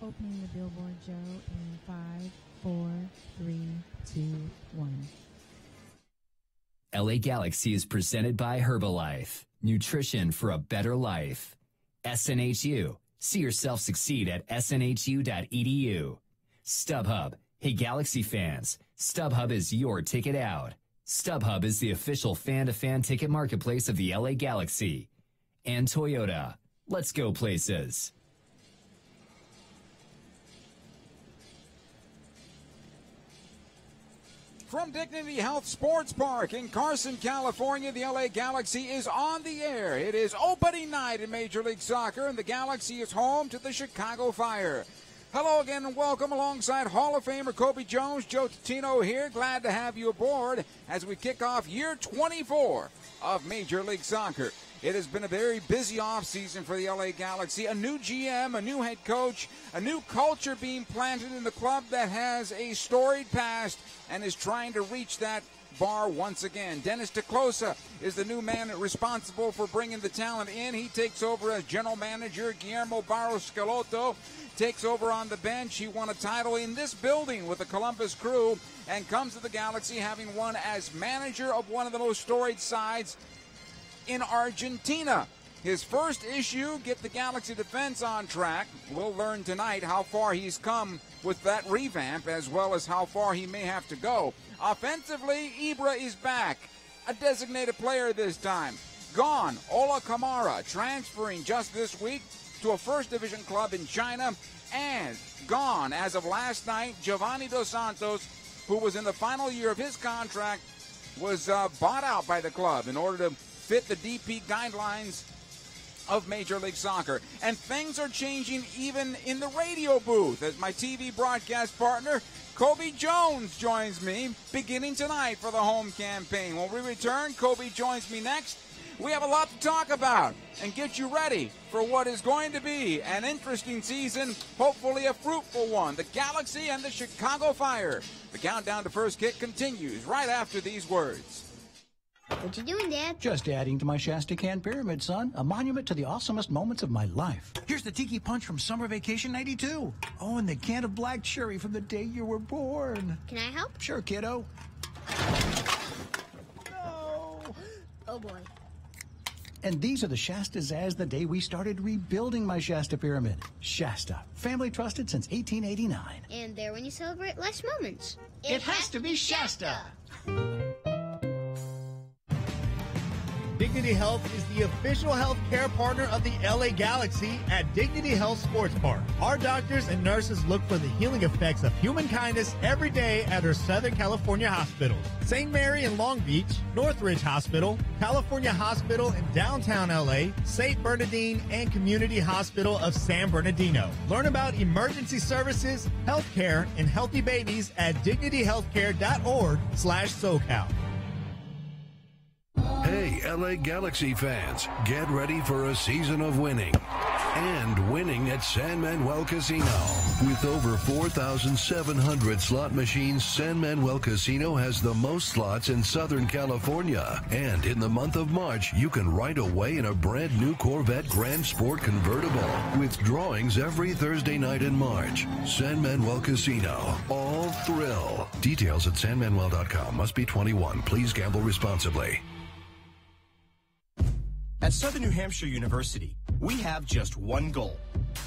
Opening the billboard, Joe, in 5, 4, 3, 2, 1. LA Galaxy is presented by Herbalife. Nutrition for a better life. SNHU. See yourself succeed at snhu.edu. StubHub. Hey, Galaxy fans. StubHub is your ticket out. StubHub is the official fan-to-fan ticket marketplace of the LA Galaxy. And Toyota. Let's go places. From Dignity Health Sports Park in Carson, California, the LA Galaxy is on the air. It is opening night in Major League Soccer, and the Galaxy is home to the Chicago Fire. Hello again and welcome alongside Hall of Famer Kobe Jones. Joe Tutino here. Glad to have you aboard as we kick off year 24 of Major League Soccer. It has been a very busy offseason for the LA Galaxy. A new GM, a new head coach, a new culture being planted in the club that has a storied past and is trying to reach that bar once again. Dennis DeClosa is the new man responsible for bringing the talent in. He takes over as general manager. Guillermo Barros Scalotto takes over on the bench. He won a title in this building with the Columbus Crew and comes to the Galaxy having won as manager of one of the most storied sides in Argentina. His first issue, get the Galaxy defense on track. We'll learn tonight how far he's come with that revamp, as well as how far he may have to go. Offensively, Ibra is back, a designated player this time. Gone, Ola Kamara, transferring just this week to a first division club in China. And gone, as of last night, Giovanni Dos Santos, who was in the final year of his contract, was bought out by the club in order to fit the DP guidelines of Major League Soccer. And things are changing even in the radio booth as my TV broadcast partner, Kobe Jones, joins me beginning tonight for the home campaign. When we return, Kobe joins me next. We have a lot to talk about and get you ready for what is going to be an interesting season, hopefully a fruitful one. The Galaxy and the Chicago Fire. The countdown to first kick continues right after these words. What you doing, Dad? Just adding to my Shasta Can Pyramid, son. A monument to the awesomest moments of my life. Here's the Tiki Punch from Summer Vacation 92. Oh, and the can of black cherry from the day you were born. Can I help? Sure, kiddo. No. Oh, boy. And these are the Shastas as the day we started rebuilding my Shasta Pyramid. Shasta, family trusted since 1889. And there when you celebrate life's moments. It has to be Shasta. Dignity Health is the official health care partner of the LA Galaxy at Dignity Health Sports Park. Our doctors and nurses look for the healing effects of human kindness every day at our Southern California hospitals. St. Mary in Long Beach, Northridge Hospital, California Hospital in downtown LA, St. Bernardine, and Community Hospital of San Bernardino. Learn about emergency services, health care, and healthy babies at dignityhealthcare.org/SoCal. Hey, LA Galaxy fans, get ready for a season of winning. And winning at San Manuel Casino. With over 4,700 slot machines, San Manuel Casino has the most slots in Southern California. And in the month of March, you can ride away in a brand new Corvette Grand Sport convertible with drawings every Thursday night in March. San Manuel Casino. All thrill. Details at sanmanuel.com. Must be 21. Please gamble responsibly. At Southern New Hampshire University, we have just one goal: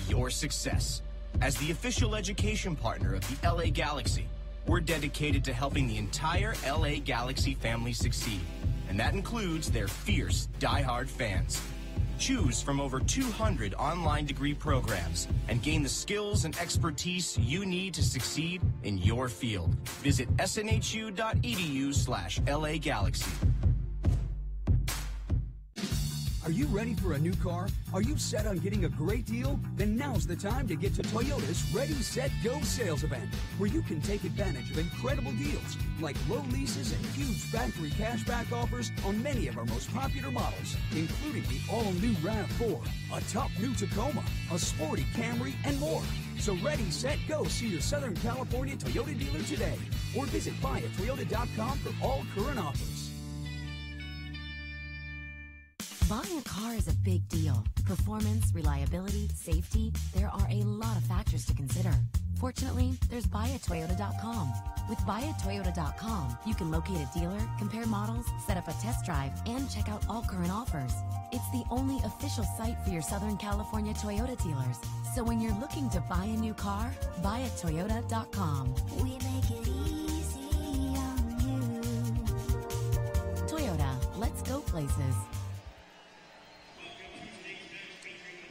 your success. As the official education partner of the LA Galaxy, we're dedicated to helping the entire LA Galaxy family succeed, and that includes their fierce, diehard fans. Choose from over 200 online degree programs and gain the skills and expertise you need to succeed in your field. Visit snhu.edu/LA Galaxy. Are you ready for a new car? Are you set on getting a great deal? Then now's the time to get to Toyota's Ready, Set, Go sales event, where you can take advantage of incredible deals like low leases and huge factory cashback offers on many of our most popular models, including the all-new RAV4, a top new Tacoma, a sporty Camry, and more. So ready, set, go. See your Southern California Toyota dealer today, or visit buyatoyota.com for all current offers. Buying a car is a big deal. Performance, reliability, safety, there are a lot of factors to consider. Fortunately, there's buyatoyota.com. With buyatoyota.com, you can locate a dealer, compare models, set up a test drive, and check out all current offers. It's the only official site for your Southern California Toyota dealers. So when you're looking to buy a new car, buyatoyota.com. We make it easy on you. Toyota, let's go places.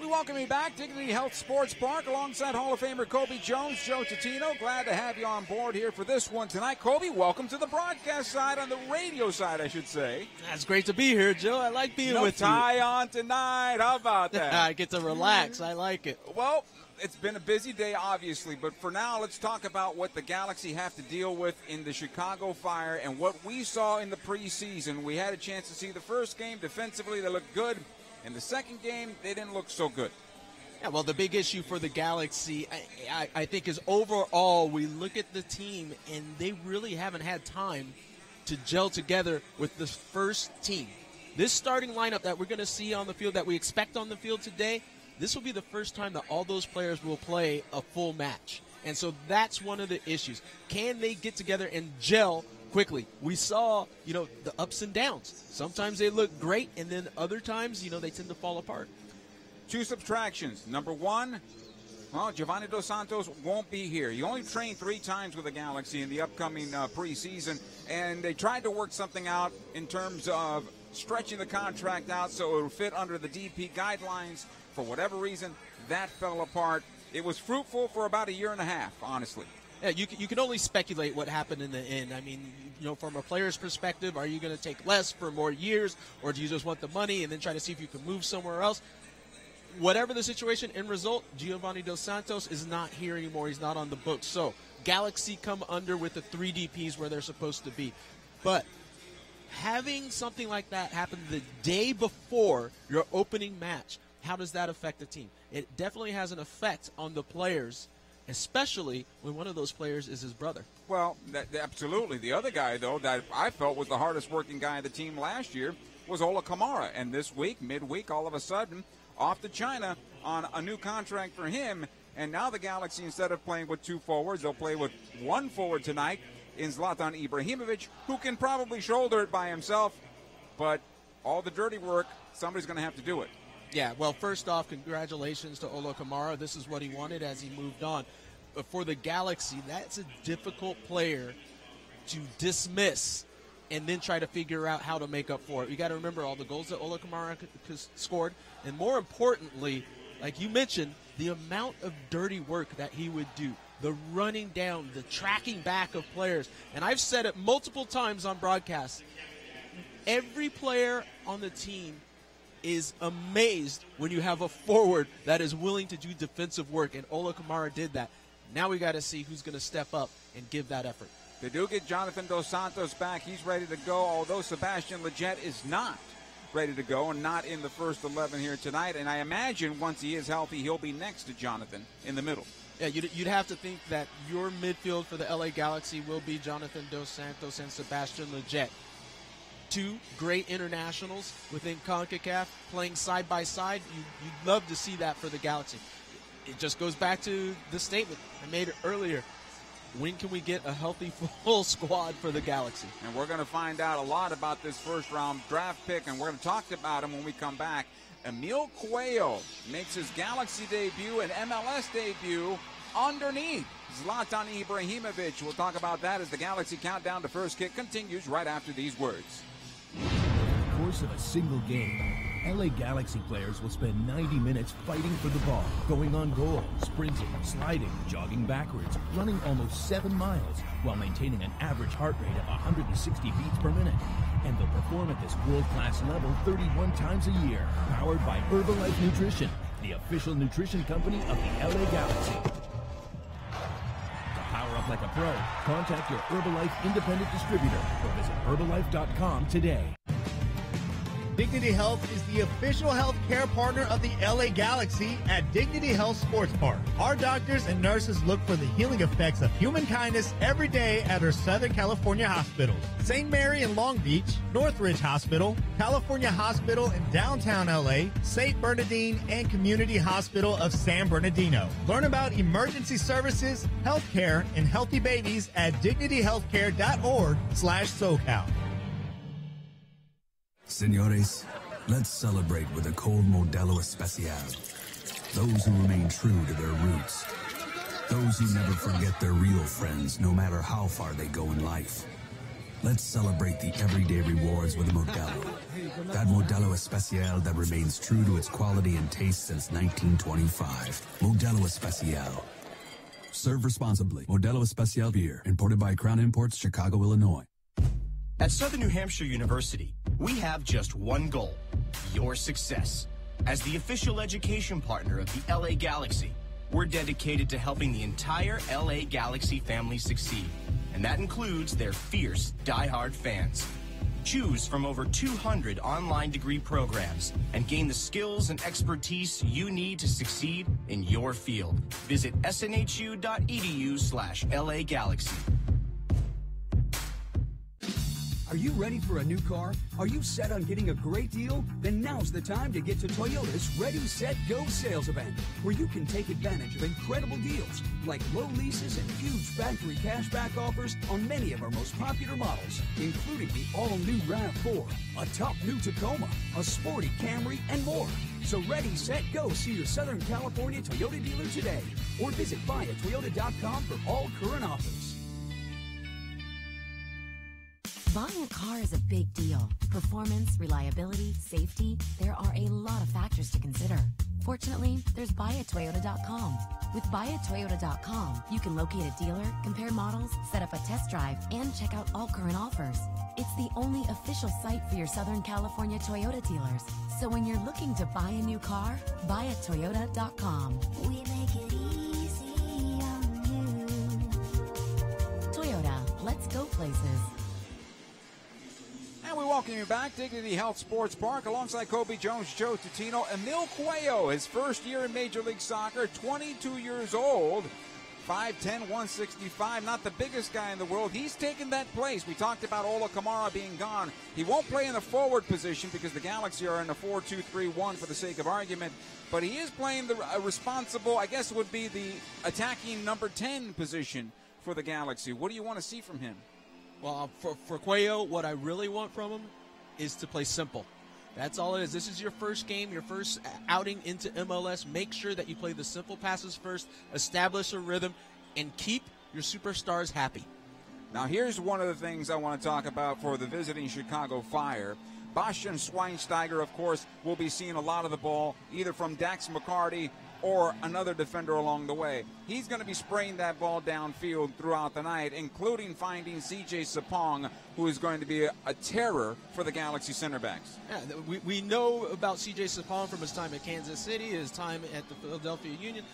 We welcome you back, Dignity Health Sports Park, alongside Hall of Famer Kobe Jones, Joe Totino. Glad to have you on board here for this one tonight. Kobe, welcome to the broadcast side, on the radio side, I should say. That's great to be here, Joe. I like being with you. No tie on tonight. How about that? I get to relax. I like it. Well, it's been a busy day, obviously, but for now, let's talk about what the Galaxy have to deal with in the Chicago Fire and what we saw in the preseason. We had a chance to see the first game. Defensively, they looked good. In the second game, they didn't look so good. Yeah, well, the big issue for the Galaxy, I think, is overall we look at the team, and they really haven't had time to gel together with the first team. This starting lineup that we're going to see on the field, that we expect on the field today, this will be the first time that all those players will play a full match. And so that's one of the issues. Can they get together and gel quickly? We saw, the ups and downs. Sometimes they look great, and then other times, they tend to fall apart. Two subtractions. Number one, Giovanni Dos Santos won't be here. He only trained 3 times with the Galaxy in the upcoming preseason, and they tried to work something out in terms of stretching the contract out so it would fit under the DP guidelines. For whatever reason, that fell apart. It was fruitful for about a year and a half, honestly. Yeah, you can only speculate what happened in the end. I mean, from a player's perspective, are you going to take less for more years, or do you just want the money and then try to see if you can move somewhere else? Whatever the situation, end result, Giovanni Dos Santos is not here anymore. He's not on the books. So Galaxy come under with the 3 DPs where they're supposed to be. But having something like that happen the day before your opening match, how does that affect the team? It definitely has an effect on the players, especially when one of those players is his brother. Well, absolutely. The other guy, though, that I felt was the hardest working guy of the team last year was Ola Kamara. And this week, midweek, all of a sudden, off to China on a new contract for him. And now the Galaxy, instead of playing with 2 forwards, they'll play with 1 forward tonight in Zlatan Ibrahimovic, who can probably shoulder it by himself. But all the dirty work, somebody's going to have to do it. Yeah, well, first off, congratulations to Ola Kamara. This is what he wanted as he moved on. But for the Galaxy, that's a difficult player to dismiss and then try to figure out how to make up for it. You got to remember all the goals that Ola Kamara scored, and more importantly, like you mentioned, the amount of dirty work that he would do, the running down, the tracking back of players. And I've said it multiple times on broadcasts. Every player on the team is amazed when you have a forward that is willing to do defensive work, and Ola Kamara did that. Now we got to see who's going to step up and give that effort. They do get Jonathan Dos Santos back. He's ready to go, although Sebastian Lletget is not ready to go and not in the first 11 here tonight. And I imagine once he is healthy, he'll be next to Jonathan in the middle. Yeah, you'd have to think that your midfield for the LA Galaxy will be Jonathan Dos Santos and Sebastian Lletget. 2 great internationals within CONCACAF playing side by side. You'd love to see that for the Galaxy. It just goes back to the statement I made earlier. When can we get a healthy full squad for the Galaxy? And we're going to find out a lot about this first-round draft pick, and we're going to talk about him when we come back. Emil Cuello makes his Galaxy debut and MLS debut underneath Zlatan Ibrahimovic. We'll talk about that as the Galaxy countdown to first kick continues right after these words. Over the course of a single game, LA Galaxy players will spend 90 minutes fighting for the ball, going on goal, sprinting, sliding, jogging backwards, running almost 7 miles, while maintaining an average heart rate of 160 beats per minute. And they'll perform at this world-class level 31 times a year, powered by Herbalife Nutrition, the official nutrition company of the LA Galaxy. To power up like a pro, contact your Herbalife independent distributor or visit Herbalife.com today. Dignity Health is the official health care partner of the LA Galaxy at Dignity Health Sports Park. Our doctors and nurses look for the healing effects of human kindness every day at our Southern California hospitals. St. Mary in Long Beach, Northridge Hospital, California Hospital in downtown LA, St. Bernardine, and Community Hospital of San Bernardino. Learn about emergency services, healthcare, and healthy babies at dignityhealthcare.org/SoCal. Señores, let's celebrate with a cold Modelo Especial. Those who remain true to their roots. Those who never forget their real friends, no matter how far they go in life. Let's celebrate the everyday rewards with a Modelo. That Modelo Especial that remains true to its quality and taste since 1925. Modelo Especial. Serve responsibly. Modelo Especial beer, imported by Crown Imports, Chicago, Illinois. At Southern New Hampshire University, we have just one goal: your success. As the official education partner of the LA Galaxy, we're dedicated to helping the entire LA Galaxy family succeed, and that includes their fierce, diehard fans. Choose from over 200 online degree programs and gain the skills and expertise you need to succeed in your field. Visit snhu.edu/LA Galaxy. Are you ready for a new car? Are you set on getting a great deal? Then now's the time to get to Toyota's Ready, Set, Go sales event, where you can take advantage of incredible deals like low leases and huge factory cashback offers on many of our most popular models, including the all-new RAV4, a top new Tacoma, a sporty Camry, and more. So ready, set, go. See your Southern California Toyota dealer today, or visit buyatoyota.com for all current offers. Buying a car is a big deal. Performance, reliability, safety, there are a lot of factors to consider. Fortunately, there's buyatoyota.com. With buyatoyota.com, you can locate a dealer, compare models, set up a test drive, and check out all current offers. It's the only official site for your Southern California Toyota dealers. So when you're looking to buy a new car, buyatoyota.com. We make it easy on you. Toyota, let's go places. And we welcome you back. Dignity Health Sports Park alongside Kobe Jones, Joe Tutino, Emil Cuello, his first year in Major League Soccer, 22 years old, 5'10", 165, not the biggest guy in the world. He's taken that place. We talked about Ola Kamara being gone. He won't play in the forward position because the Galaxy are in a 4-2-3-1 for the sake of argument, but he is playing the responsible, I guess it would be the attacking number 10 position for the Galaxy. What do you want to see from him? Well, for Cuello, what I really want from him is to play simple. That's all it is. This is your first game, your first outing into MLS. Make sure that you play the simple passes first, establish a rhythm, and keep your superstars happy. Now, here's one of the things I want to talk about for the visiting Chicago Fire. Bastian Schweinsteiger, of course, will be seeing a lot of the ball, either from Dax McCarty or another defender along the way. He's going to be spraying that ball downfield throughout the night, including finding C.J. Sapong, who is going to be a terror for the Galaxy center backs. Yeah, we know about C.J. Sapong from his time at Kansas City, his time at the Philadelphia Union.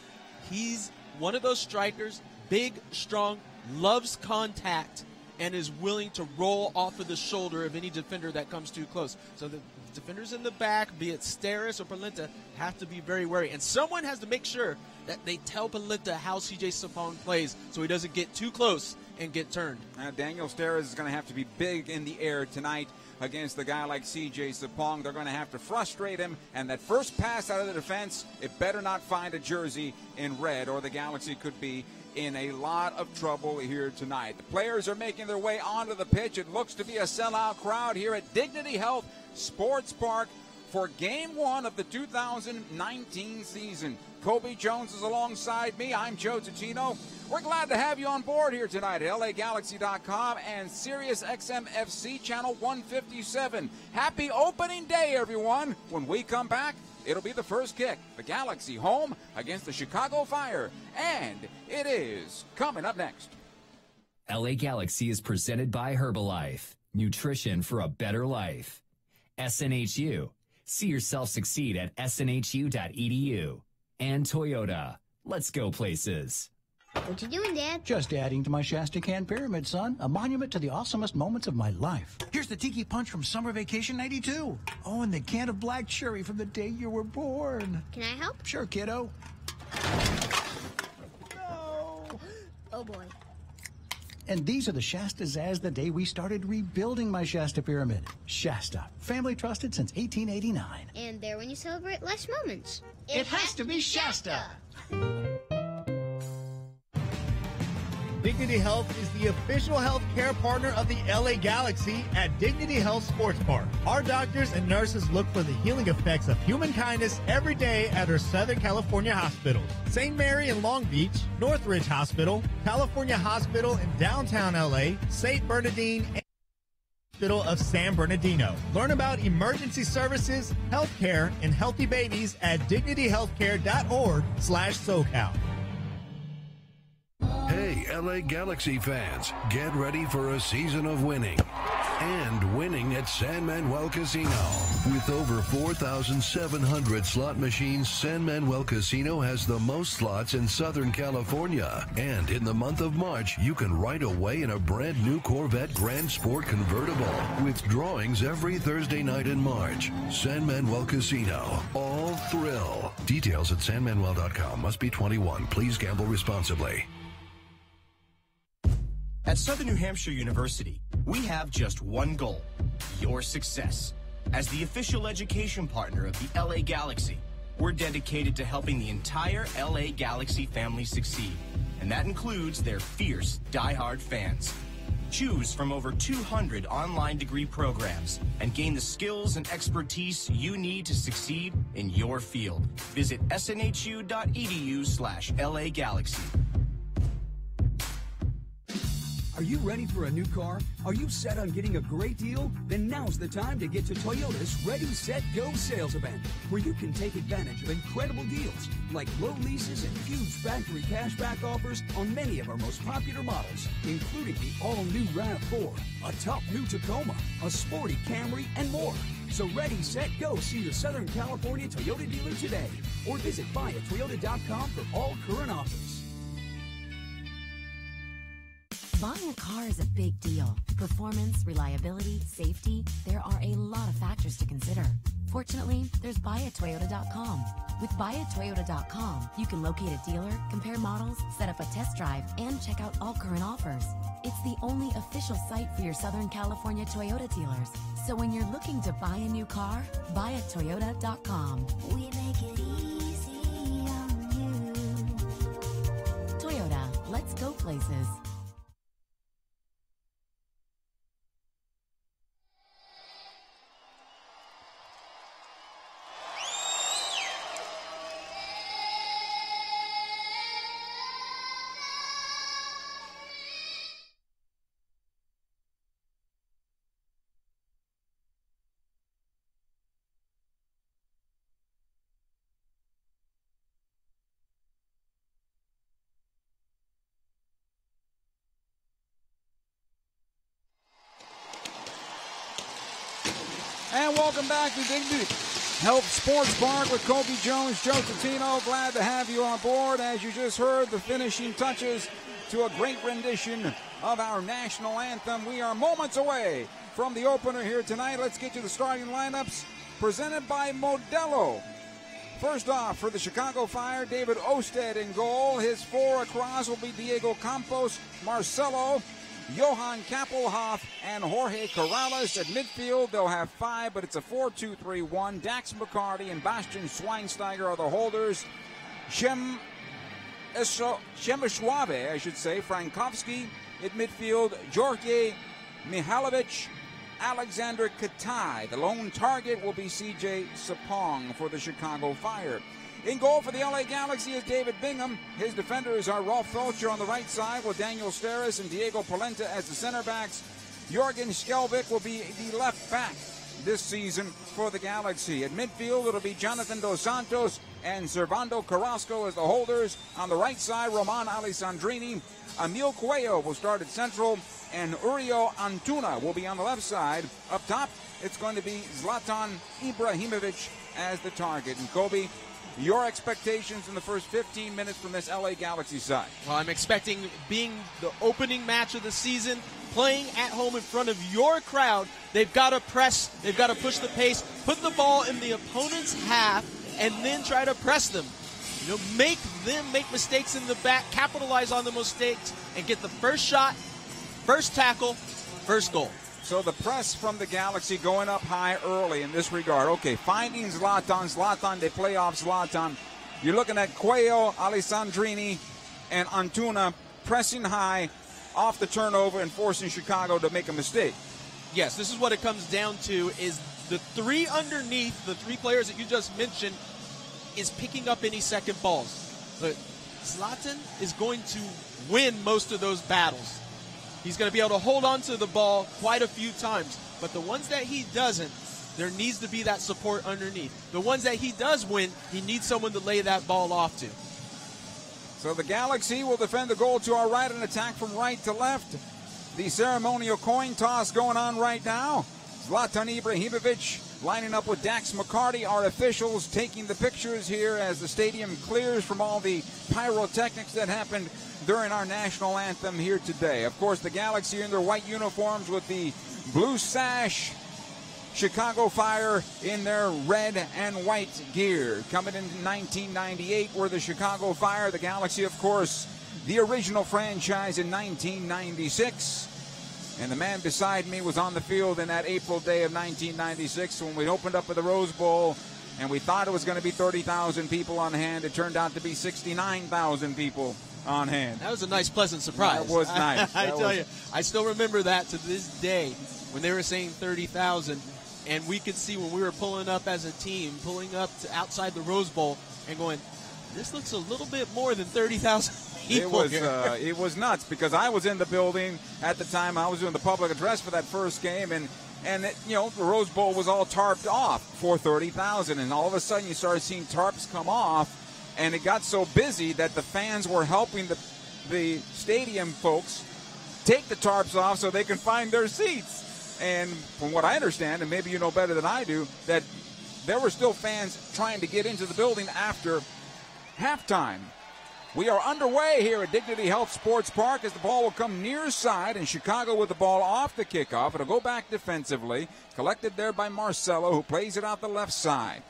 He's one of those strikers, big, strong, loves contact, and is willing to roll off of the shoulder of any defender that comes too close. So the defenders in the back, be it Steres or Polenta, have to be very wary. And someone has to make sure that they tell Polenta how C.J. Sapong plays so he doesn't get too close and get turned. Daniel Steres is going to have to be big in the air tonight against a guy like C.J. Sapong. They're going to have to frustrate him, and that first pass out of the defense, it better not find a jersey in red, or the Galaxy could be in a lot of trouble here tonight. The players are making their way onto the pitch. It looks to be a sellout crowd here at Dignity Health Sports Park for Game 1 of the 2019 season. Kobe Jones is alongside me. I'm Joe Tutino. We're glad to have you on board here tonight at LAGalaxy.com and Sirius XM FC Channel 157. Happy opening day, everyone. When we come back, it'll be the first kick. The Galaxy home against the Chicago Fire. And it is coming up next. LA Galaxy is presented by Herbalife. Nutrition for a better life. SNHU. See yourself succeed at snhu.edu. And Toyota. Let's go places. What you doing, Dad? Just adding to my Shasta Can Pyramid, son. A monument to the awesomest moments of my life. Here's the Tiki Punch from Summer Vacation 92. Oh, and the can of black cherry from the day you were born. Can I help? Sure, kiddo. No. Oh, boy. And these are the Shastas as the day we started rebuilding my Shasta Pyramid. Shasta, family trusted since 1889. And there when you celebrate life's moments. It has to be Shasta. Dignity Health is the official health care partner of the LA Galaxy at Dignity Health Sports Park. Our doctors and nurses look for the healing effects of human kindness every day at our Southern California hospitals. St. Mary in Long Beach, Northridge Hospital, California Hospital in downtown LA, St. Bernardine, and Hospital of San Bernardino. Learn about emergency services, healthcare, and healthy babies at dignityhealthcare.org/SoCal. Hey, LA Galaxy fans, get ready for a season of winning. And winning at San Manuel Casino. With over 4,700 slot machines, San Manuel Casino has the most slots in Southern California. And in the month of March, you can ride away in a brand new Corvette Grand Sport convertible with drawings every Thursday night in March. San Manuel Casino. All thrill. Details at sanmanuel.com. Must be 21. Please gamble responsibly. At Southern New Hampshire University, we have just one goal, your success. As the official education partner of the LA Galaxy, we're dedicated to helping the entire LA Galaxy family succeed, and that includes their fierce, diehard fans. Choose from over 200 online degree programs and gain the skills and expertise you need to succeed in your field. Visit snhu.edu/LA Galaxy. Are you ready for a new car? Are you set on getting a great deal? Then now's the time to get to Toyota's Ready, Set, Go sales event, where you can take advantage of incredible deals like low leases and huge factory cashback offers on many of our most popular models, including the all-new RAV4, a top new Tacoma, a sporty Camry, and more. So ready, set, go. See your Southern California Toyota dealer today or visit buyatoyota.com for all current offers. Buying a car is a big deal. Performance, reliability, safety, there are a lot of factors to consider. Fortunately, there's buyatoyota.com. With buyatoyota.com, you can locate a dealer, compare models, set up a test drive, and check out all current offers. It's the only official site for your Southern California Toyota dealers. So when you're looking to buy a new car, buyatoyota.com. We make it easy on you. Toyota, let's go places. And welcome back to Dignity Health Sports Park with Kobe Jones, Joe Totino. Glad to have you on board. As you just heard, the finishing touches to a great rendition of our national anthem. We are moments away from the opener here tonight. Let's get to the starting lineups presented by Modelo. First off, for the Chicago Fire, David Osted in goal. His four across will be Diego Campos, Marcelo, Johan Kappelhoff, and Jorge Corrales. At midfield, they'll have five, but it's a 4-2-3-1. Dax McCarty and Bastian Schweinsteiger are the holders. Shemeshwave, I should say, Frankowski. At midfield, Georgi Mihalovic, Alexander Katai. The lone target will be C.J. Sapong for the Chicago Fire. In goal for the LA Galaxy is David Bingham. His defenders are Rolf Felcher on the right side with Daniel Steres and Diego Polenta as the center backs. Jorgen Skelvik will be the left back this season for the Galaxy. At midfield, it'll be Jonathan Dos Santos and Servando Carrasco as the holders. On the right side, Roman Alessandrini. Emil Cuello will start at central, and Uriel Antuna will be on the left side. Up top, it's going to be Zlatan Ibrahimovic as the target. And Kobe, your expectations in the first 15 minutes from this LA Galaxy side? Well, I'm expecting, being the opening match of the season, playing at home in front of your crowd, they've got to press, they've got to push the pace, put the ball in the opponent's half, and then try to press them. You know, make them make mistakes in the back, capitalize on the mistakes, and get the first shot, first tackle, first goal. So the press from the Galaxy going up high early in this regard. Okay, finding Zlatan, they play off Zlatan. You're looking at Cuello, Alessandrini, and Antuna pressing high off the turnover and forcing Chicago to make a mistake. Yes, this is what it comes down to, is the three underneath, the three players that you just mentioned, is picking up any second balls. But Zlatan is going to win most of those battles. He's going to be able to hold on to the ball quite a few times. But the ones that he doesn't, there needs to be that support underneath. The ones that he does win, he needs someone to lay that ball off to. So the Galaxy will defend the goal to our right and attack from right to left. The ceremonial coin toss going on right now. Zlatan Ibrahimovic lining up with Dax McCarty. Our officials taking the pictures here as the stadium clears from all the pyrotechnics that happened during our national anthem here today. Of course, the Galaxy in their white uniforms with the blue sash. Chicago Fire in their red and white gear. Coming in 1998 were the Chicago Fire. The Galaxy, of course, the original franchise in 1996. And the man beside me was on the field in that April day of 1996 when we opened up at the Rose Bowl, and we thought it was going to be 30,000 people on hand. It turned out to be 69,000 people on hand. That was a nice, pleasant surprise. That was nice. I tell you, I still remember that to this day when they were saying 30,000, and we could see when we were pulling up as a team, pulling up to outside the Rose Bowl and going, this looks a little bit more than 30,000 people. It was nuts because I was in the building at the time. I was doing the public address for that first game, and it, you know, the Rose Bowl was all tarped off for 30,000, and all of a sudden you started seeing tarps come off, and it got so busy that the fans were helping the stadium folks take the tarps off so they can find their seats. And from what I understand, and maybe you know better than I do, that there were still fans trying to get into the building after halftime. We are underway here at Dignity Health Sports Park as the ball will come near side, and Chicago with the ball off the kickoff. It'll go back defensively, collected there by Marcelo, who plays it out the left side.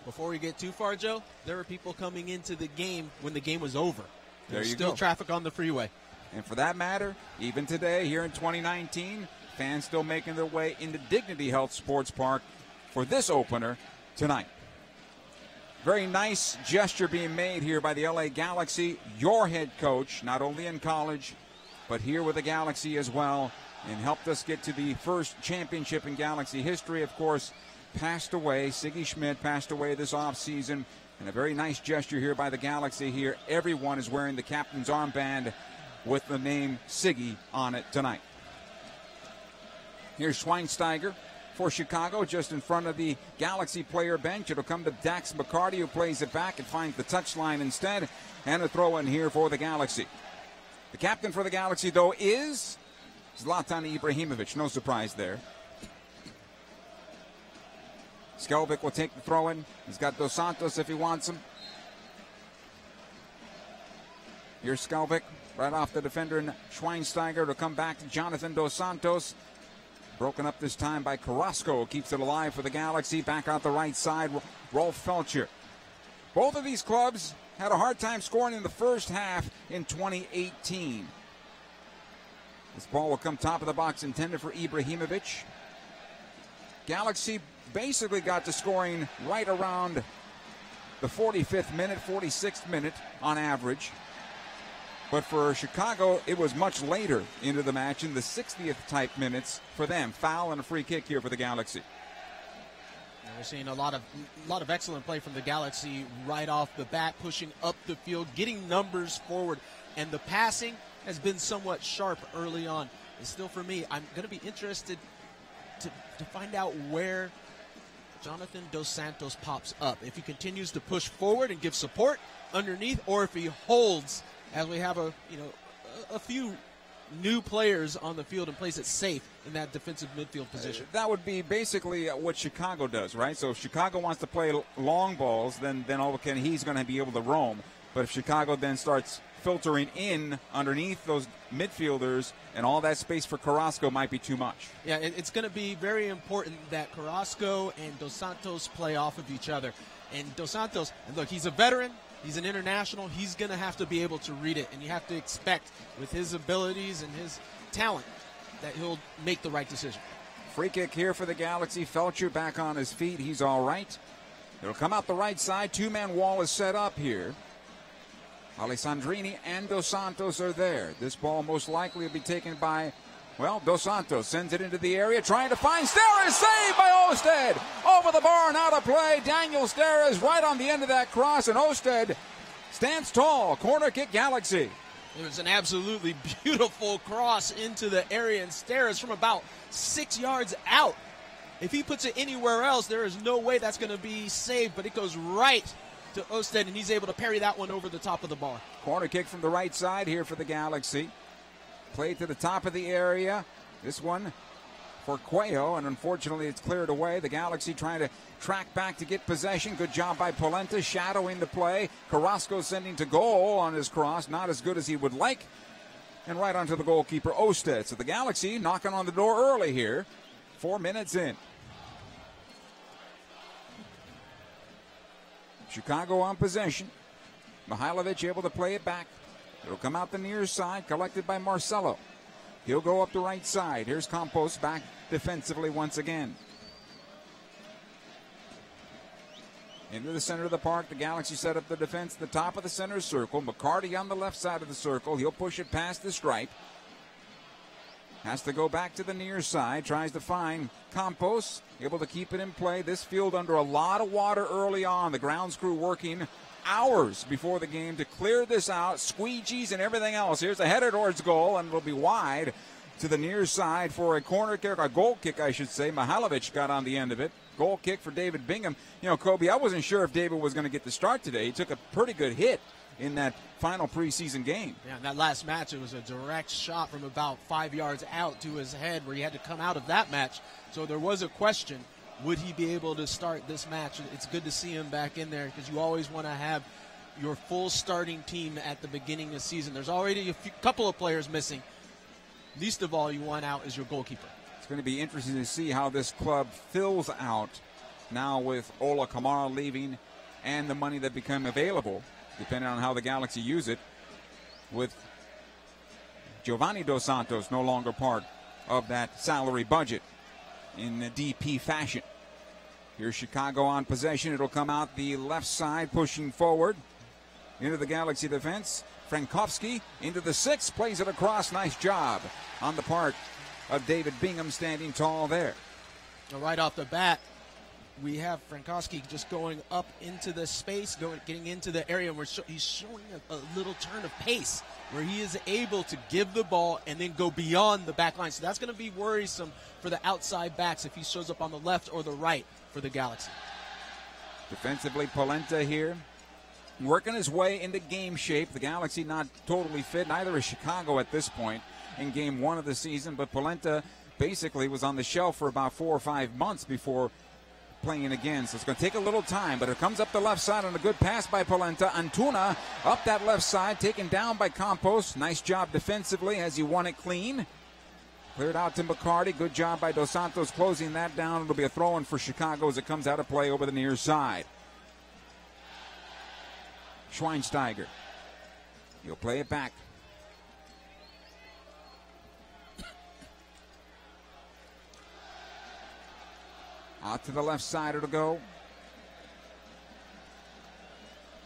Before we get too far, Joe, there were people coming into the game when the game was over. There's still traffic on the freeway. And for that matter, even today here in 2019, fans still making their way into Dignity Health Sports Park for this opener tonight. Very nice gesture being made here by the LA Galaxy, your head coach, not only in college, but here with the Galaxy as well, and helped us get to the first championship in Galaxy history. Of course, passed away. Siggy Schmidt passed away this offseason, and a very nice gesture here by the Galaxy here. Everyone is wearing the captain's armband with the name Siggy on it tonight. Here's Schweinsteiger for Chicago, just in front of the Galaxy player bench. It'll come to Dax McCarty, who plays it back and finds the touchline instead, and a throw in here for the Galaxy. The captain for the Galaxy, though, is Zlatan Ibrahimovic. No surprise there. Skelvic will take the throw in. He's got Dos Santos if he wants him. Here's Skelvic right off the defender, and Schweinsteiger to come back to Jonathan Dos Santos. Broken up this time by Carrasco, keeps it alive for the Galaxy. Back out the right side, Rolf Felcher. Both of these clubs had a hard time scoring in the first half in 2018. This ball will come top of the box, intended for Ibrahimovic. Galaxy basically got to scoring right around the 45th minute, 46th minute on average. But for Chicago, it was much later into the match, in the 60th type minutes for them. Foul and a free kick here for the Galaxy. And we're seeing a lot of excellent play from the Galaxy right off the bat, pushing up the field, getting numbers forward. And the passing has been somewhat sharp early on. And still, for me, I'm going to be interested to find out where Jonathan Dos Santos pops up. If he continues to push forward and give support underneath, or if he holds, as we have a few new players on the field and plays it safe in that defensive midfield position. That would be basically what Chicago does, right? So if Chicago wants to play long balls, then okay, he's going to be able to roam. But if Chicago then starts filtering in underneath those midfielders, and all that space for Carrasco might be too much. Yeah, it's going to be very important that Carrasco and Dos Santos play off of each other. And Dos Santos, and look, he's a veteran. He's an international. He's going to have to be able to read it, and you have to expect with his abilities and his talent that he'll make the right decision. Free kick here for the Galaxy. Felcher back on his feet. He's all right. It'll come out the right side. Two-man wall is set up here. Alessandrini and Dos Santos are there. This ball most likely will be taken by, well, Dos Santos sends it into the area, trying to find Steres. Saved by Osted. Over the bar and out of play. Daniel Steres right on the end of that cross, and Osted stands tall. Corner kick, Galaxy. It was an absolutely beautiful cross into the area, and Steres from about 6 yards out. If he puts it anywhere else, there is no way that's going to be saved, but it goes right to Osted, and he's able to parry that one over the top of the bar. Corner kick from the right side here for the Galaxy. Played to the top of the area. This one for Cuello, and unfortunately it's cleared away. The Galaxy trying to track back to get possession. Good job by Polenta, shadowing the play. Carrasco sending to goal on his cross. Not as good as he would like. And right onto the goalkeeper, Osted. So the Galaxy knocking on the door early here. 4 minutes in. Chicago on possession. Mihailovic able to play it back. It'll come out the near side, collected by Marcelo. He'll go up the right side. Here's Campos back defensively once again. Into the center of the park, the Galaxy set up the defense at the top of the center circle. McCarty on the left side of the circle. He'll push it past the stripe. Has to go back to the near side. Tries to find Campos. Able to keep it in play. This field under a lot of water early on. The grounds crew working hours before the game to clear this out. Squeegees and everything else. Here's a header towards goal, and it'll be wide to the near side for a corner kick, a goal kick, I should say. Mihailovic got on the end of it. Goal kick for David Bingham. You know, Kobe, I wasn't sure if David was going to get the start today. He took a pretty good hit in that final preseason game. Yeah, in that last match, it was a direct shot from about 5 yards out to his head where he had to come out of that match. So there was a question, would he be able to start this match? It's good to see him back in there because you always want to have your full starting team at the beginning of the season. There's already a couple of players missing. Least of all you want out is your goalkeeper. It's going to be interesting to see how this club fills out now with Ola Kamara leaving and the money that become available, depending on how the Galaxy use it, with Giovanni Dos Santos no longer part of that salary budget in the DP fashion. Here's Chicago on possession. It'll come out the left side, pushing forward into the Galaxy defense. Frankowski into the 6, plays it across. Nice job on the part of David Bingham, standing tall there. Right off the bat, we have Frankowski just going up into the space, getting into the area where he's showing a little turn of pace where he is able to give the ball and then go beyond the back line. So that's going to be worrisome for the outside backs if he shows up on the left or the right for the Galaxy. Defensively, Polenta here, working his way into game shape. The Galaxy not totally fit, neither is Chicago at this point in game 1 of the season, but Polenta basically was on the shelf for about 4 or 5 months before playing again, so it's going to take a little time, but it comes up the left side on a good pass by Polenta. Antuna up that left side, taken down by Campos. Nice job defensively as he won it clean. Cleared out to McCarty. Good job by Dos Santos closing that down. It'll be a throw-in for Chicago as it comes out of play over the near side. Schweinsteiger. He'll play it back. Out to the left side it'll go.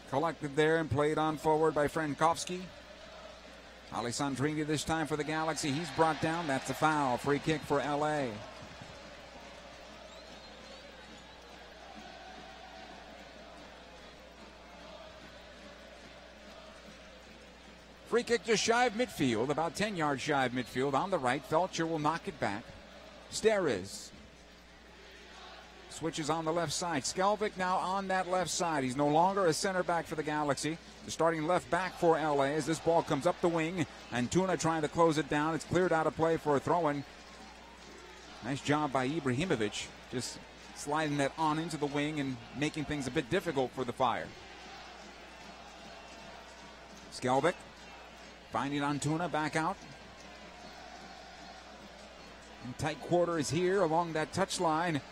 Collected there and played on forward by Frankowski. Alessandrini this time for the Galaxy. He's brought down. That's a foul. Free kick for LA. Free kick just shy of midfield, about 10 yards shy of midfield. On the right, Felcher will knock it back. Steres switches on the left side. Skelvick now on that left side. He's no longer a center back for the Galaxy. The starting left back for LA as this ball comes up the wing. Antuna trying to close it down. It's cleared out of play for a throw-in. Nice job by Ibrahimovic, just sliding that on into the wing and making things a bit difficult for the Fire. Skelvick finding Antuna back out. In tight quarters here along that touchline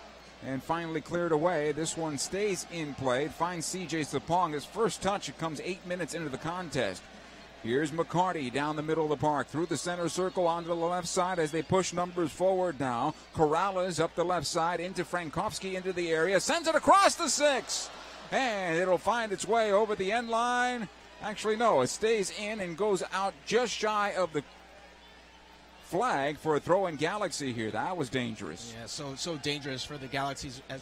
and finally cleared away. This one stays in play. It finds CJ Sapong. His first touch, it comes 8 minutes into the contest. Here's McCarty down the middle of the park, through the center circle onto the left side as they push numbers forward now. Corrales up the left side into Frankowski into the area, sends it across the 6. And it'll find its way over the end line. Actually, no, it stays in and goes out just shy of the flag for a throw in Galaxy here. That was dangerous. Yeah, so dangerous for the Galaxies as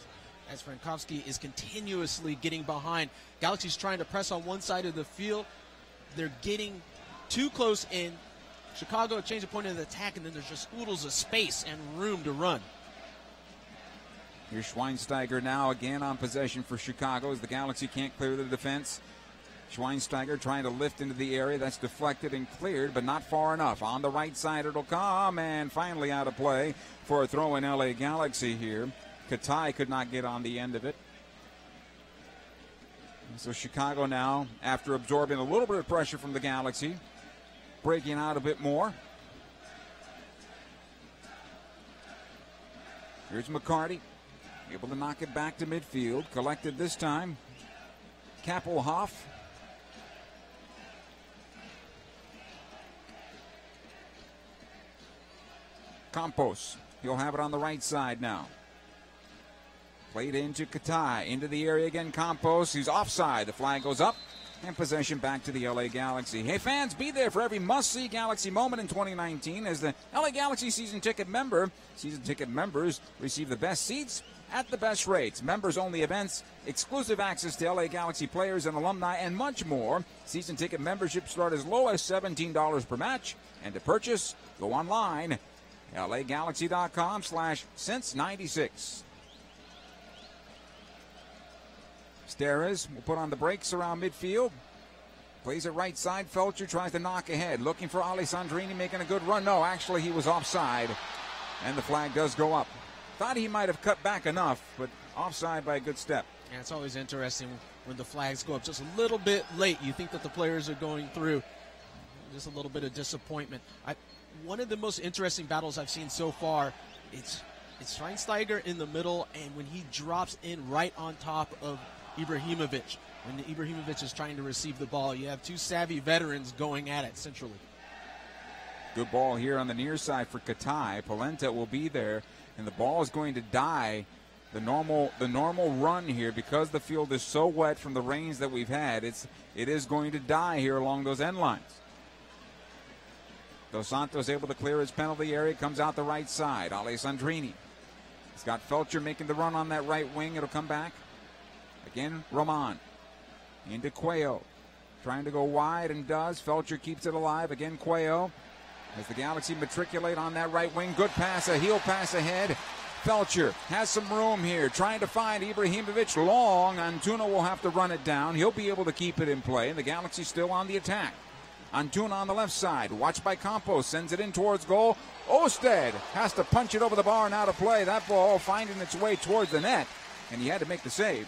Frankowski is continuously getting behind. Galaxy's trying to press on one side of the field. They're getting too close in. Chicago change the point of the attack, and then there's just oodles of space and room to run. Here's Schweinsteiger now again on possession for Chicago as the Galaxy can't clear the defense. Schweinsteiger trying to lift into the area. That's deflected and cleared, but not far enough. On the right side it'll come, and finally out of play for a throw in LA Galaxy here. Katai could not get on the end of it. So Chicago now, after absorbing a little bit of pressure from the Galaxy, breaking out a bit more. Here's McCarty, able to knock it back to midfield. Collected this time. Kappelhoff. Campos. He'll have it on the right side now. Played into Katai. Into the area again. Campos. He's offside. The flag goes up. And possession back to the LA Galaxy. Hey, fans, be there for every must-see Galaxy moment in 2019 as the LA Galaxy season ticket member. Season ticket members receive the best seats at the best rates. Members-only events, exclusive access to LA Galaxy players and alumni, and much more. Season ticket memberships start as low as $17 per match. And to purchase, go online, lagalaxy.com/since96. Steres will put on the brakes around midfield. Plays it right side. Felcher tries to knock ahead. Looking for Alessandrini, making a good run. No, actually he was offside. And the flag does go up. Thought he might have cut back enough, but offside by a good step. Yeah, it's always interesting when the flags go up just a little bit late. You think that the players are going through. Just a little bit of disappointment. One of the most interesting battles I've seen so far, it's Schweinsteiger in the middle, and when he drops in right on top of Ibrahimovic. When Ibrahimovic is trying to receive the ball, you have two savvy veterans going at it centrally. Good ball here on the near side for Katai. Polenta will be there, and the ball is going to die. The normal run here, because the field is so wet from the rains that we've had, it is going to die here along those end lines. Dos Santos able to clear his penalty area, comes out the right side. Alessandrini. He's got Felcher making the run on that right wing. It'll come back. Again, Roman. Into Cuello. Trying to go wide and does. Felcher keeps it alive. Again, Cuello. As the Galaxy matriculate on that right wing. Good pass, a heel pass ahead. Felcher has some room here. Trying to find Ibrahimovic long. Antuna will have to run it down. He'll be able to keep it in play. And the Galaxy still on the attack. Antuna on the left side. Watched by Campos. Sends it in towards goal. Osted has to punch it over the bar and out of play. That ball finding its way towards the net. And he had to make the save.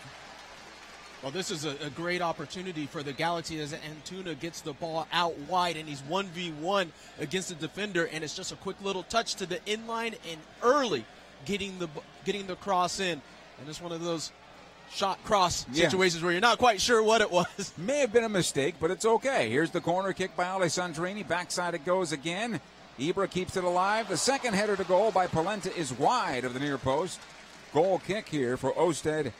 Well, this is a great opportunity for the Galaxy as Antuna gets the ball out wide, and he's 1v1 against the defender, and it's just a quick little touch to the inline and early getting the cross in. And it's one of those shot cross situations where you're not quite sure what it was. May have been a mistake, but it's okay. Here's the corner kick by Alessandrini. Backside it goes again. Ibra keeps it alive. The second header to goal by Polenta is wide of the near post. Goal kick here for Osted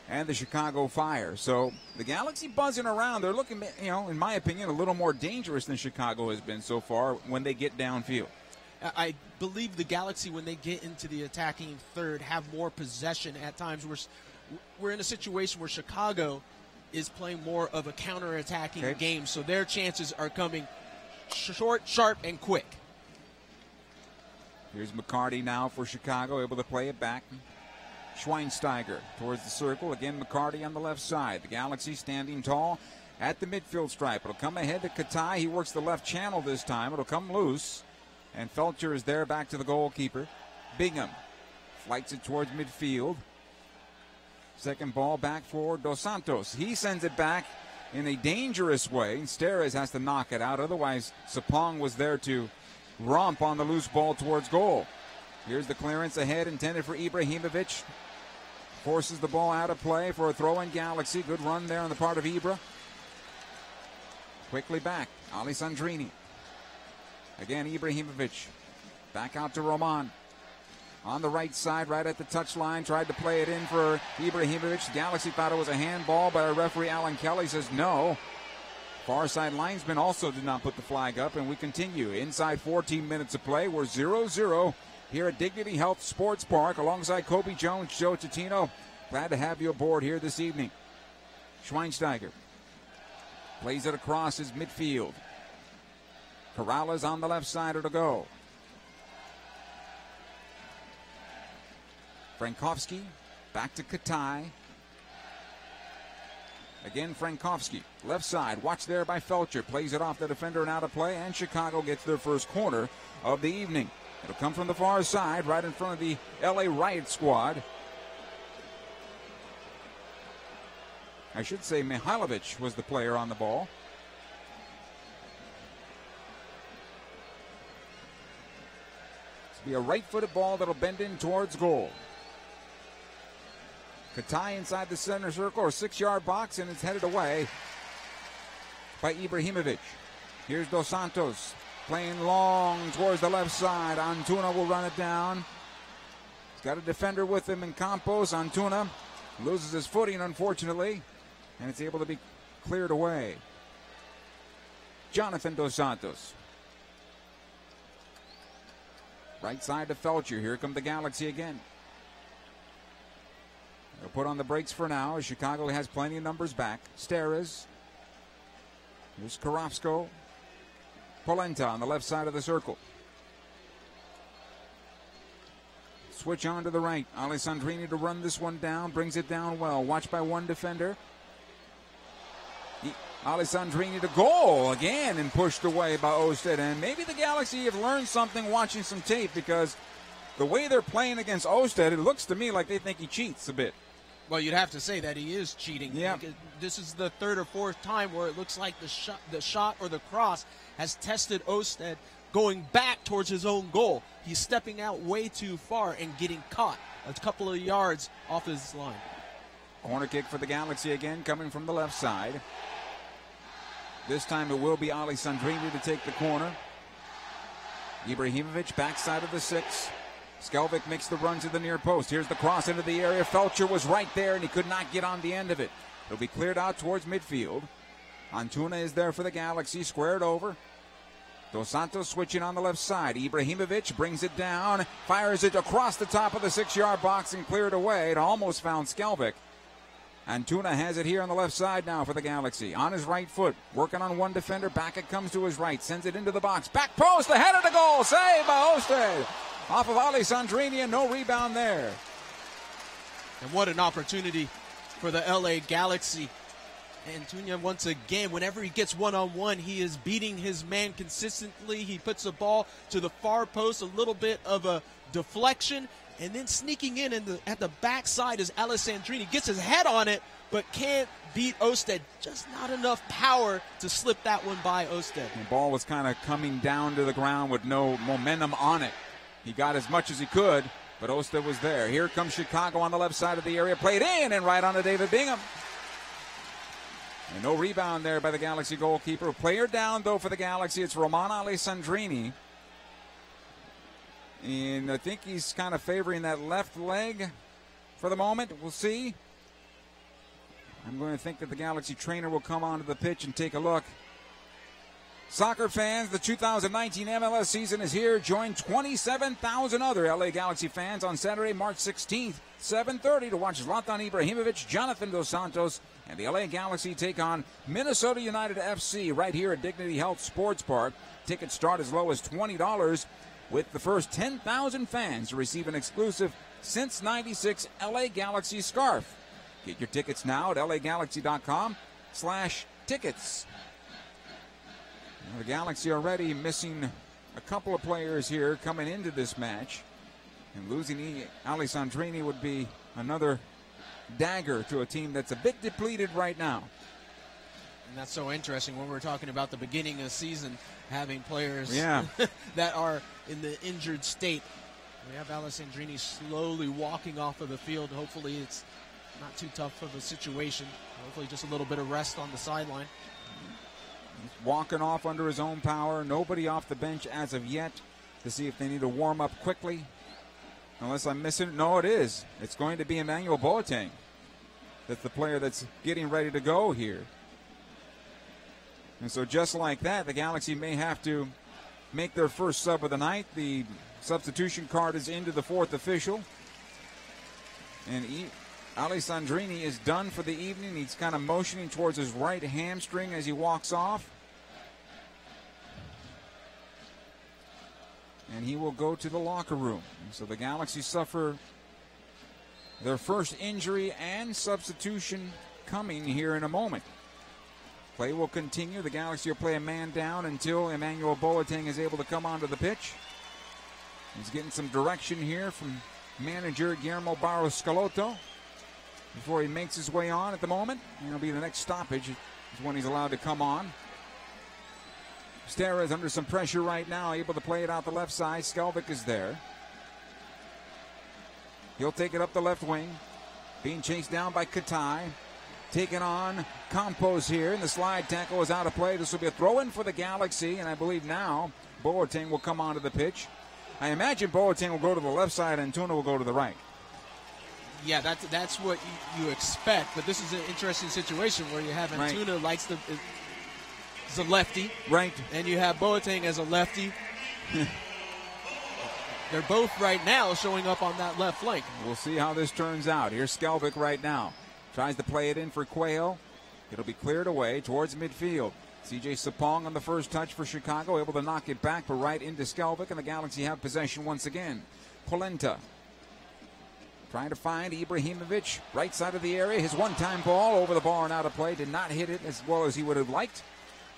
and the Chicago Fire. So the Galaxy buzzing around. They're looking, in my opinion, a little more dangerous than Chicago has been so far when they get downfield. I believe the Galaxy, when they get into the attacking third, have more possession at times. We're in a situation where Chicago is playing more of a counter-attacking game, so their chances are coming short, sharp, and quick. Here's McCarty now for Chicago, able to play it back. Schweinsteiger towards the circle. Again, McCarty on the left side. The Galaxy standing tall at the midfield stripe. It'll come ahead to Katai. He works the left channel this time. It'll come loose. And Felcher is there back to the goalkeeper. Bingham flights it towards midfield. Second ball back for Dos Santos. He sends it back in a dangerous way. Steres has to knock it out. Otherwise, Sapong was there to romp on the loose ball towards goal. Here's the clearance ahead intended for Ibrahimovic. Forces the ball out of play for a throw in Galaxy. Good run there on the part of Ibra. Quickly back. Alessandrini. Again, Ibrahimovic. Back out to Roman. On the right side, right at the touchline. Tried to play it in for Ibrahimovic. The Galaxy thought it was a handball, but our referee Alan Kelly says no. Far side linesman also did not put the flag up, and we continue. Inside 14 minutes of play. We're 0-0 here at Dignity Health Sports Park alongside Kobe Jones, Joe Titino. Glad to have you aboard here this evening. Schweinsteiger plays it across his midfield. Corrales on the left side to go. Frankowski back to Katai. Again, Frankowski, left side, watched there by Felcher. Plays it off the defender and out of play, and Chicago gets their first corner of the evening. It'll come from the far side, right in front of the LA Riot squad. I should say Mihailovic was the player on the ball. It'll be a right-footed ball that'll bend in towards goal. Katai inside the center circle or 6-yard box, and it's headed away by Ibrahimovic. Here's Dos Santos playing long towards the left side. Antuna will run it down. He's got a defender with him in Campos. Antuna loses his footing, unfortunately, and it's able to be cleared away. Jonathan Dos Santos. Right side to Felcher. Here come the Galaxy again. They'll put on the brakes for now as Chicago has plenty of numbers back. Steres. Here's Carrasco. Polenta on the left side of the circle. Switch on to the right. Alessandrini to run this one down. Brings it down well. Watched by one defender. Alessandrini to goal again and pushed away by Osted. And maybe the Galaxy have learned something watching some tape, because the way they're playing against Osted, it looks to me like they think he cheats a bit. Well, you'd have to say that he is cheating. Yeah. This is the third or fourth time where it looks like the shot or the cross has tested Osted going back towards his own goal. He's stepping out way too far and getting caught a couple of yards off his line. Corner kick for the Galaxy again, coming from the left side. This time it will be Alessandrini to take the corner. Ibrahimovic, backside of the 6. Skelvic makes the run to the near post. Here's the cross into the area. Felcher was right there, and he could not get on the end of it. It'll be cleared out towards midfield. Antuna is there for the Galaxy, squared over. Dos Santos switching on the left side. Ibrahimovic brings it down, fires it across the top of the 6-yard box and cleared away. It almost found Skelvic. Antuna has it here on the left side now for the Galaxy. On his right foot, working on one defender. Back it comes to his right, sends it into the box. Back post, ahead of the goal. Saved by Osted. Off of Alessandrini, and no rebound there. And what an opportunity for the LA Galaxy. Antuna, once again, whenever he gets one-on-one, he is beating his man consistently. He puts the ball to the far post, a little bit of a deflection, and then sneaking in at the backside is Alessandrini. Gets his head on it, but can't beat Osted. Just not enough power to slip that one by Osted. The ball was kind of coming down to the ground with no momentum on it. He got as much as he could, but Osted was there. Here comes Chicago on the left side of the area. Played in and right on to David Bingham. And no rebound there by the Galaxy goalkeeper. Player down, though, for the Galaxy. It's Roman Alessandrini. And I think he's kind of favoring that left leg for the moment. We'll see. I'm going to think that the Galaxy trainer will come onto the pitch and take a look. Soccer fans, the 2019 MLS season is here. Join 27,000 other LA Galaxy fans on Saturday, March 16th, 7:30 to watch Zlatan Ibrahimovic, Jonathan Dos Santos, and the LA Galaxy take on Minnesota United FC right here at Dignity Health Sports Park. Tickets start as low as $20, with the first 10,000 fans to receive an exclusive since 96 LA Galaxy scarf. Get your tickets now at lagalaxy.com/tickets. The Galaxy already missing a couple of players here coming into this match. And losing Alessandrini would be another dagger to a team that's a bit depleted right now. And that's so interesting when we're talking about the beginning of the season, having players that are in the injured state. We have Alessandrini slowly walking off of the field. Hopefully it's not too tough of a situation. Hopefully just a little bit of rest on the sideline. He's walking off under his own power. Nobody off the bench as of yet to see if they need to warm up quickly. Unless I'm missing, no, it is. It's going to be Emmanuel Boateng. That's the player that's getting ready to go here. And so just like that, the Galaxy may have to make their first sub of the night. The substitution card is into the fourth official. And Alessandrini is done for the evening. He's kind of motioning towards his right hamstring as he walks off. And he will go to the locker room. So the Galaxy suffer their first injury and substitution coming here in a moment. Play will continue. The Galaxy will play a man down until Emmanuel Boateng is able to come onto the pitch. He's getting some direction here from manager Guillermo Barros Scalotto before he makes his way on at the moment. It'll be the next stoppage is when he's allowed to come on. Stera is under some pressure right now, able to play it out the left side. Skelvik is there. He'll take it up the left wing. Being chased down by Katai. Taking on Campos here, and the slide tackle is out of play. This will be a throw-in for the Galaxy, and I believe now Boateng will come onto the pitch. I imagine Boateng will go to the left side and Tuna will go to the right. Yeah, that's what you expect, but this is an interesting situation where you have Antuna likes the... He's a lefty. Right. And you have Boateng as a lefty. They're both right now showing up on that left flank. We'll see how this turns out. Here's Skelvik right now. Tries to play it in for Quayle. It'll be cleared away towards midfield. CJ Sapong on the first touch for Chicago, able to knock it back, but right into Skelvik, and the Galaxy have possession once again. Polenta trying to find Ibrahimovic, right side of the area. His one-time ball over the bar and out of play. Did not hit it as well as he would have liked.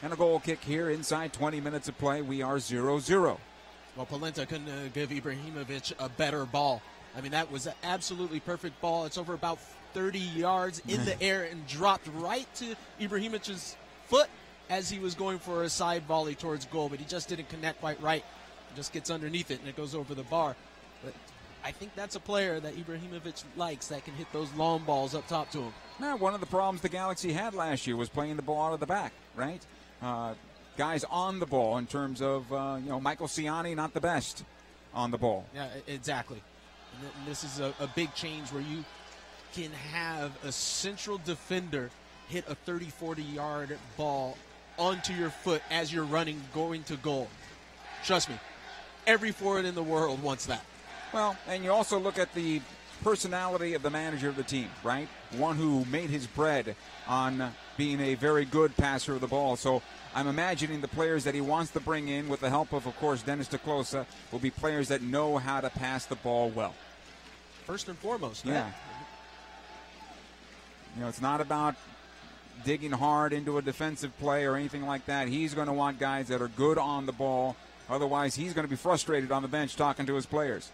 And a goal kick here inside 20 minutes of play. We are 0-0. Well, Polenta couldn't give Ibrahimovic a better ball. I mean, that was an absolutely perfect ball. It's over about 30 yards in the air and dropped right to Ibrahimovic's foot as he was going for a side volley towards goal, but he just didn't connect quite right. He just gets underneath it and it goes over the bar. But I think that's a player that Ibrahimovic likes that can hit those long balls up top to him. Now, one of the problems the Galaxy had last year was playing the ball out of the back, right? Guys on the ball in terms of, Michael Ciani, not the best on the ball. Yeah, exactly. And this is a big change where you can have a central defender hit a 30, 40-yard ball onto your foot as you're running, going to goal. Trust me, every forward in the world wants that. Well, and you also look at the personality of the manager of the team, right? One who made his bread on being a very good passer of the ball. So I'm imagining the players that he wants to bring in, with the help of course, Dennis Declosa, will be players that know how to pass the ball well. First and foremost, yeah. It's not about digging hard into a defensive play or anything like that. He's going to want guys that are good on the ball. Otherwise, he's going to be frustrated on the bench talking to his players.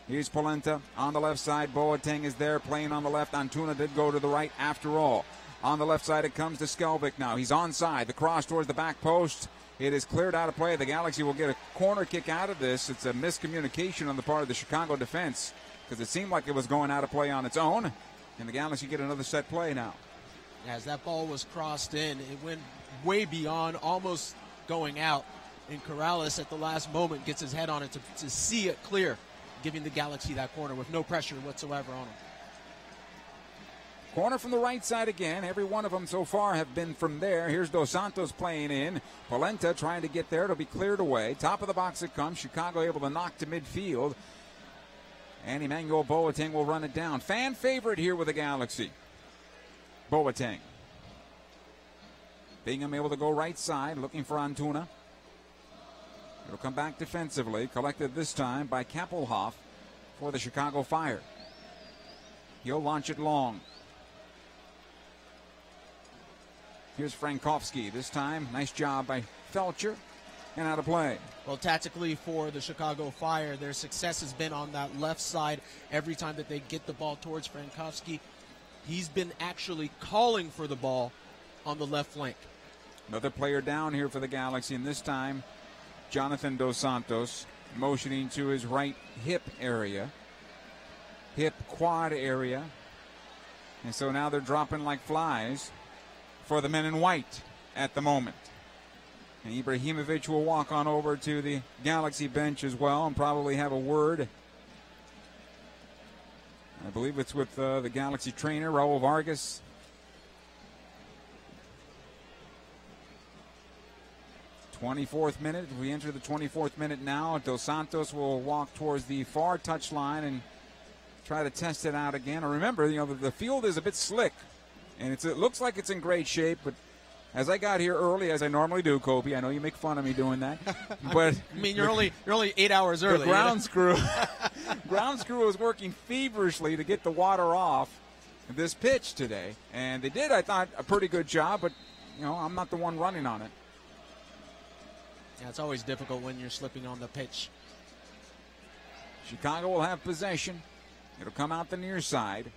Here's Polenta on the left side. Boateng is there playing on the left. Antuna did go to the right after all. On the left side, it comes to Skelvik now. He's onside. The cross towards the back post. It is cleared out of play. The Galaxy will get a corner kick out of this. It's a miscommunication on the part of the Chicago defense because it seemed like it was going out of play on its own. And the Galaxy get another set play now. As that ball was crossed in, it went way beyond, almost going out. And Corrales at the last moment gets his head on it to see it clear, giving the Galaxy that corner with no pressure whatsoever on him. Corner from the right side again. Every one of them so far have been from there. Here's Dos Santos playing in. Polenta trying to get there. It'll be cleared away. Top of the box it comes. Chicago able to knock to midfield. And Emmanuel Boateng will run it down. Fan favorite here with the Galaxy. Boateng. Bingham able to go right side, looking for Antuna. It'll come back defensively. Collected this time by Kappelhoff for the Chicago Fire. He'll launch it long. Here's Frankowski. This time, nice job by Felcher. And out of play. Well, tactically for the Chicago Fire, their success has been on that left side. Every time that they get the ball towards Frankowski, he's been actually calling for the ball on the left flank. Another player down here for the Galaxy, and this time, Jonathan Dos Santos motioning to his right hip area. Hip quad area. And so now they're dropping like flies for the men in white at the moment. And Ibrahimovic will walk on over to the Galaxy bench as well and probably have a word. I believe it's with the Galaxy trainer, Raul Vargas. '24th minute. We enter the 24th minute now. Dos Santos will walk towards the far touchline and try to test it out again. And remember, the field is a bit slick, and it looks like it's in great shape, but as I got here early, as I normally do, Kobe, I know you make fun of me doing that, but I mean, you're only 8 hours early. The ground crew was working feverishly to get the water off this pitch today, and they did, I thought, a pretty good job. But I'm not the one running on it. Yeah, it's always difficult when you're slipping on the pitch. Chicago will have possession. It'll come out the near side.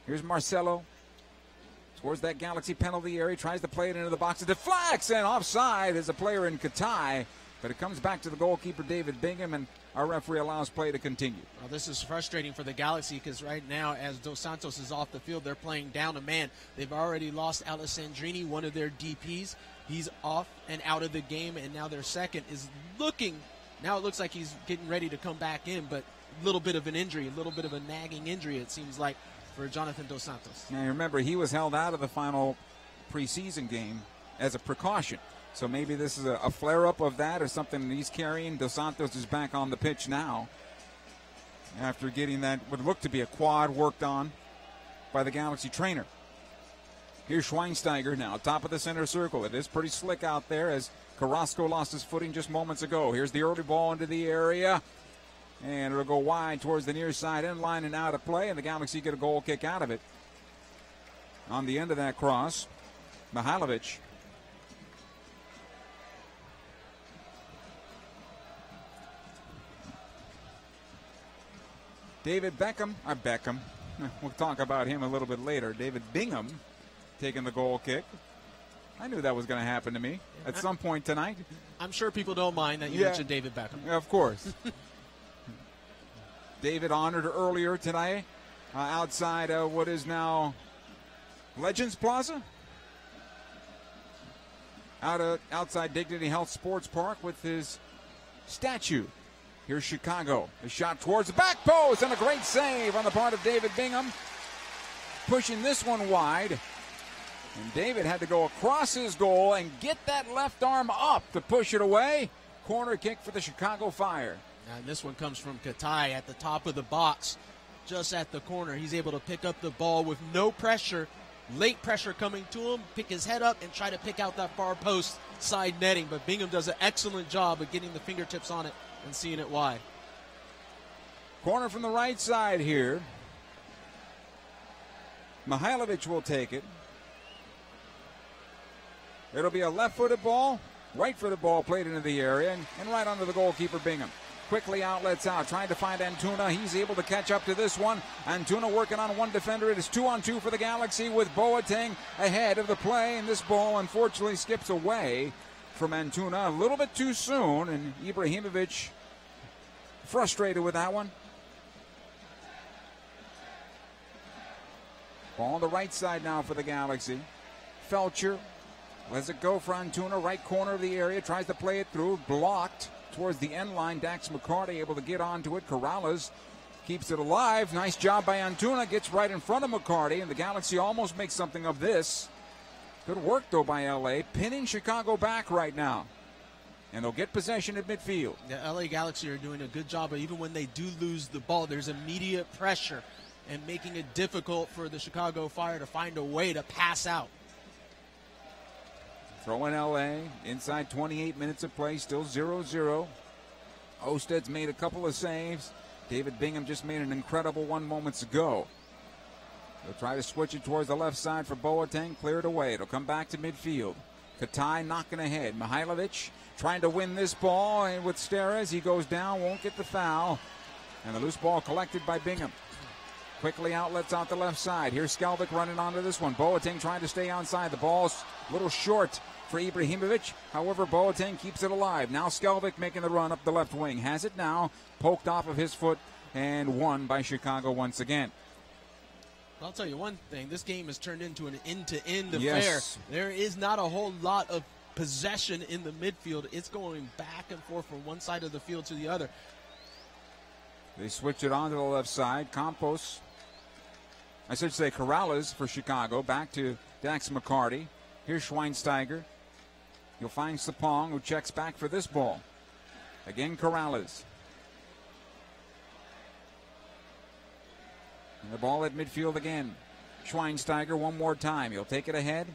Here's Marcelo. Towards that Galaxy penalty area, tries to play it into the box. It deflects, and offside is a player in Katai. But it comes back to the goalkeeper, David Bingham, and our referee allows play to continue. Well, this is frustrating for the Galaxy because right now, as Dos Santos is off the field, they're playing down a man. They've already lost Alessandrini, one of their DPs. He's off and out of the game, and now their second is looking. Now it looks like he's getting ready to come back in, but a little bit of an injury, a little bit of a nagging injury, it seems like, for Jonathan Dos Santos. Now, remember, he was held out of the final preseason game as a precaution. So maybe this is a flare-up of that or something that he's carrying. Dos Santos is back on the pitch now after getting that what looked to be a quad worked on by the Galaxy trainer. Here's Schweinsteiger now, top of the center circle. It is pretty slick out there as Carrasco lost his footing just moments ago. Here's the early ball into the area. And it'll go wide towards the near side end line and out of play, and the Galaxy get a goal kick out of it. On the end of that cross, Mihailovic. David Beckham. We'll talk about him a little bit later. David Bingham taking the goal kick. I knew that was going to happen to me at some point tonight. I'm sure people don't mind that you mentioned David Beckham. Of course. David honored earlier today outside what is now Legends Plaza. Outside Dignity Health Sports Park with his statue. Here's Chicago. A shot towards the back post and a great save on the part of David Bingham. Pushing this one wide. And David had to go across his goal and get that left arm up to push it away. Corner kick for the Chicago Fire. And this one comes from Katai at the top of the box, just at the corner. He's able to pick up the ball with no pressure, late pressure coming to him, pick his head up and try to pick out that far post side netting. But Bingham does an excellent job of getting the fingertips on it and seeing it wide. Corner from the right side here. Mihailovic will take it. It'll be a left-footed ball, right-footed ball played into the area, and right onto the goalkeeper, Bingham. Quickly outlets out, trying to find Antuna. He's able to catch up to this one. Antuna working on one defender. It is 2-on-2 for the Galaxy with Boateng ahead of the play. And this ball, unfortunately, skips away from Antuna a little bit too soon. And Ibrahimovic frustrated with that one. Ball on the right side now for the Galaxy. Felcher lets it go for Antuna. Right corner of the area. Tries to play it through. Blocked. Towards the end line, Dax McCarty able to get onto it. Corrales keeps it alive. Nice job by Antuna. Gets right in front of McCarty, and the Galaxy almost makes something of this. Good work, though, by L.A. Pinning Chicago back right now. And they'll get possession at midfield. The L.A. Galaxy are doing a good job, but even when they do lose the ball, there's immediate pressure and making it difficult for the Chicago Fire to find a way to pass out. Throw in L.A. Inside 28 minutes of play, still 0-0. Osted's made a couple of saves. David Bingham just made an incredible one moments ago. They'll try to switch it towards the left side for Boateng. Cleared away. It'll come back to midfield. Katai knocking ahead. Mihailovic trying to win this ball. And with Steres, he goes down. Won't get the foul. And the loose ball collected by Bingham. Quickly outlets out the left side. Here's Skelvic running onto this one. Boateng trying to stay outside. The ball's a little short for Ibrahimovic. However, Boateng keeps it alive. Now Skelvic making the run up the left wing. Has it now. Poked off of his foot and won by Chicago once again. I'll tell you one thing. This game has turned into an end-to-end affair. Yes. There is not a whole lot of possession in the midfield. It's going back and forth from one side of the field to the other. They switch it onto the left side. Campos, I should say Corrales for Chicago. Back to Dax McCarty. Here's Schweinsteiger. You'll find Sapong, who checks back for this ball. Again, Corrales. And the ball at midfield again. Schweinsteiger one more time. He'll take it ahead.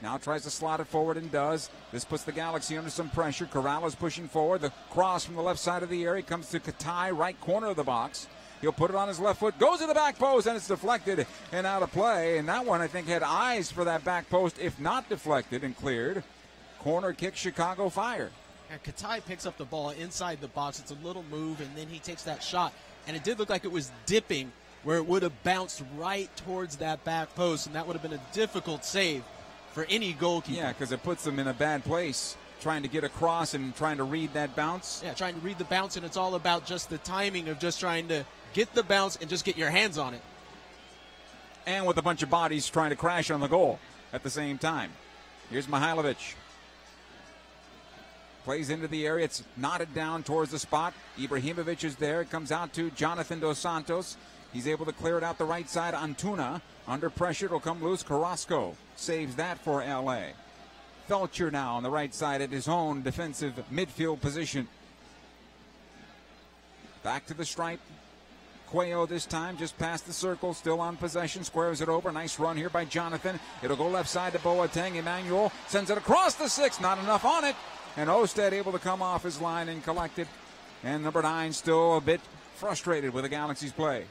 Now tries to slot it forward and does. This puts the Galaxy under some pressure. Corrales pushing forward. The cross from the left side of the area comes to Katai, right corner of the box. He'll put it on his left foot. Goes to the back post, and it's deflected and out of play. And that one, I think, had eyes for that back post, if not deflected and cleared. Corner kick, Chicago Fire. And Katai picks up the ball inside the box. It's a little move, and then he takes that shot. And it did look like it was dipping, where it would have bounced right towards that back post, and that would have been a difficult save for any goalkeeper. Yeah, because it puts them in a bad place, trying to get across and trying to read that bounce. Yeah, trying to read the bounce, and it's all about just the timing of just trying to get the bounce and just get your hands on it. And with a bunch of bodies trying to crash on the goal at the same time. Here's Mihailovic. Plays into the area. It's knotted down towards the spot. Ibrahimovic is there. It comes out to Jonathan Dos Santos. He's able to clear it out the right side. Antuna under pressure. It'll come loose. Carrasco saves that for L.A. Felcher now on the right side at his own defensive midfield position. Back to the stripe. Cuello this time just past the circle. Still on possession. Squares it over. Nice run here by Jonathan. It'll go left side to Boateng. Emmanuel sends it across the 6. Not enough on it. And Osted able to come off his line and collect it. And number 9 still a bit frustrated with the Galaxy's play.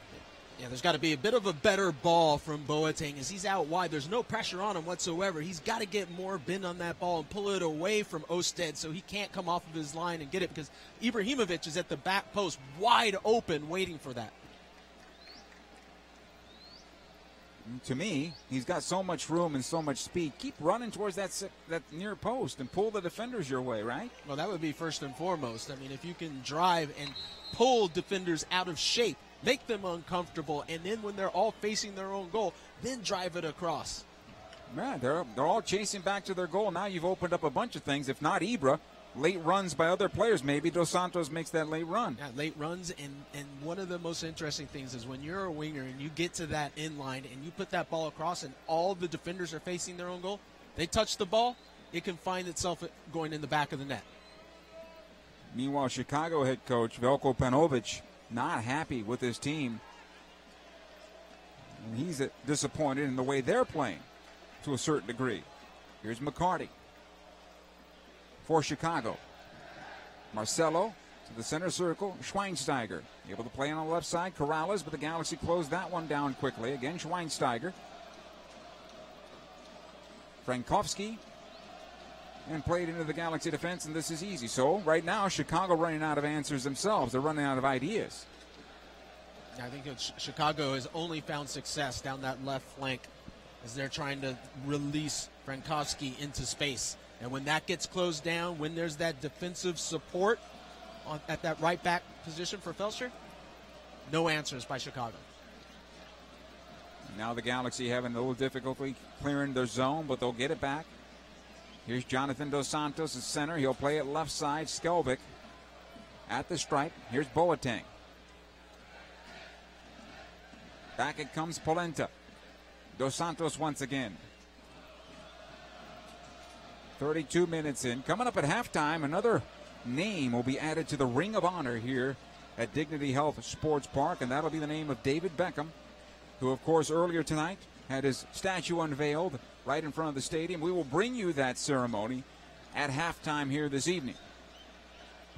Yeah, there's got to be a bit of a better ball from Boateng as he's out wide. There's no pressure on him whatsoever. He's got to get more bend on that ball and pull it away from Osted so he can't come off of his line and get it, because Ibrahimovic is at the back post wide open waiting for that. To me, he's got so much room and so much speed. Keep running towards that near post and pull the defenders your way, right? Well, that would be first and foremost. I mean, if you can drive and pull defenders out of shape, make them uncomfortable, and then when they're all facing their own goal, then drive it across. Yeah, they're all chasing back to their goal. Now you've opened up a bunch of things. If not Ibra, late runs by other players. Maybe Dos Santos makes that late run. Yeah, late runs, and one of the most interesting things is when you're a winger and you get to that end line and you put that ball across and all the defenders are facing their own goal, they touch the ball, it can find itself going in the back of the net. Meanwhile, Chicago head coach Veljko Panovic not happy with his team. And he's disappointed in the way they're playing to a certain degree. Here's McCarty for Chicago. Marcelo to the center circle. Schweinsteiger able to play on the left side. Corrales, but the Galaxy closed that one down quickly. Again, Schweinsteiger. Frankowski. And played into the Galaxy defense, and this is easy. So right now, Chicago running out of answers themselves. They're running out of ideas. I think Chicago has only found success down that left flank as they're trying to release Frankowski into space. And when that gets closed down, when there's that defensive support at that right back position for Felcher, no answers by Chicago. Now the Galaxy having a little difficulty clearing their zone, but they'll get it back. Here's Jonathan Dos Santos at center. He'll play it left side. Skelvic at the stripe. Here's Boateng. Back it comes Polenta. Dos Santos once again. 32 minutes in. Coming up at halftime, another name will be added to the Ring of Honor here at Dignity Health Sports Park, and that'll be the name of David Beckham, who, of course, earlier tonight had his statue unveiled right in front of the stadium. We will bring you that ceremony at halftime here this evening.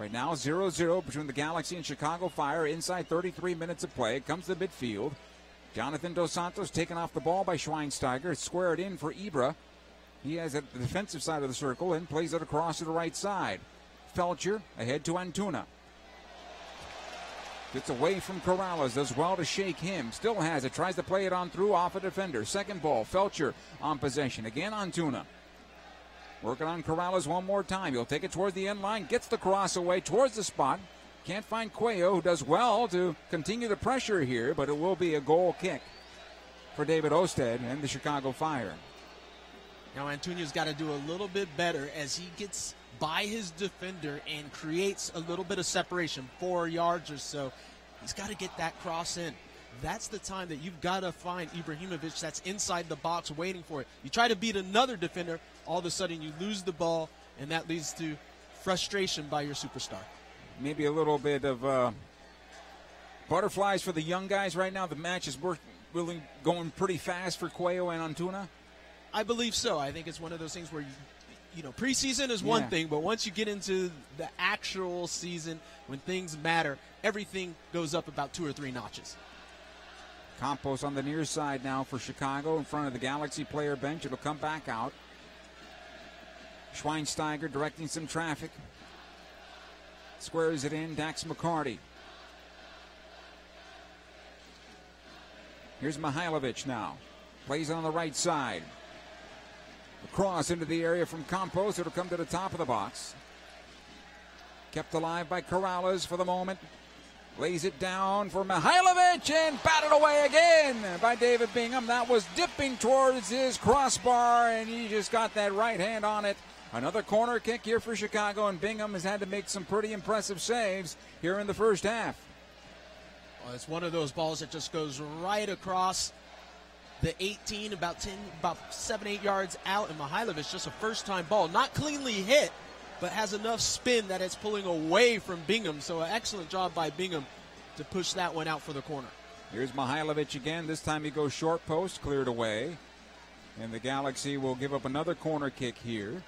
Right now, 0-0 between the Galaxy and Chicago Fire. Inside 33 minutes of play. It comes to midfield. Jonathan Dos Santos taken off the ball by Schweinsteiger. Squared in for Ibra. He has it at the defensive side of the circle and plays it across to the right side. Felcher ahead to Antuna. Gets away from Corrales, does well to shake him. Still has it, tries to play it on through off a defender. Second ball, Felcher on possession. Again Antuna. Working on Corrales one more time. He'll take it towards the end line, gets the cross away towards the spot. Can't find Cuello, who does well to continue the pressure here, but it will be a goal kick for David Osted and the Chicago Fire. Now Antuna's got to do a little bit better as he gets by his defender and creates a little bit of separation, 4 yards or so. He's got to get that cross in. That's the time that you've got to find Ibrahimovic that's inside the box waiting for it. You try to beat another defender, all of a sudden you lose the ball, and that leads to frustration by your superstar. Maybe a little bit of butterflies for the young guys right now. The match is really going pretty fast for Cuello and Antuna. I believe so. I think it's one of those things where you know, preseason is one thing, but once you get into the actual season, when things matter, everything goes up about 2 or 3 notches. Campos on the near side now for Chicago in front of the Galaxy player bench. It'll come back out. Schweinsteiger directing some traffic. Squares it in, Dax McCarty. Here's Mihailovic now. Plays on the right side. A cross into the area from Campos. It'll come to the top of the box. Kept alive by Corrales for the moment. Lays it down for Mihailovic and batted away again by David Bingham. That was dipping towards his crossbar, and he just got that right hand on it. Another corner kick here for Chicago, and Bingham has had to make some pretty impressive saves here in the first half. Well, it's one of those balls that just goes right across the 18, about 7-8 yards out, and Mihailovic, just a first-time ball. Not cleanly hit, but has enough spin that it's pulling away from Bingham. So an excellent job by Bingham to push that one out for the corner. Here's Mihailovic again. This time he goes short post, cleared away. And the Galaxy will give up another corner kick here.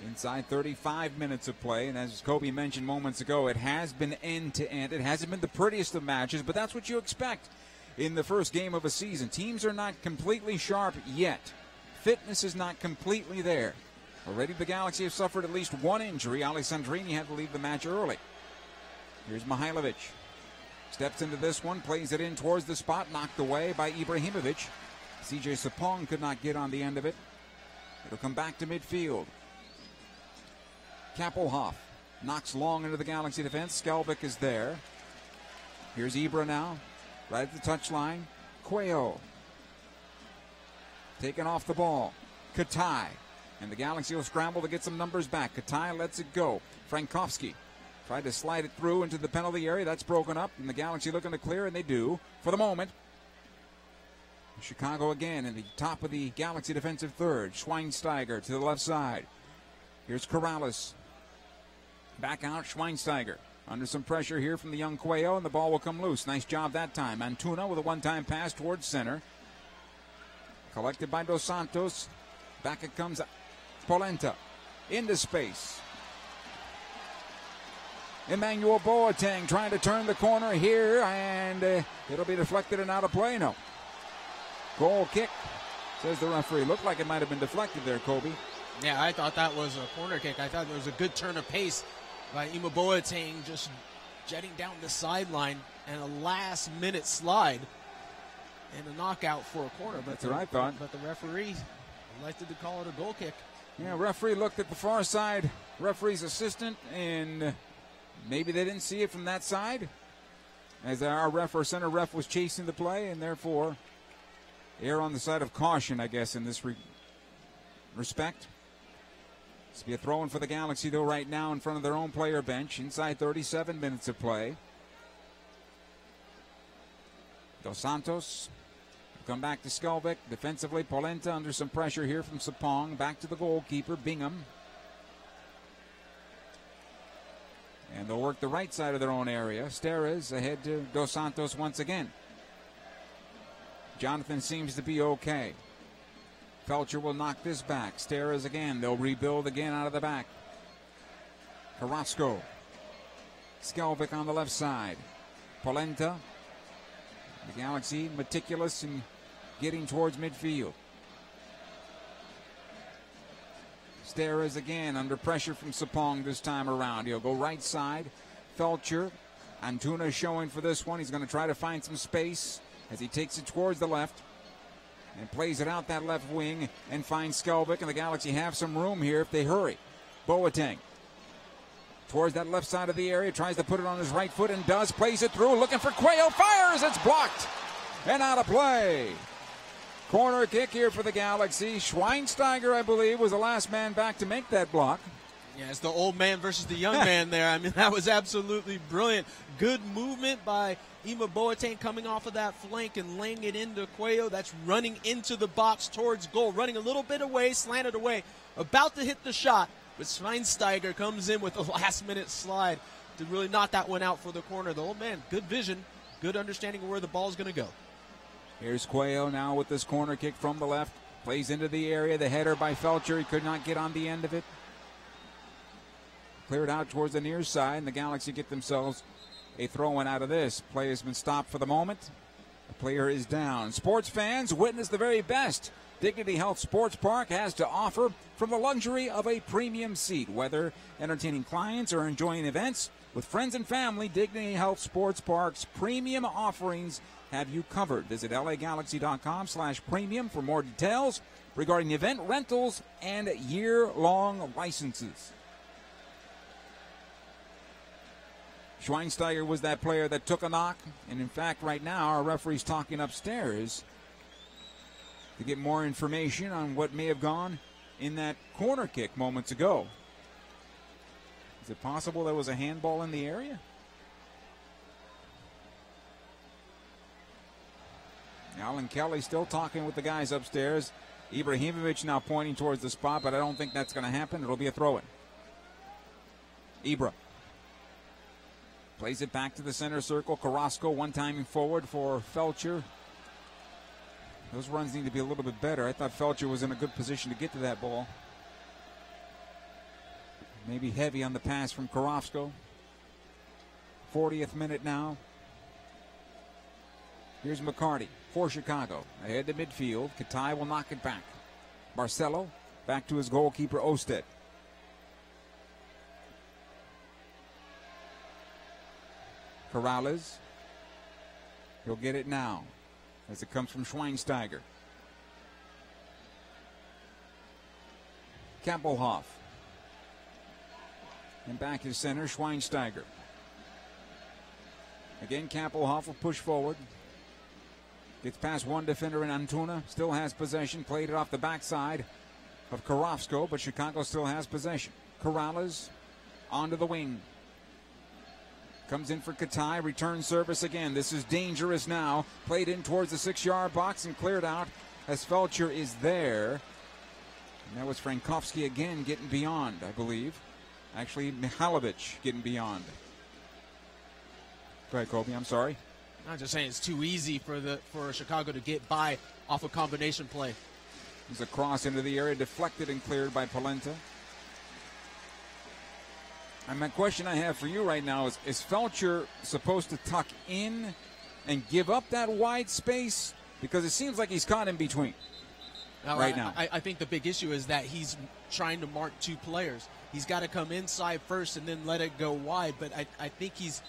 Inside 35 minutes of play, and as Kobe mentioned moments ago, it has been end-to-end. It hasn't been the prettiest of matches, but that's what you expect in the first game of a season. Teams are not completely sharp yet. Fitness is not completely there. Already the Galaxy have suffered at least one injury. Alessandrini had to leave the match early. Here's Mihailovic. Steps into this one, plays it in towards the spot, knocked away by Ibrahimovic. CJ Sapong could not get on the end of it. It'll come back to midfield. Kappelhoff knocks long into the Galaxy defense. Skelvik is there. Here's Ibra now, right at the touchline. Cuello taking off the ball. Katai. And the Galaxy will scramble to get some numbers back. Katai lets it go. Frankowski tried to slide it through into the penalty area. That's broken up, and the Galaxy looking to clear, and they do for the moment. Chicago again in the top of the Galaxy defensive third. Schweinsteiger to the left side. Here's Corrales. Back out, Schweinsteiger. Under some pressure here from the young Cuello, and the ball will come loose. Nice job that time. Antuna with a one-time pass towards center. Collected by Dos Santos. Back it comes Polenta. Into space. Emmanuel Boateng trying to turn the corner here, and it'll be deflected and out of play. No. Goal kick, says the referee. Looked like it might have been deflected there, Kobe. Yeah, I thought that was a corner kick. I thought there was a good turn of pace by Ima Boateng, just jetting down the sideline, and a last-minute slide and a knockout for a corner. That's what I thought. But the referee elected to call it a goal kick. Yeah, referee looked at the far side, referee's assistant, and maybe they didn't see it from that side, as our center ref was chasing the play, and therefore err on the side of caution, I guess, in this respect. This will be a throw-in for the Galaxy, though, right now in front of their own player bench, inside 37 minutes of play. Dos Santos will come back to Skelvik. Defensively, Polenta under some pressure here from Sapong. Back to the goalkeeper, Bingham. And they'll work the right side of their own area. Steres ahead to Dos Santos once again. Jonathan seems to be okay. Felcher will knock this back. Steres again. They'll rebuild again out of the back. Carrasco. Skelvick on the left side. Polenta. The Galaxy meticulous in getting towards midfield. Steres again under pressure from Sapong this time around. He'll go right side. Felcher. Antuna showing for this one. He's going to try to find some space as he takes it towards the left and plays it out that left wing and finds Skelvick. And the Galaxy have some room here if they hurry. Boateng towards that left side of the area, tries to put it on his right foot and does, plays it through, looking for Cuello, fires, it's blocked and out of play. Corner kick here for the Galaxy. Schweinsteiger, I believe, was the last man back to make that block. Yeah, it's the old man versus the young man there. I mean, that was absolutely brilliant. Good movement by Ima Boateng coming off of that flank and laying it into Cuello. That's running into the box towards goal, running a little bit away, slanted away, about to hit the shot. But Schweinsteiger comes in with a last-minute slide to really knock that one out for the corner. The old man, good vision, good understanding of where the ball is going to go. Here's Cuello now with this corner kick from the left. Plays into the area. The header by Felcher. He could not get on the end of it. Cleared out towards the near side, and the Galaxy get themselves a throw-in out of this. Play has been stopped for the moment. The player is down. Sports fans, witness the very best Dignity Health Sports Park has to offer from the luxury of a premium seat. Whether entertaining clients or enjoying events with friends and family, Dignity Health Sports Park's premium offerings have you covered. Visit lagalaxy.com/premium for more details regarding event rentals and year-long licenses. Schweinsteiger was that player that took a knock, and in fact right now our referee's talking upstairs to get more information on what may have gone in that corner kick moments ago. Is it possible there was a handball in the area? Alan Kelly still talking with the guys upstairs. Ibrahimovic now pointing towards the spot, but I don't think that's going to happen. It'll be a throw-in. Ibra plays it back to the center circle. Carrasco one-timing forward for Felcher. Those runs need to be a little bit better. I thought Felcher was in a good position to get to that ball. Maybe heavy on the pass from Carrasco. 40th minute now. Here's McCarty for Chicago. Ahead to midfield. Katai will knock it back. Barcelo back to his goalkeeper, Osted. Corrales. He'll get it now as it comes from Schweinsteiger. Kappelhoff. And back to center, Schweinsteiger. Again, Kappelhoff will push forward. Gets past one defender in Antuna. Still has possession. Played it off the backside of Carrasco, but Chicago still has possession. Corrales onto the wing. Comes in for Katai. Return service again. This is dangerous now. Played in towards the 6-yard box and cleared out as Felcher is there. And that was Frankowski again getting beyond, I believe. Actually, Mihalovic getting beyond. Go ahead, Kobe. I'm sorry. I'm just saying it's too easy for Chicago to get by off a combination play. There's a cross into the area, deflected and cleared by Polenta. And my question I have for you right now is Felcher supposed to tuck in and give up that wide space? Because it seems like he's caught in between right now. I think the big issue is that he's trying to mark two players. He's got to come inside first and then let it go wide. But I think he's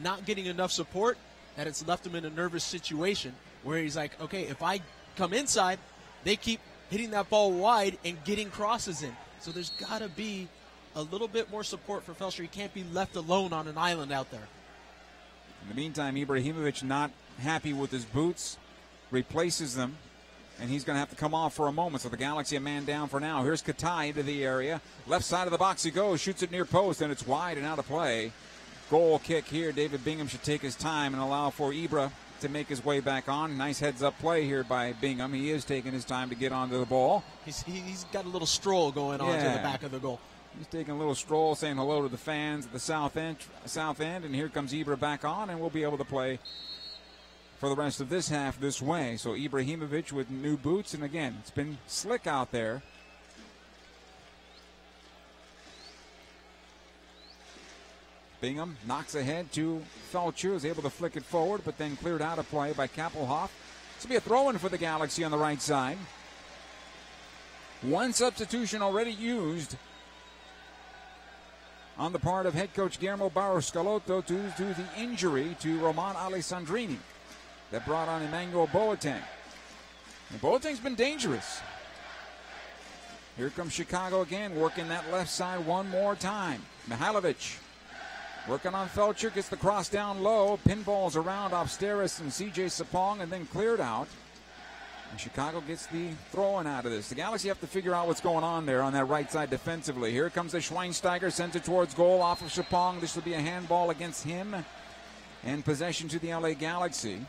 not getting enough support, that it's left him in a nervous situation where he's like, okay, if I come inside, they keep hitting that ball wide and getting crosses in. So there's got to be a little bit more support for Felcher. He can't be left alone on an island out there. In the meantime, Ibrahimovic not happy with his boots, replaces them, and he's going to have to come off for a moment. So the Galaxy a man down for now. Here's Katai into the area. Left side of the box he goes, shoots it near post, and it's wide and out of play. Goal kick here. David Bingham should take his time and allow for Ibra to make his way back on. Nice heads-up play here by Bingham. He is taking his time to get onto the ball. He's got a little stroll going on to the back of the goal. He's taking a little stroll, saying hello to the fans at the south end, and here comes Ibra back on, and we'll be able to play for the rest of this half this way. So Ibrahimovic with new boots, and again, it's been slick out there. Bingham knocks ahead to Felcher, is able to flick it forward, but then cleared out of play by Kappelhoff. This will be a throw-in for the Galaxy on the right side. One substitution already used on the part of head coach Guillermo Barros Scalotto due to the injury to Roman Alessandrini that brought on Emmanuel Boateng. And Boateng's been dangerous. Here comes Chicago again, working that left side one more time. Mihailovic working on Felcher, gets the cross down low, pinballs around off Steris and CJ Sapong, and then cleared out. And Chicago gets the throw-in out of this. The Galaxy have to figure out what's going on there on that right side defensively. Here comes the Schweinsteiger, sends it towards goal off of Sapong. This will be a handball against him, and possession to the LA Galaxy.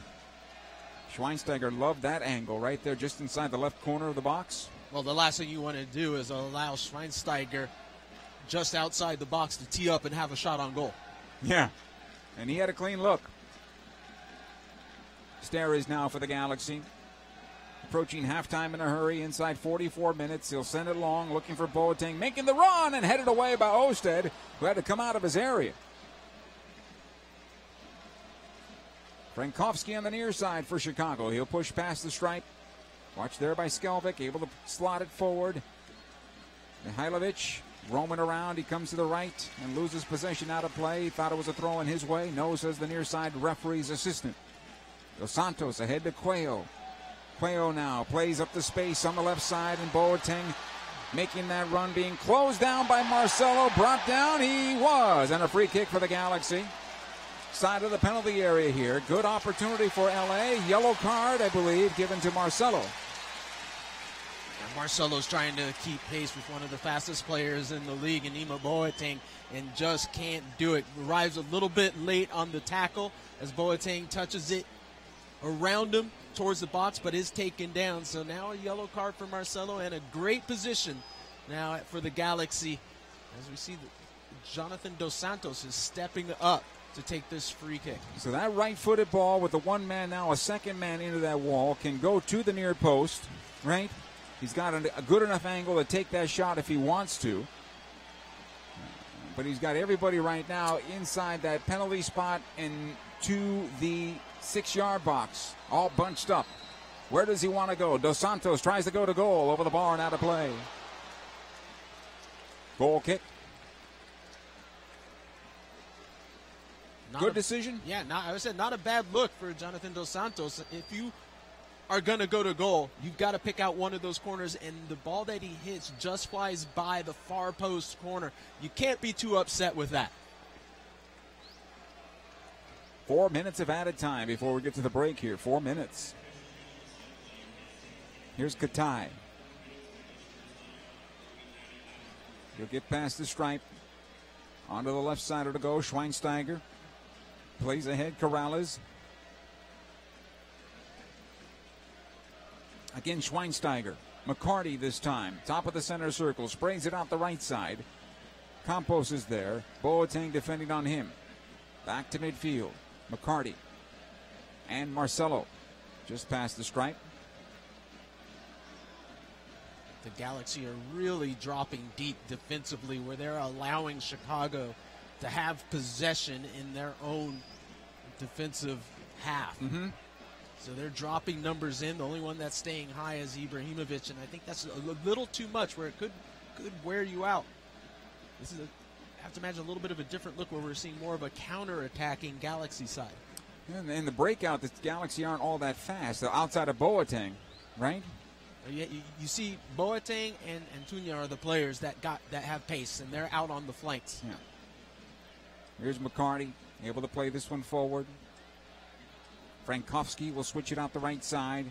Schweinsteiger loved that angle right there just inside the left corner of the box. Well, the last thing you want to do is allow Schweinsteiger just outside the box to tee up and have a shot on goal. Yeah, and he had a clean look. Steris now for the Galaxy. Approaching halftime in a hurry, inside 44 minutes. He'll send it long, looking for Boateng, making the run and headed away by Osted, who had to come out of his area. Frankowski on the near side for Chicago. He'll push past the stripe. Watch there by Skelvic, able to slot it forward. Mihailovic roaming around. He comes to the right and loses possession out of play. He thought it was a throw in his way. No, says the near side referee's assistant. Dos Santos ahead to Cuello. Cuello now plays up the space on the left side, and Boateng making that run, being closed down by Marcelo. Brought down, he was, and a free kick for the Galaxy. Side of the penalty area here. Good opportunity for LA. Yellow card, I believe, given to Marcelo. And Marcelo's trying to keep pace with one of the fastest players in the league, Nima Boateng, and just can't do it. Arrives a little bit late on the tackle as Boateng touches it around him towards the box, but is taken down. So now a yellow card for Marcelo, and a great position now for the Galaxy as we see that Jonathan Dos Santos is stepping up to take this free kick. So that right-footed ball with the one man now, a second man into that wall, can go to the near post, right? He's got a good enough angle to take that shot if he wants to. But he's got everybody right now inside that penalty spot and to the 6-yard box, all bunched up. Where does he want to go? Dos Santos tries to go to goal, over the bar and out of play. Goal kick. Good decision? Yeah, I would say not a bad look for Jonathan Dos Santos. If you are going to go to goal, you've got to pick out one of those corners, and the ball that he hits just flies by the far post corner. You can't be too upset with that. 4 minutes of added time before we get to the break here. 4 minutes. Here's Katai. He'll get past the stripe. Onto the left side to go. Schweinsteiger plays ahead. Corrales. Again, Schweinsteiger. McCarty this time. Top of the center circle. Sprays it out the right side. Campos is there. Boateng defending on him. Back to midfield. McCarty and Marcelo just past the stripe. The Galaxy are really dropping deep defensively, where they're allowing Chicago to have possession in their own defensive half. Mm-hmm. So they're dropping numbers in. The only one that's staying high is Ibrahimovic, and I think that's a little too much, where it could wear you out. This is I have to imagine a little bit of a different look, where we're seeing more of a counter-attacking Galaxy side. And in the breakout, the Galaxy aren't all that fast. They're outside of Boateng, right? You see Boateng and Tunya are the players that have pace, and they're out on the flanks. Yeah. Here's McCarty, able to play this one forward. Frankowski will switch it out the right side.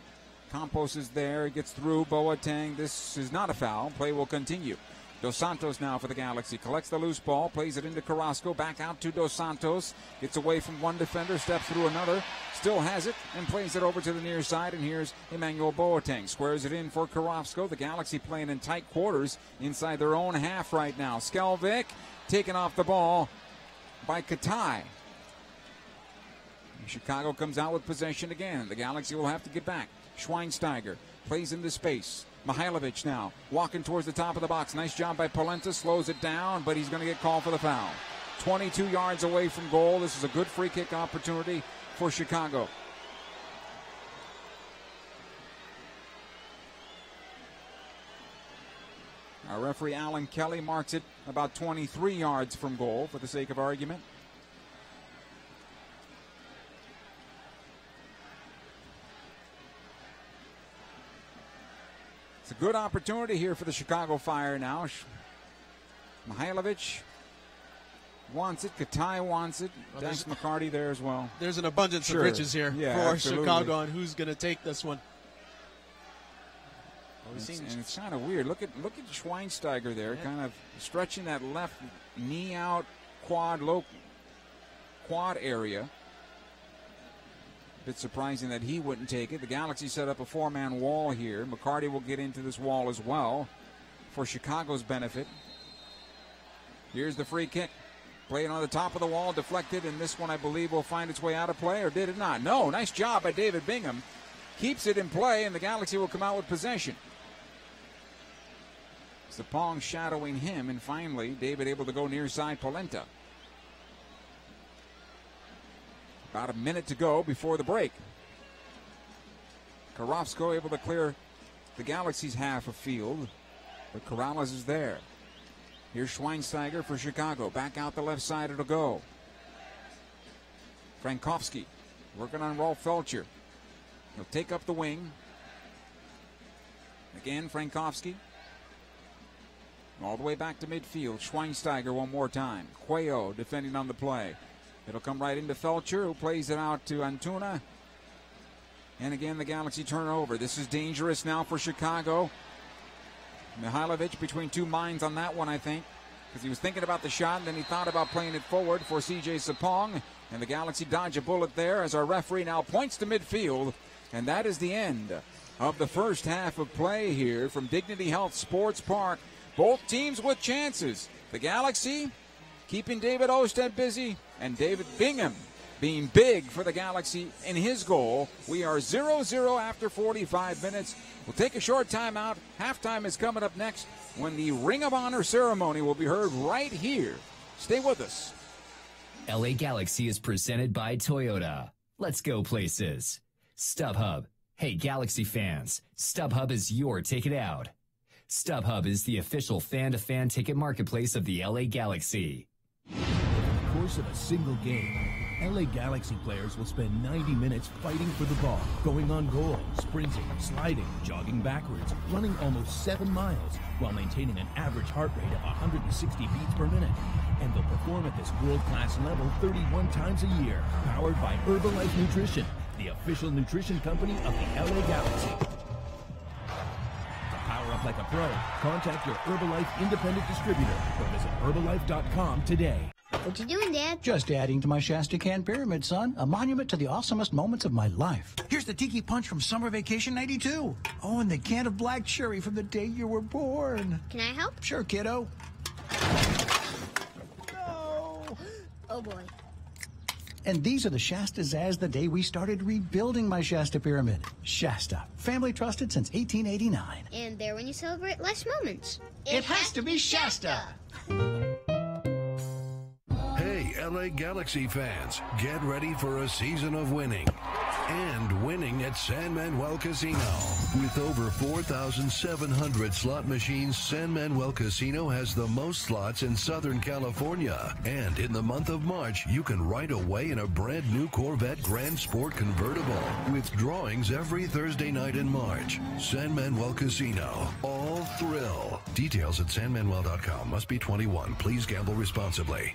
Campos is there, gets through Boateng. This is not a foul. Play will continue. Dos Santos now for the Galaxy. Collects the loose ball, plays it into Carrasco, back out to Dos Santos. Gets away from one defender, steps through another, still has it, and plays it over to the near side. And here's Emmanuel Boateng. Squares it in for Carrasco. The Galaxy playing in tight quarters inside their own half right now. Skelvic taken off the ball by Katai. Chicago comes out with possession again. The Galaxy will have to get back. Schweinsteiger plays into space. Mihailovic now walking towards the top of the box. Nice job by Polenta. Slows it down, but he's going to get called for the foul. 22 yards away from goal. This is a good free kick opportunity for Chicago. Our referee Alan Kelly marks it about 23 yards from goal for the sake of argument. It's a good opportunity here for the Chicago Fire now. Mihailovic wants it. Katai wants it. Dax McCarty there as well. There's an abundance of riches here for absolutely. Chicago on who's going to take this one. And it's kind of weird. Look at Schweinsteiger there, kind of stretching that left knee out low quad area. Bit surprising that he wouldn't take it. The Galaxy set up a 4-man wall here. McCarty will get into this wall as well for Chicago's benefit. Here's the free kick. Played on the top of the wall, deflected, and this one I believe will find its way out of play, or did it not? No, nice job by David Bingham. Keeps it in play, and the Galaxy will come out with possession. Sapong shadowing him, and finally David able to go near side Polenta. About a minute to go before the break. Karofsко able to clear the Galaxy's half of field, but Corrales is there. Here's Schweinsteiger for Chicago. Back out the left side it'll go. Frankowski working on Rolf Felcher. He'll take up the wing. Again, Frankowski. All the way back to midfield. Schweinsteiger one more time. Cuello defending on the play. It'll come right into Felcher, who plays it out to Antuna. And again, the Galaxy turnover. This is dangerous now for Chicago. Mihailovic between two minds on that one, I think, because he was thinking about the shot, and then he thought about playing it forward for C.J. Sapong. And the Galaxy dodge a bullet there as our referee now points to midfield. And that is the end of the first half of play here from Dignity Health Sports Park. Both teams with chances. The Galaxy keeping David Osted busy, and David Bingham being big for the Galaxy in his goal. We are 0-0 after 45 minutes. We'll take a short timeout. Halftime is coming up next when the Ring of Honor ceremony will be heard right here. Stay with us. LA Galaxy is presented by Toyota. Let's go places. StubHub. Hey, Galaxy fans, StubHub is your ticket out. StubHub is the official fan-to-fan ticket marketplace of the LA Galaxy. Over the course of a single game, LA Galaxy players will spend 90 minutes fighting for the ball, going on goal, sprinting, sliding, jogging backwards, running almost 7 miles, while maintaining an average heart rate of 160 beats per minute. And they'll perform at this world-class level 31 times a year, powered by Herbalife Nutrition, the official nutrition company of the LA Galaxy. To power up like a pro, contact your Herbalife independent distributor or visit Herbalife.com today. What you doing, Dad? Just adding to my Shasta Can Pyramid, son. A monument to the awesomest moments of my life. Here's the Tiki Punch from Summer Vacation 92. Oh, and the can of black cherry from the day you were born. Can I help? Sure, kiddo. No. Oh, boy. And these are the Shastas as the day we started rebuilding my Shasta Pyramid. Shasta, family trusted since 1889. And there when you celebrate life's moments. It has to be Shasta. Hey, LA Galaxy fans, get ready for a season of winning. And winning at San Manuel Casino. With over 4,700 slot machines, San Manuel Casino has the most slots in Southern California. And in the month of March, you can ride away in a brand new Corvette Grand Sport convertible with drawings every Thursday night in March. San Manuel Casino. All thrill. Details at sanmanuel.com. Must be 21. Please gamble responsibly.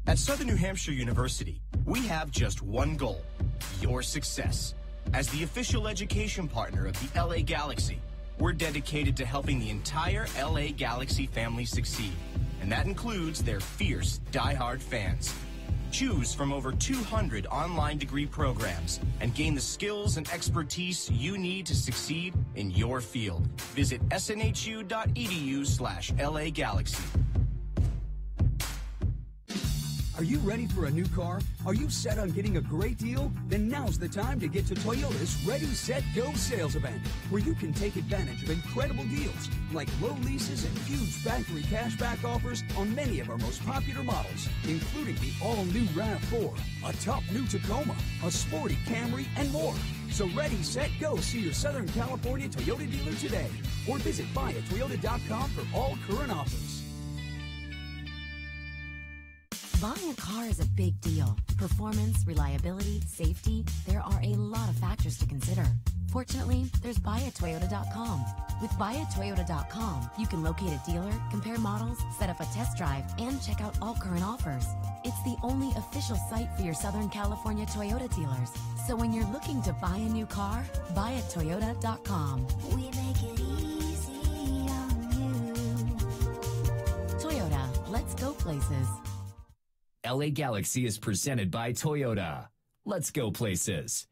At Southern New Hampshire University, we have just one goal, your success. As the official education partner of the LA Galaxy, we're dedicated to helping the entire LA Galaxy family succeed, and that includes their fierce, diehard fans. Choose from over 200 online degree programs and gain the skills and expertise you need to succeed in your field. Visit snhu.edu/LA Galaxy. Are you ready for a new car? Are you set on getting a great deal? Then now's the time to get to Toyota's Ready, Set, Go sales event, where you can take advantage of incredible deals like low leases and huge factory cashback offers on many of our most popular models, including the all-new RAV4, a top new Tacoma, a sporty Camry, and more. So ready, set, go. See your Southern California Toyota dealer today, or visit buyatoyota.com for all current offers. Buying a car is a big deal. Performance, reliability, safety, there are a lot of factors to consider. Fortunately, there's buyatoyota.com. With buyatoyota.com, you can locate a dealer, compare models, set up a test drive, and check out all current offers. It's the only official site for your Southern California Toyota dealers. So when you're looking to buy a new car, buyatoyota.com. We make it easy on you. Toyota, let's go places. LA Galaxy is presented by Toyota. Let's go places.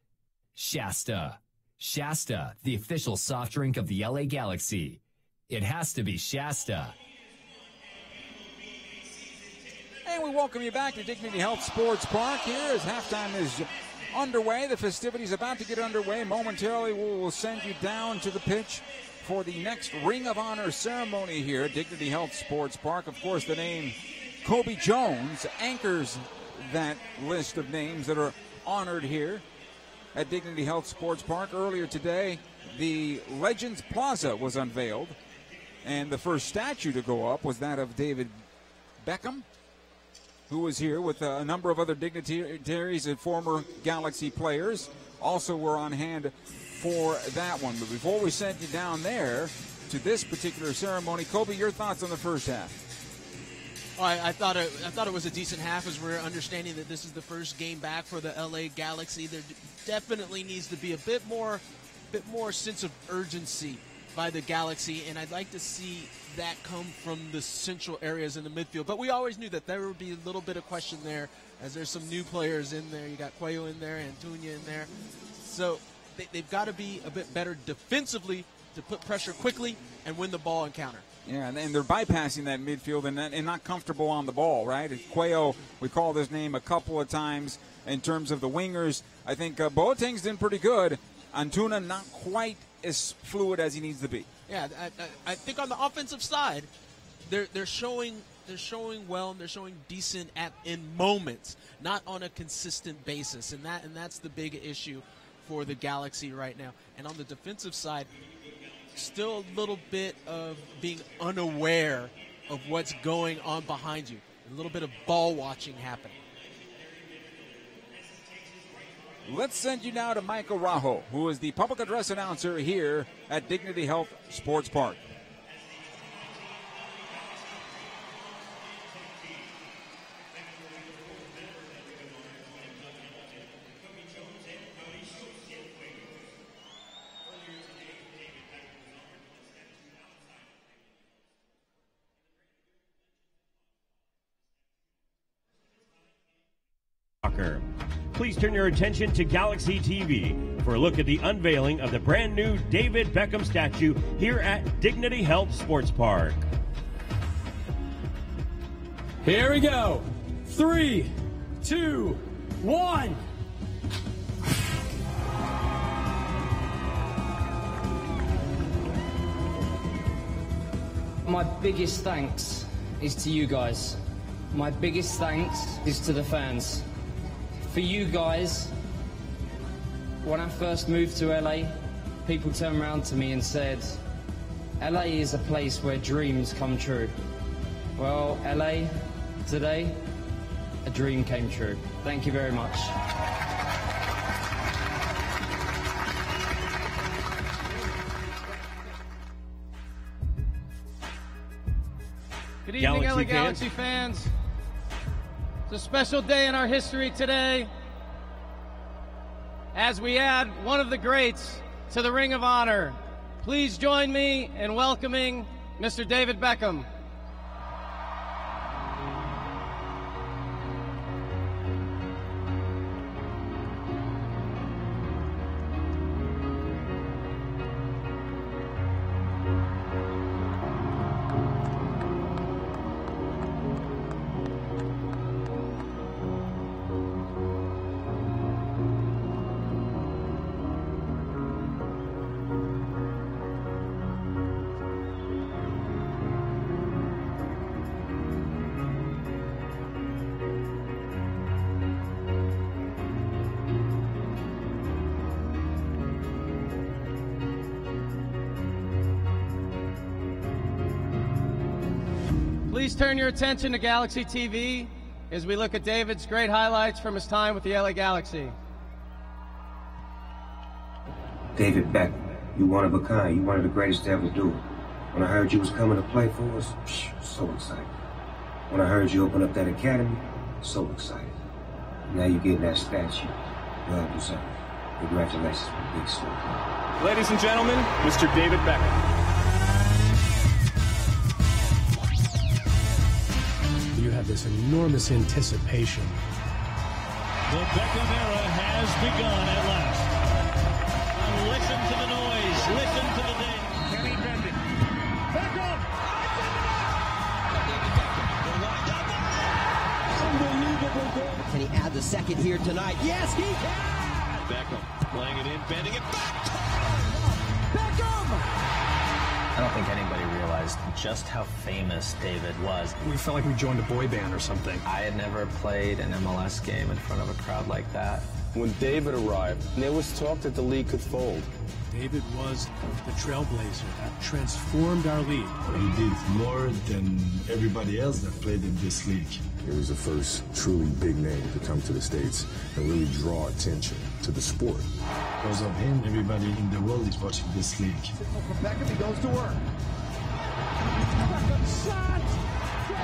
Shasta. Shasta, the official soft drink of the LA Galaxy. It has to be Shasta. And we welcome you back to Dignity Health Sports Park here as halftime is underway. The festivities about to get underway. Momentarily, we will send you down to the pitch for the next Ring of Honor ceremony here at Dignity Health Sports Park. Of course, the name Kobe Jones anchors that list of names that are honored here at Dignity Health Sports Park. Earlier today, the Legends Plaza was unveiled, and the first statue to go up was that of David Beckham, who was here with a number of other dignitaries and former Galaxy players. Also were on hand for that one. But before we send you down there to this particular ceremony, Kobe, your thoughts on the first half? I thought it was a decent half, as we're understanding that this is the first game back for the LA Galaxy. There definitely needs to be a bit more sense of urgency by the Galaxy, and I'd like to see that come from the central areas in the midfield. But we always knew that there would be a little bit of question there, as there's some new players in there. You got Cuello in there, Antuña in there. So they've got to be a bit better defensively to put pressure quickly and win the ball and counter. Yeah, and they're bypassing that midfield and not comfortable on the ball, right? Cuello, we called his name a couple of times in terms of the wingers. I think Boateng's been pretty good. Antuña not quite as fluid as he needs to be. Yeah, I think on the offensive side, they're showing well, and they're showing decent in moments, not on a consistent basis, and that's the big issue for the Galaxy right now. And on the defensive side, still a little bit of being unaware of what's going on behind you. A little bit of ball watching happening. Let's send you now to Mike Araujo, who is the public address announcer here at Dignity Health Sports Park. Please turn your attention to Galaxy TV for a look at the unveiling of the brand new David Beckham statue here at Dignity Health Sports Park. Here we go. 3, 2, 1. My biggest thanks is to you guys. My biggest thanks is to the fans. For you guys, when I first moved to LA, people turned around to me and said, LA is a place where dreams come true. Well, LA, today, a dream came true. Thank you very much. Good evening, LA Galaxy fans. It's a special day in our history today as we add one of the greats to the Ring of Honor. Please join me in welcoming Mr. David Beckham. Please turn your attention to Galaxy TV as we look at David's great highlights from his time with the LA Galaxy. David Beckham, you one of a kind. You one of the greatest to ever do it. When I heard you was coming to play for us, so excited. When I heard you open up that academy, so excited. Now you're getting that statue. Well deserved. Congratulations for the big story. Ladies and gentlemen, Mr. David Beckham. You have this enormous anticipation. The Beckham era has begun at last. And listen to the noise, listen to the day. Kenny Bending. Beckham! Unbelievable goal. Can he add the second here tonight? Yes, he can! Beckham playing it in, bending it back. Beckham! I don't think anybody realized just how famous David was. We felt like we joined a boy band or something. I had never played an MLS game in front of a crowd like that. When David arrived, there was talk that the league could fold. David was the trailblazer that transformed our league. He did more than everybody else that played in this league. It was the first truly big name to come to the States and really draw attention to the sport. Because of him, everybody in the world is watching this league. From Beckham, he goes to work. Beckham shot!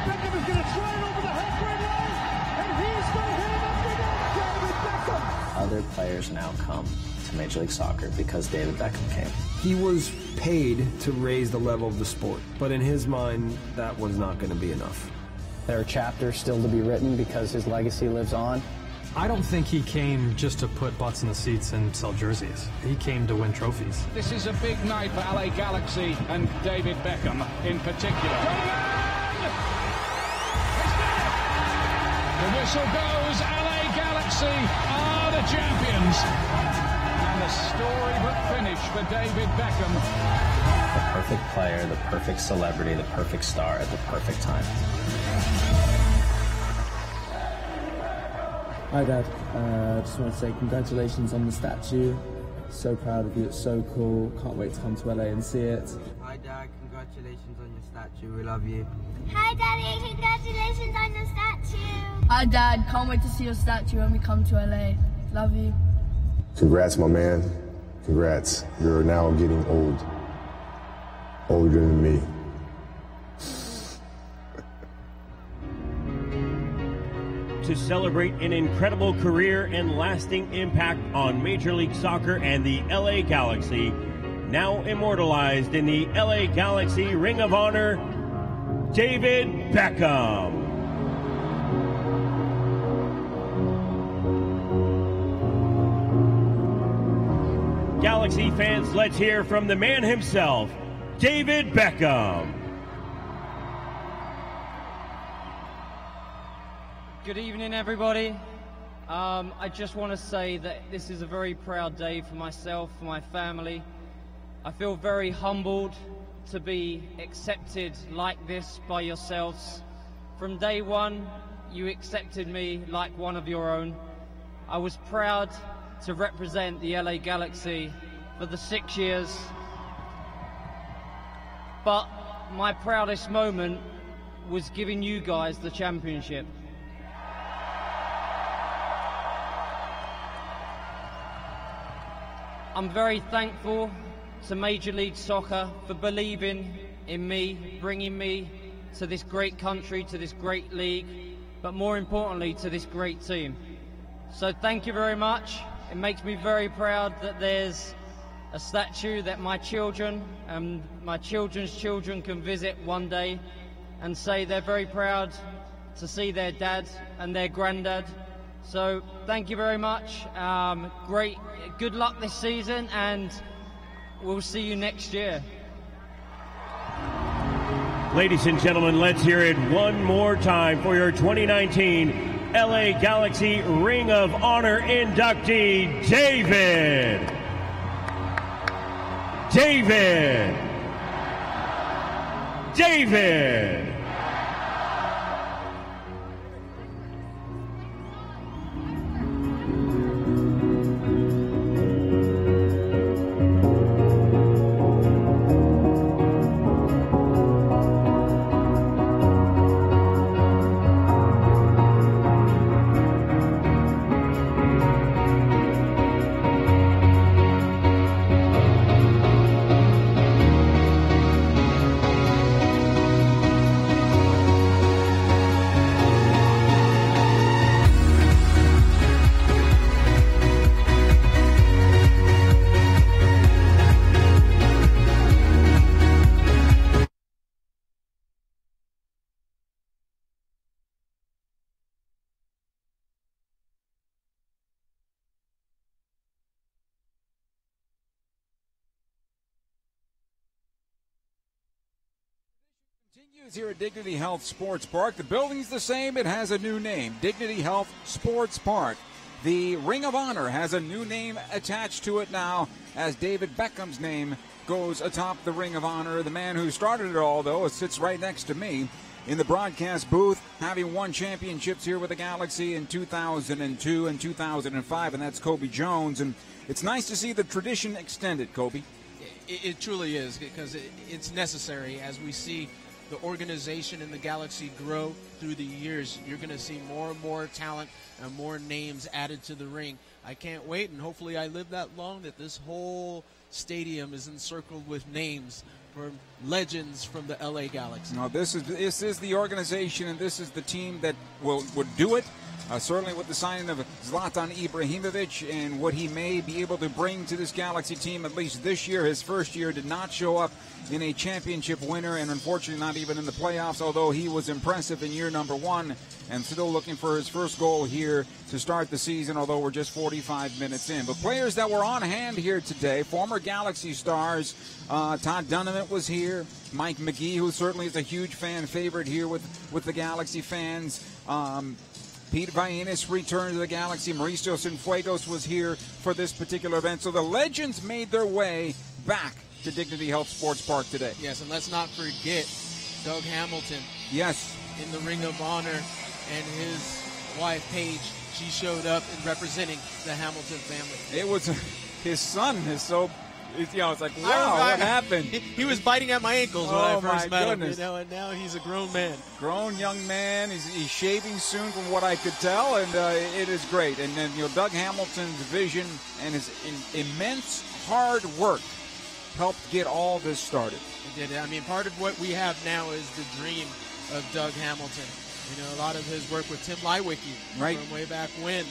Beckham is going to try it over the halfway line, and he's going to hit it up the net. David Beckham! Other players now come to Major League Soccer because David Beckham came. He was paid to raise the level of the sport, but in his mind, that was not going to be enough. There are chapters still to be written because his legacy lives on. I don't think he came just to put butts in the seats and sell jerseys. He came to win trophies. This is a big night for LA Galaxy and David Beckham in particular. The whistle goes, LA Galaxy are the champions. And a storybook finish for David Beckham. The perfect player, the perfect celebrity, the perfect star at the perfect time. Hi Dad, just want to say congratulations on the statue. So proud of you, it's so cool. Can't wait to come to LA and see it. Hi Dad, congratulations on your statue, we love you. Hi Daddy, congratulations on your statue. Hi Dad, can't wait to see your statue when we come to LA. Love you. Congrats, my man. Congrats. You're now getting old. Older than me. To celebrate an incredible career and lasting impact on Major League Soccer and the LA Galaxy, now immortalized in the LA Galaxy Ring of Honor, David Beckham. Galaxy fans, let's hear from the man himself, David Beckham. Good evening, everybody. I just want to say that this is a very proud day for myself, for my family. I feel very humbled to be accepted like this by yourselves. From day one, you accepted me like one of your own. I was proud to represent the LA Galaxy for the 6 years. But my proudest moment was giving you guys the championship. I'm very thankful to Major League Soccer for believing in me, bringing me to this great country, to this great league, but more importantly to this great team. So thank you very much. It makes me very proud that there's a statue that my children and my children's children can visit one day and say they're very proud to see their dad and their granddad. So thank you very much. Good luck this season, and we'll see you next year. Ladies and gentlemen, let's hear it one more time for your 2019 LA Galaxy Ring of Honor inductee, David. David. Here at Dignity Health Sports Park. The building's the same. It has a new name, Dignity Health Sports Park. The Ring of Honor has a new name attached to it now, as David Beckham's name goes atop the Ring of Honor. The man who started it all, though, sits right next to me in the broadcast booth, having won championships here with the Galaxy in 2002 and 2005, and that's Kobe Jones. And it's nice to see the tradition extended, Kobe. It truly is, because it's necessary as we see the organization and the Galaxy grow through the years. You're going to see more and more talent and more names added to the ring. I can't wait, and hopefully I live that long, that this whole stadium is encircled with names from legends from the LA Galaxy. No, this is the organization, and this is the team that would do it. Certainly with the signing of Zlatan Ibrahimovic and what he may be able to bring to this Galaxy team, at least this year. His first year did not show up in a championship winner, and unfortunately not even in the playoffs, although he was impressive in year number one, and still looking for his first goal here to start the season, although we're just 45 minutes in. But players that were on hand here today, former Galaxy stars, Todd Dunham was here, Mike McGee, who certainly is a huge fan favorite here with the Galaxy fans. Pete Vainus returned to the Galaxy. Mauricio Cienfuegos was here for this particular event. So the legends made their way back to Dignity Health Sports Park today. Yes, and let's not forget Doug Hamilton. Yes. In the Ring of Honor, and his wife, Paige, she showed up and representing the Hamilton family. It was his son is so... it's like, wow, what happened? He was biting at my ankles when I first met him, goodness. and now he's a grown man. Grown young man. He's shaving soon from what I could tell, and it is great. And then, Doug Hamilton's vision and his immense hard work helped get all this started. It did. I mean, part of what we have now is the dream of Doug Hamilton. A lot of his work with Tim Leiweke from way back when,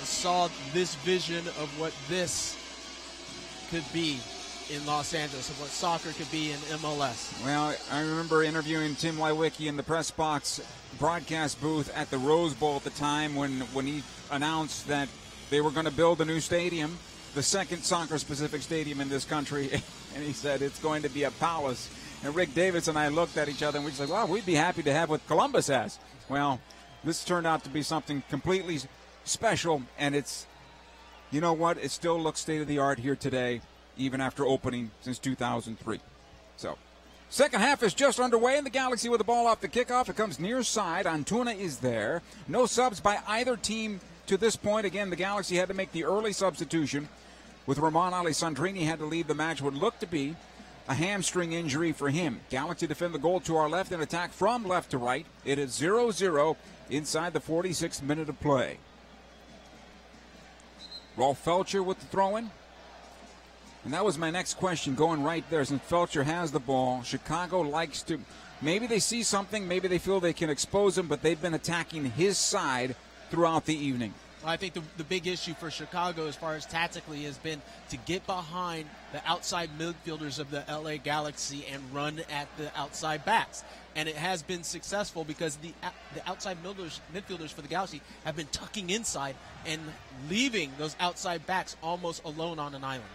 saw this vision of what this could be in Los Angeles, of what soccer could be in MLS. Well, I remember interviewing Tim Leiweke in the press box broadcast booth at the Rose Bowl at the time when he announced that they were going to build a new stadium, the second soccer-specific stadium in this country, and he said it's going to be a palace. And Rick Davis and I looked at each other and we said, well, we'd be happy to have what Columbus has. Well, this turned out to be something completely special, and it's, you know what? It still looks state-of-the-art here today, even after opening since 2003. So, second half is just underway, and the Galaxy with the ball off the kickoff. It comes near side. Antuna is there. No subs by either team to this point. Again, the Galaxy had to make the early substitution with Ramon Alessandrini had to leave the match. Would look to be a hamstring injury for him. Galaxy defend the goal to our left and attack from left to right. It is 0-0 inside the 46th minute of play. Rolf Felcher with the throw-in. And that was my next question, going right there. Since Felcher has the ball, Chicago likes to, maybe they see something, maybe they feel they can expose him, but they've been attacking his side throughout the evening. I think the big issue for Chicago as far as tactically has been to get behind the outside midfielders of the LA Galaxy and run at the outside backs. And it has been successful because the outside midfielders for the Galaxy have been tucking inside and leaving those outside backs almost alone on an island.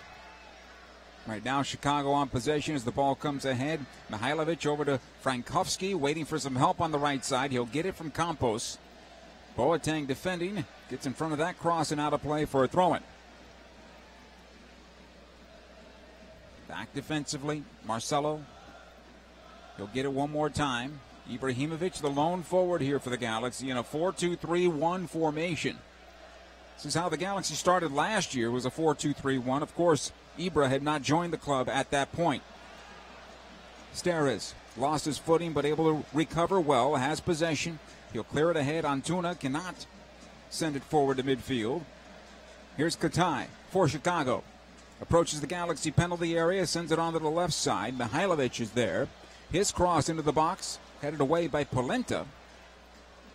Right now, Chicago on possession as the ball comes ahead. Mihailovic over to Frankowski, waiting for some help on the right side. He'll get it from Campos. Boateng defending, gets in front of that cross and out of play for a throw-in. Back defensively, Marcelo. He'll get it one more time. Ibrahimovic, the lone forward here for the Galaxy in a 4-2-3-1 formation. This is how the Galaxy started last year, was a 4-2-3-1. Of course, Ibra had not joined the club at that point. Steres lost his footing but able to recover well, has possession. He'll clear it ahead. Antuna cannot send it forward to midfield. Here's Katai for Chicago. Approaches the Galaxy penalty area, sends it onto the left side. Mihailovic is there. His cross into the box, headed away by Polenta.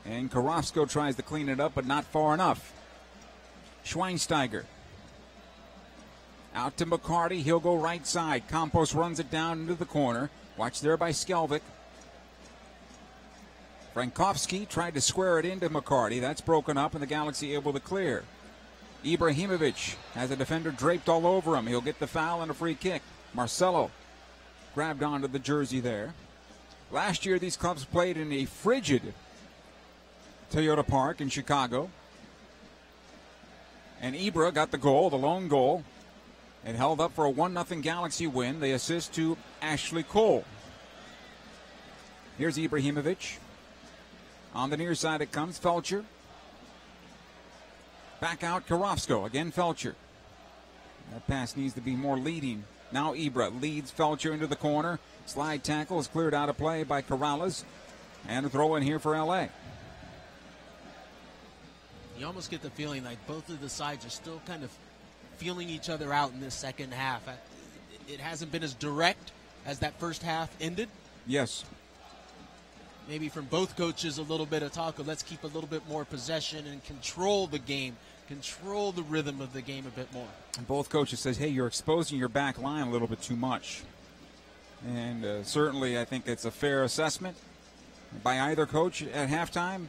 And Carrasco tries to clean it up, but not far enough. Schweinsteiger. Out to McCarty. He'll go right side. Campos runs it down into the corner. Watched there by Skelvic. Frankowski tried to square it into McCarty. That's broken up, and the Galaxy able to clear. Ibrahimovic has a defender draped all over him. He'll get the foul and a free kick. Marcelo grabbed onto the jersey there. Last year, these clubs played in a frigid Toyota Park in Chicago. And Ibra got the goal, the lone goal, and held up for a 1-0 Galaxy win. The assist to Ashley Cole. Here's Ibrahimovic. On the near side it comes, Felcher. Back out, Karofsko. Again, Felcher. That pass needs to be more leading. Now Ibra leads Felcher into the corner. Slide tackle is cleared out of play by Corrales. And a throw in here for L.A. You almost get the feeling like both of the sides are still kind of feeling each other out in this second half. It hasn't been as direct as that first half ended. Yes. Maybe from both coaches a little bit of talk of let's keep a little bit more possession and control the game, control the rhythm of the game a bit more. And both coaches says, hey, you're exposing your back line a little bit too much. And certainly I think it's a fair assessment by either coach at halftime.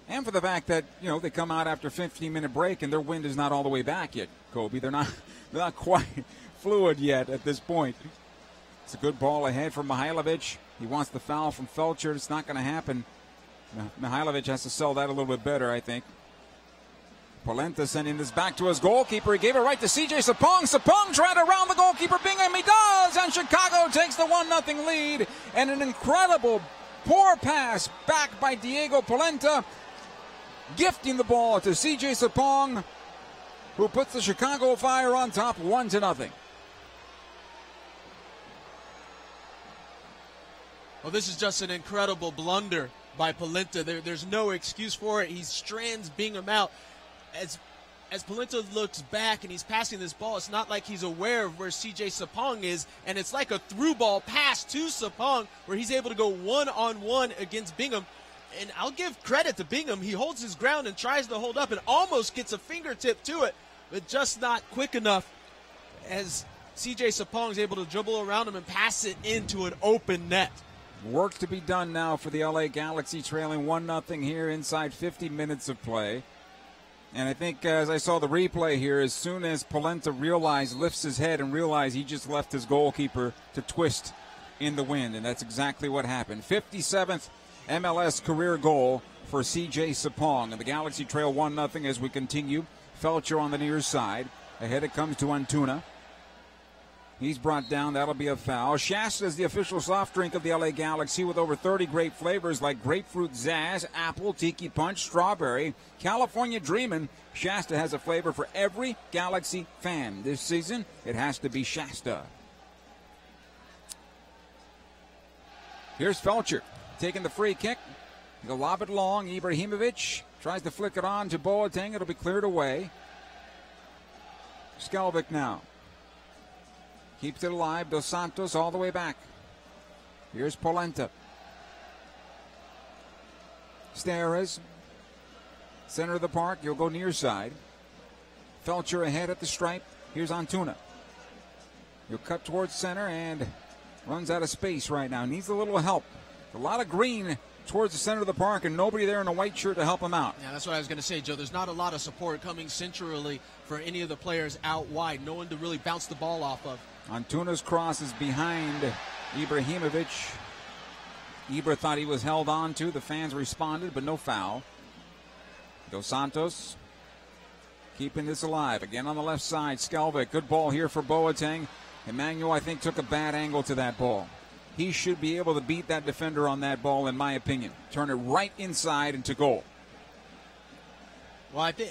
And for the fact that, they come out after a 15-minute break and their wind is not all the way back yet, Kobe. They're not quite fluid yet at this point. It's a good ball ahead from Mihailovic. He wants the foul from Felcher. It's not going to happen. Mihailovic has to sell that a little bit better, I think. Polenta sending this back to his goalkeeper. He gave it right to C.J. Sapong. Sapong tried to round the goalkeeper. Bingham, he does! And Chicago takes the 1-0 lead. And an incredible poor pass back by Diego Polenta, gifting the ball to C.J. Sapong, who puts the Chicago Fire on top 1-0. Well, this is just an incredible blunder by Polenta. There's no excuse for it. He strands Bingham out. As Polenta looks back and he's passing this ball, it's not like he's aware of where C.J. Sapong is, and it's like a through ball pass to Sapong where he's able to go one-on-one against Bingham. And I'll give credit to Bingham. He holds his ground and tries to hold up and almost gets a fingertip to it, but just not quick enough as C.J. Sapong is able to dribble around him and pass it into an open net. Work to be done now for the LA Galaxy, trailing 1-0 here inside 50 minutes of play. And I think as I saw the replay here, as soon as Polenta lifts his head and realized he just left his goalkeeper to twist in the wind. And that's exactly what happened. 57th MLS career goal for C.J. Sapong. And the Galaxy trail 1-0 as we continue. Felcher on the near side. Ahead it comes to Antuna. He's brought down. That'll be a foul. Shasta is the official soft drink of the LA Galaxy with over 30 great flavors like grapefruit zazz, apple, tiki punch, strawberry, California dreamin'. Shasta has a flavor for every Galaxy fan. This season, it has to be Shasta. Here's Felcher taking the free kick. He'll lob it long. Ibrahimovic tries to flick it on to Boateng. It'll be cleared away. Skelvik now. Keeps it alive. Dos Santos all the way back. Here's Polenta. Steres. Center of the park. You'll go near side. Felcher ahead at the stripe. Here's Antuna. He'll cut towards center and runs out of space right now. Needs a little help. A lot of green towards the center of the park and nobody there in a white shirt to help him out. Yeah, that's what I was going to say, Joe. There's not a lot of support coming centrally for any of the players out wide. No one to really bounce the ball off of. Antuna's cross is behind Ibrahimovic. Ibra thought he was held on to. The fans responded, but no foul. Dos Santos keeping this alive. Again on the left side, Skelvik. Good ball here for Boateng. Emmanuel, I think, took a bad angle to that ball. He should be able to beat that defender on that ball, in my opinion. Turn it right inside into goal. Well, I think,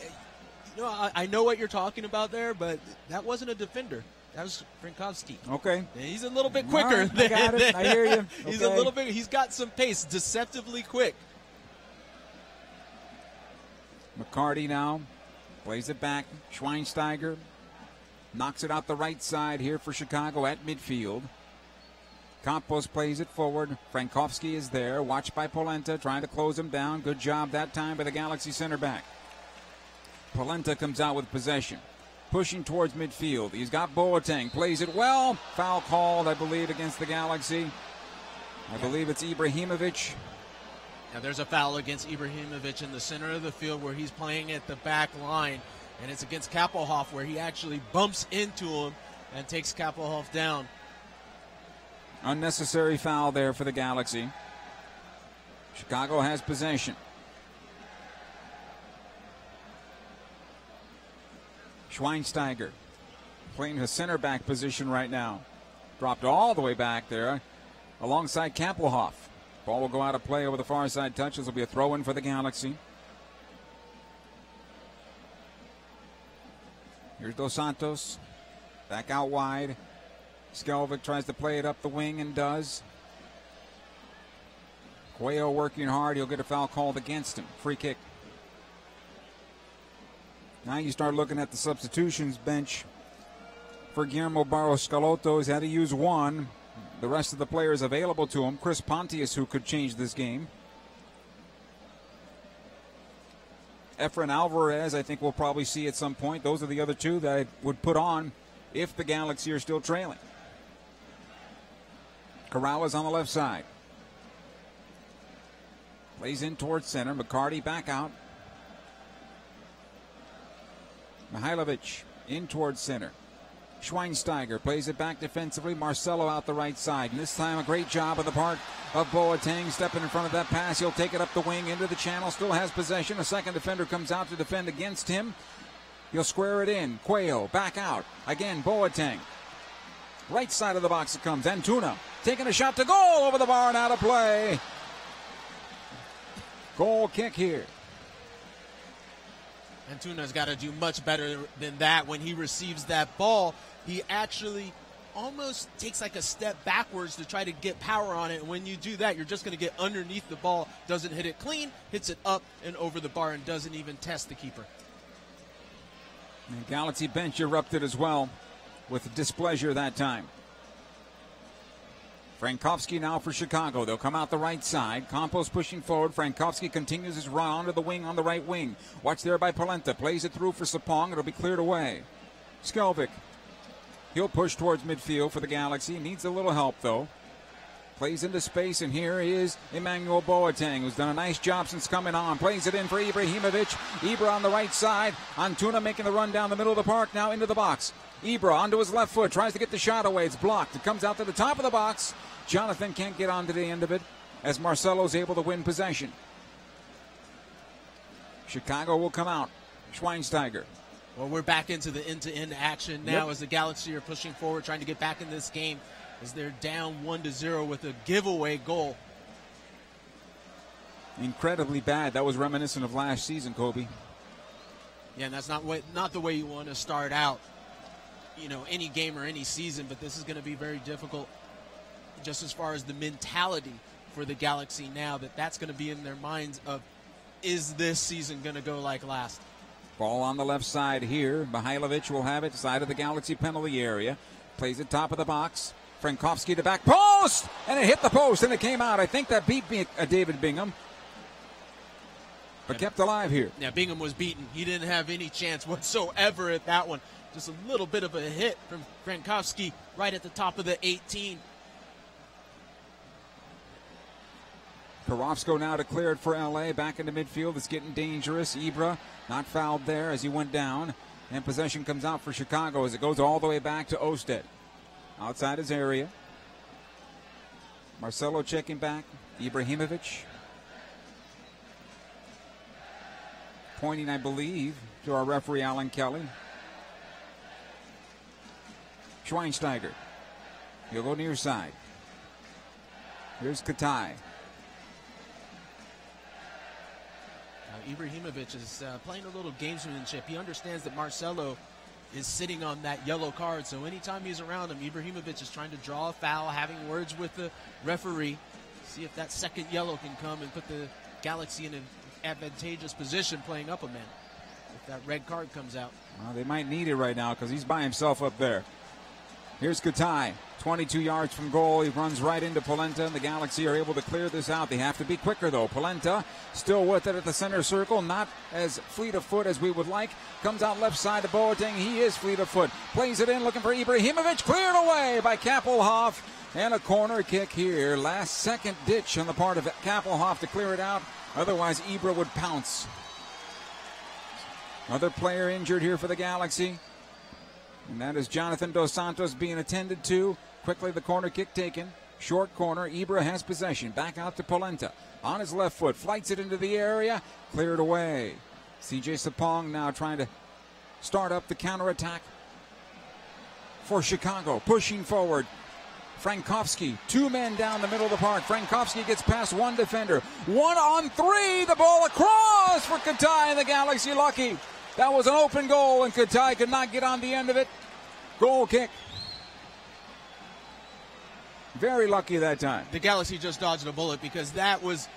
I know what you're talking about there, but that wasn't a defender. That was Frankowski. Okay. He's a little bit quicker. Right, I got it. I hear you. He's a little bit. He's got some pace, deceptively quick. McCarty now plays it back. Schweinsteiger knocks it out the right side here for Chicago at midfield. Campos plays it forward. Frankowski is there. Watched by Polenta, trying to close him down. Good job that time by the Galaxy center back. Polenta comes out with possession. Pushing towards midfield. He's got Boateng. Plays it well. Foul called, I believe, against the Galaxy. I believe it's Ibrahimovic. Now there's a foul against Ibrahimovic in the center of the field where he's playing at the back line. And it's against Kappelhoff where he actually bumps into him and takes Kappelhoff down. Unnecessary foul there for the Galaxy. Chicago has possession. Schweinsteiger playing the center back position right now. Dropped all the way back there alongside Kappelhoff. Ball will go out of play over the far side touch. This will be a throw-in for the Galaxy. Here's Dos Santos. Back out wide. Skelvik tries to play it up the wing and does. Cuello working hard. He'll get a foul called against him. Free kick. Now you start looking at the substitutions bench for Guillermo Barros Schelotto. He's had to use one. The rest of the players available to him. Chris Pontius, who could change this game. Efrain Alvarez, I think we'll probably see at some point. Those are the other two that I would put on if the Galaxy are still trailing. Corrales on the left side. Plays in towards center. McCarty back out. Mihailovic in towards center. Schweinsteiger plays it back defensively. Marcelo out the right side. And this time a great job on the part of Boateng stepping in front of that pass. He'll take it up the wing into the channel. Still has possession. A second defender comes out to defend against him. He'll square it in. Cuello back out. Again, Boateng. Right side of the box it comes. Antuna taking a shot to goal over the bar and out of play. Goal kick here. Antuna's got to do much better than that. When he receives that ball, he actually almost takes like a step backwards to try to get power on it. And when you do that, you're just going to get underneath the ball. Doesn't hit it clean, hits it up and over the bar and doesn't even test the keeper. And Galaxy bench erupted as well with displeasure that time. Frankowski now for Chicago. They'll come out the right side. Campos pushing forward. Frankowski continues his run onto the wing on the right wing. Watch there by Polenta. Plays it through for Sapong. It'll be cleared away. Skelvik. He'll push towards midfield for the Galaxy. Needs a little help, though. Plays into space, and here is Emmanuel Boateng, who's done a nice job since coming on. Plays it in for Ibrahimovic. Ibra on the right side. Antuna making the run down the middle of the park, now into the box. Ibra onto his left foot, tries to get the shot away. It's blocked. It comes out to the top of the box. Jonathan can't get on to the end of it as Marcelo's able to win possession. Chicago will come out. Schweinsteiger. Well, we're back into the end-to-end action now as the Galaxy are pushing forward, trying to get back in this game as they're down 1-0 with a giveaway goal. Incredibly bad. That was reminiscent of last season, Kobe. Yeah, and that's not the way you want to start out, any game or any season, but this is going to be very difficult just as far as the mentality for the Galaxy now, that's going to be in their minds of, is this season going to go like last? Ball on the left side here. Mihailovic will have it, side of the Galaxy penalty area. Plays it top of the box. Frankowski to back post, and it hit the post, and it came out. I think that beat David Bingham, but kept alive here. Yeah, Bingham was beaten. He didn't have any chance whatsoever at that one. Just a little bit of a hit from Frankowski right at the top of the 18. Karofsко now declared for LA. Back into midfield. It's getting dangerous. Ibra not fouled there as he went down. And possession comes out for Chicago as it goes all the way back to Osted. Outside his area. Marcelo checking back. Ibrahimovic. Pointing, I believe, to our referee, Alan Kelly. Schweinsteiger. He'll go near side. Here's Katai. Ibrahimovic is playing a little gamesmanship. He understands that Marcelo is sitting on that yellow card, so anytime he's around him, Ibrahimovic is trying to draw a foul, having words with the referee, see if that second yellow can come and put the Galaxy in an advantageous position playing up a man if that red card comes out. Well, they might need it right now because he's by himself up there. Here's Katai, 22 yards from goal. He runs right into Polenta, and the Galaxy are able to clear this out. They have to be quicker, though. Polenta still with it at the center circle, not as fleet of foot as we would like. Comes out left side to Boateng. He is fleet of foot. Plays it in, looking for Ibrahimovic. Cleared away by Kappelhoff. And a corner kick here. Last second ditch on the part of Kappelhoff to clear it out. Otherwise, Ibra would pounce. Another player injured here for the Galaxy. And that is Jonathan Dos Santos being attended to. Quickly the corner kick taken. Short corner, Ibra has possession. Back out to Polenta. On his left foot, flights it into the area. Cleared away. CJ Sapong now trying to start up the counterattack for Chicago. Pushing forward. Frankowski, 2 men down the middle of the park. Frankowski gets past 1 defender. 1-on-3. The ball across for Katai and the Galaxy lucky. That was an open goal, and Katai could not get on the end of it. Goal kick. Very lucky that time. The Galaxy just dodged a bullet because that was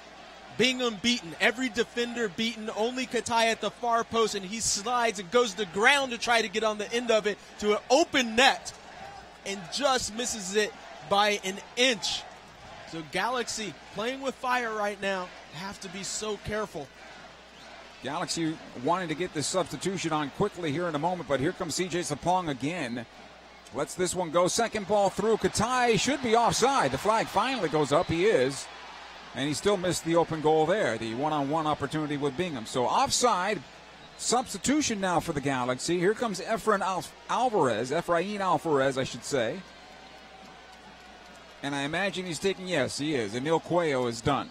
Bingham beaten. Every defender beaten. Only Katai at the far post, and he slides and goes to the ground to try to get on the end of it to an open net and just misses it by an inch. So Galaxy playing with fire right now. Have to be so careful. Galaxy wanting to get this substitution on quickly here in a moment, but here comes CJ Sapong again. Lets this one go. Second ball through. Katai should be offside. The flag finally goes up. He is. And he still missed the open goal there. The one-on-one opportunity with Bingham. So offside. Substitution now for the Galaxy. Here comes Efrain Alvarez, I should say. And I imagine he's taking, yes, he is. Anil Cuello is done.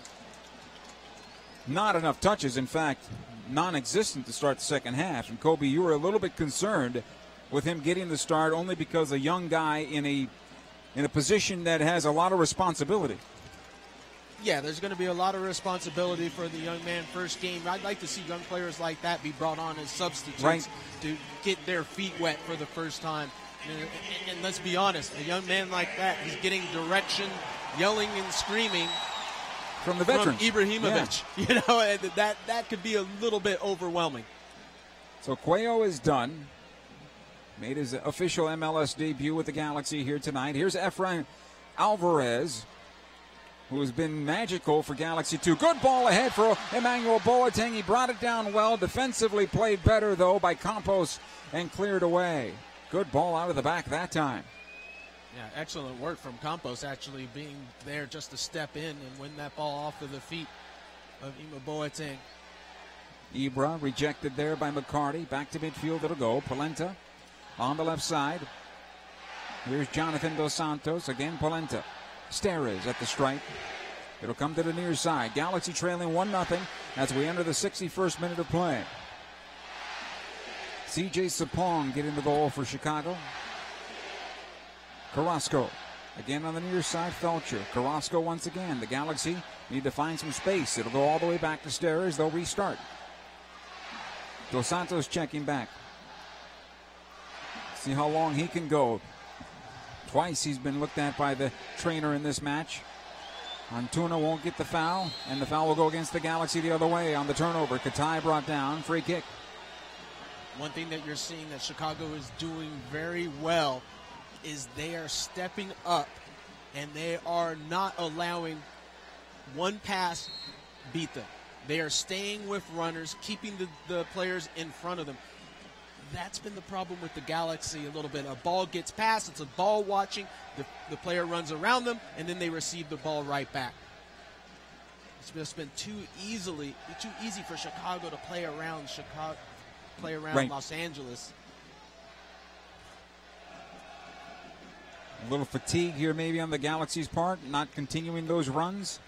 Not enough touches. In fact, non-existent to start the second half. And Kobe, you were a little bit concerned with him getting the start only because a young guy in a position that has a lot of responsibility. Yeah, there's going to be a lot of responsibility for the young man first game. I'd like to see young players like that be brought on as substitutes to get their feet wet for the first time. And let's be honest, a young man like that, he's getting direction, yelling and screaming from the veterans. From Ibrahimovic. Yeah. You know, that could be a little bit overwhelming. So Cuello is done. Made his official MLS debut with the Galaxy here tonight. Here's Efrain Alvarez, who has been magical for Galaxy 2. Good ball ahead for Emmanuel Boateng. He brought it down well. Defensively played better, though, by Campos and cleared away. Good ball out of the back that time. Yeah, excellent work from Campos, actually being there just to step in and win that ball off of the feet of Ima Boateng. Ibra rejected there by McCarty. Back to midfield it'll go. Polenta on the left side. Here's Jonathan Dos Santos. Again, Polenta. Steres at the stripe. It'll come to the near side. Galaxy trailing 1-0 as we enter the 61st minute of play. CJ Sapong getting the goal for Chicago. Carrasco again on the near side. Felcher. Carrasco once again. The Galaxy need to find some space. It'll go all the way back to Steres. They'll restart. Dos Santos checking back. See how long he can go. Twice he's been looked at by the trainer in this match. Antuna won't get the foul, and the foul will go against the Galaxy the other way on the turnover. Katai brought down, free kick. One thing that you're seeing that Chicago is doing very well is they are stepping up, and they are not allowing one pass beat them. They are staying with runners, keeping the players in front of them. That's been the problem with the Galaxy a little bit. A ball gets passed, it's a ball watching, the player runs around them, and then they receive the ball right back. It's just been too easy for Chicago to play around right. Los Angeles. A little fatigue here maybe on the Galaxy's part, not continuing those runs.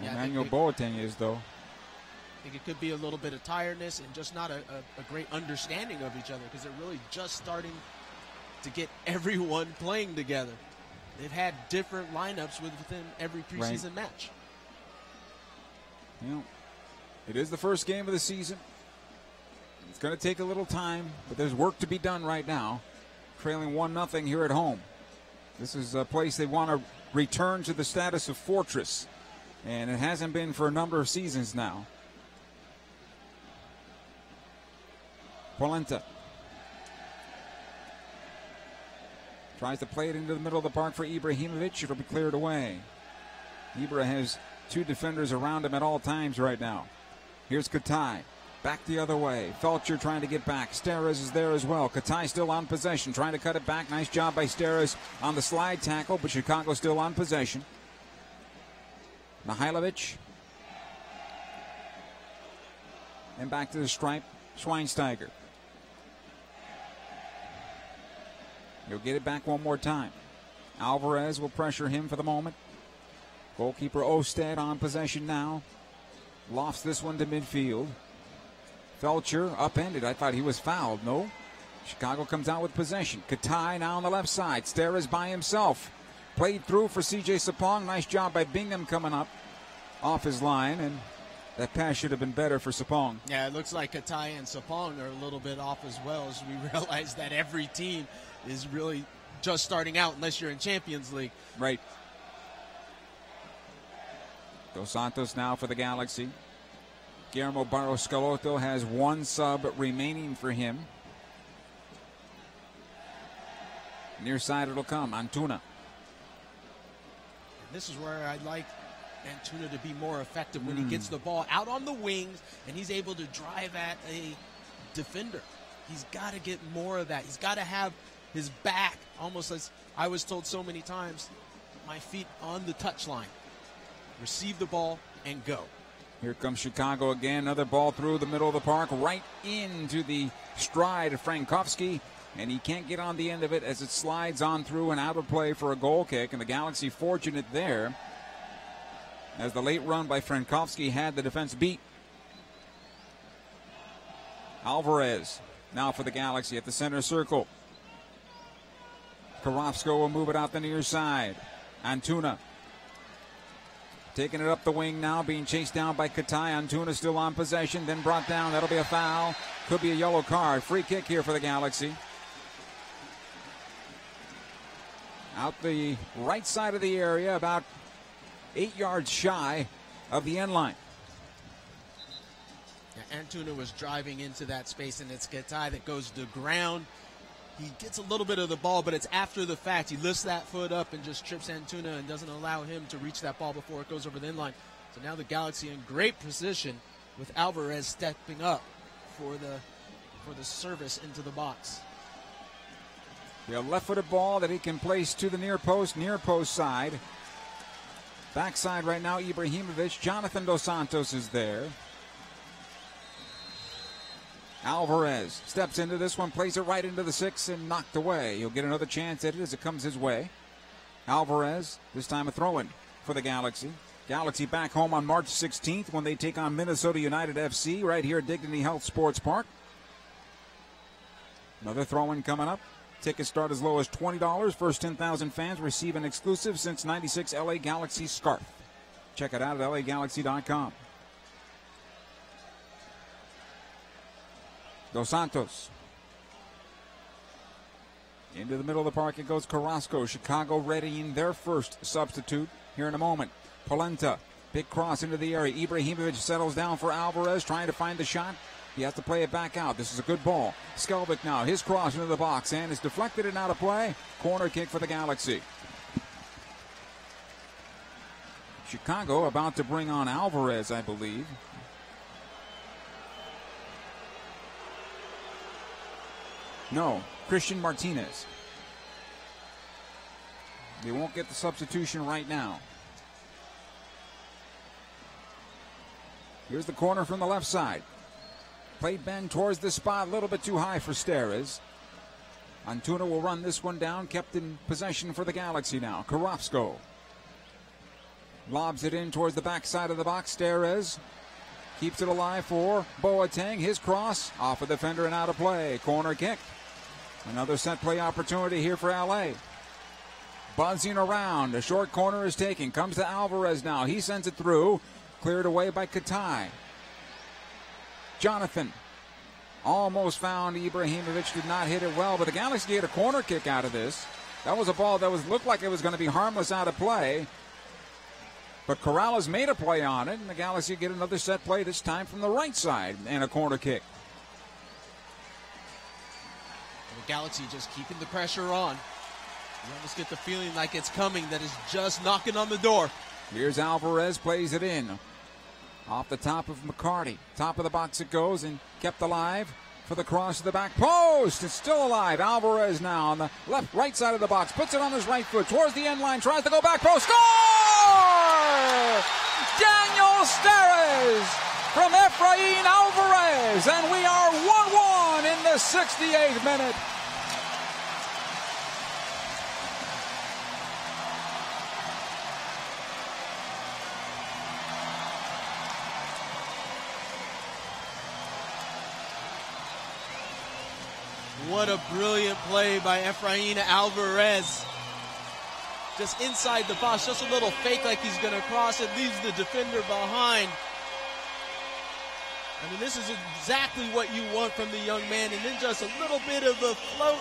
Yeah, Emmanuel Boateng is, though. I think it could be a little bit of tiredness and just not a great understanding of each other because they're really just starting to get everyone playing together. They've had different lineups within every preseason match. You know, it is the first game of the season. It's going to take a little time, but there's work to be done right now. Trailing 1-0 here at home. This is a place they want to return to the status of fortress, and it hasn't been for a number of seasons now. Polenta tries to play it into the middle of the park for Ibrahimovic. It'll be cleared away. Ibra has two defenders around him at all times right now. Here's Katai. Back the other way. Felcher trying to get back. Steres is there as well. Katai still on possession. Trying to cut it back. Nice job by Steres on the slide tackle, but Chicago still on possession. Mihailovic. And back to the stripe. Schweinsteiger. He'll get it back one more time. Alvarez will pressure him for the moment. Goalkeeper Osted on possession now. Lofts this one to midfield. Felcher upended. I thought he was fouled. No. Chicago comes out with possession. Katai now on the left side. Steres by himself. Played through for C.J. Sapong. Nice job by Bingham coming up off his line. And that pass should have been better for Sapong. Yeah, it looks like Katai and Sapong are a little bit off as well, as we realize that every team is really just starting out unless you're in Champions League. Right. Dos Santos now for the Galaxy. Guillermo Barros Scalotto has one sub remaining for him. Near side it'll come. Antuna. This is where I'd like Antuna to be more effective when he gets the ball out on the wings and he's able to drive at a defender. He's got to get more of that. He's got to have his back, almost as I was told so many times, my feet on the touchline. Receive the ball and go. Here comes Chicago again. Another ball through the middle of the park, right into the stride of Frankowski. And he can't get on the end of it as it slides on through and out of play for a goal kick. And the Galaxy fortunate there, as the late run by Frankowski had the defense beat. Alvarez now for the Galaxy at the center circle. Carrasco will move it out the near side. Antuna taking it up the wing now, being chased down by Katai. Antuna still on possession, then brought down. That'll be a foul. Could be a yellow card. Free kick here for the Galaxy. Out the right side of the area, about 8 yards shy of the end line. Yeah, Antuna was driving into that space, and it's Katai that goes to the ground. He gets a little bit of the ball, but it's after the fact. He lifts that foot up and just trips Antuna and doesn't allow him to reach that ball before it goes over the end line. So now the Galaxy in great position with Alvarez stepping up for the service into the box. A left-footed ball that he can place to the near post side. Backside right now, Ibrahimovic. Jonathan Dos Santos is there. Alvarez steps into this one, plays it right into the 6 and knocked away. He'll get another chance at it as it comes his way. Alvarez, this time a throw-in for the Galaxy. Galaxy back home on March 16th when they take on Minnesota United FC right here at Dignity Health Sports Park. Another throw-in coming up. Tickets start as low as $20. First 10,000 fans receive an exclusive since '96 LA Galaxy scarf. Check it out at lagalaxy.com. Dos Santos. Into the middle of the park it goes Carrasco. Chicago readying their first substitute here in a moment. Polenta, big cross into the area. Ibrahimovic settles down for Alvarez, trying to find the shot. He has to play it back out. This is a good ball. Skelvic now, his cross into the box, and is deflected and out of play. Corner kick for the Galaxy. Chicago about to bring on Alvarez, I believe. No, Christian Martinez. They won't get the substitution right now. Here's the corner from the left side. Played bend towards the spot, a little bit too high for Steres. Antuna will run this one down, kept in possession for the Galaxy now. Carrasco lobs it in towards the backside of the box. Steres keeps it alive for Boateng. His cross off a defender and out of play. Corner kick. Another set play opportunity here for LA. Buzzing around. A short corner is taken. Comes to Alvarez now. He sends it through. Cleared away by Katai. Jonathan almost found Ibrahimovic, did not hit it well, but the Galaxy get a corner kick out of this. That was a ball that looked like it was going to be harmless out of play. But Corrales made a play on it, and the Galaxy get another set play, this time from the right side, and a corner kick. The Galaxy just keeping the pressure on. You almost get the feeling like it's coming, that is just knocking on the door. Here's Alvarez, plays it in. Off the top of McCarty. Top of the box it goes and kept alive for the cross to the back post. It's still alive. Alvarez now on the right side of the box. Puts it on his right foot towards the end line. Tries to go back post. Score! Daniel Steres from Efrain Alvarez. And we are 1-1 in the 68th minute. What a brilliant play by Efrain Alvarez. Just inside the box, just a little fake like he's going to cross it, leaves the defender behind. I mean, this is exactly what you want from the young man, and then just a little bit of a float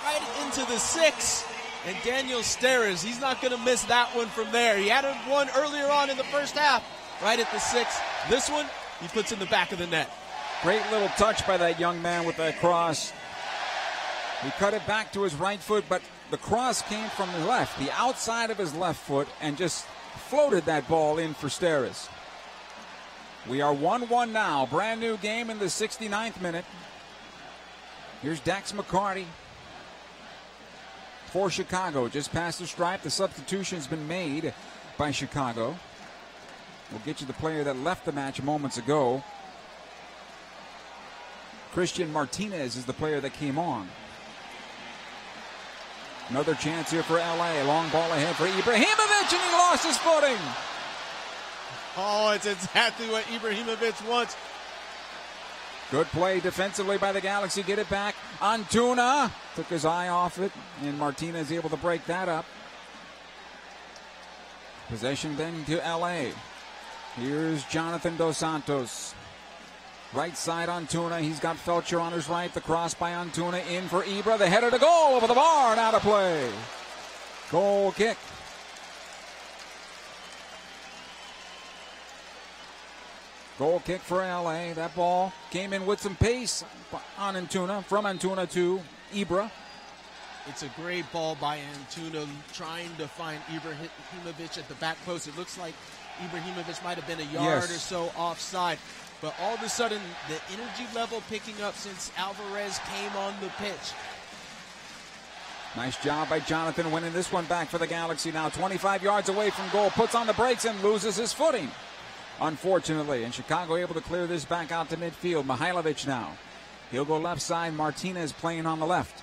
right into the 6. And Daniel Steres, he's not going to miss that one from there. He had one earlier on in the first half, right at the 6. This one, he puts in the back of the net. Great little touch by that young man with that cross. He cut it back to his right foot, but the cross came from the left, the outside of his left foot, and just floated that ball in for Steres. We are 1-1 now. Brand new game in the 69th minute. Here's Dax McCarty for Chicago. Just past the stripe. The substitution's been made by Chicago. We'll get you the player that left the match moments ago. Christian Martinez is the player that came on. Another chance here for LA. Long ball ahead for Ibrahimovic, and he lost his footing. Oh, it's exactly what Ibrahimovic wants. Good play defensively by the Galaxy. Get it back. Antuna took his eye off it, and Martinez able to break that up. Possession then to LA. Here's Jonathan Dos Santos. Right side Antuna. He's got Felcher on his right. The cross by Antuna in for Ibra. The header to goal over the bar and out of play. Goal kick. Goal kick for LA. That ball came in with some pace on Antuna. From Antuna to Ibra. It's a great ball by Antuna, trying to find Ibrahimovic at the back post. It looks like Ibrahimovic might have been a yard or so offside. But all of a sudden, the energy level picking up since Alvarez came on the pitch. Nice job by Jonathan winning this one back for the Galaxy. Now 25 yards away from goal. Puts on the brakes and loses his footing, unfortunately. And Chicago able to clear this back out to midfield. Mihailovic now. He'll go left side. Martinez playing on the left.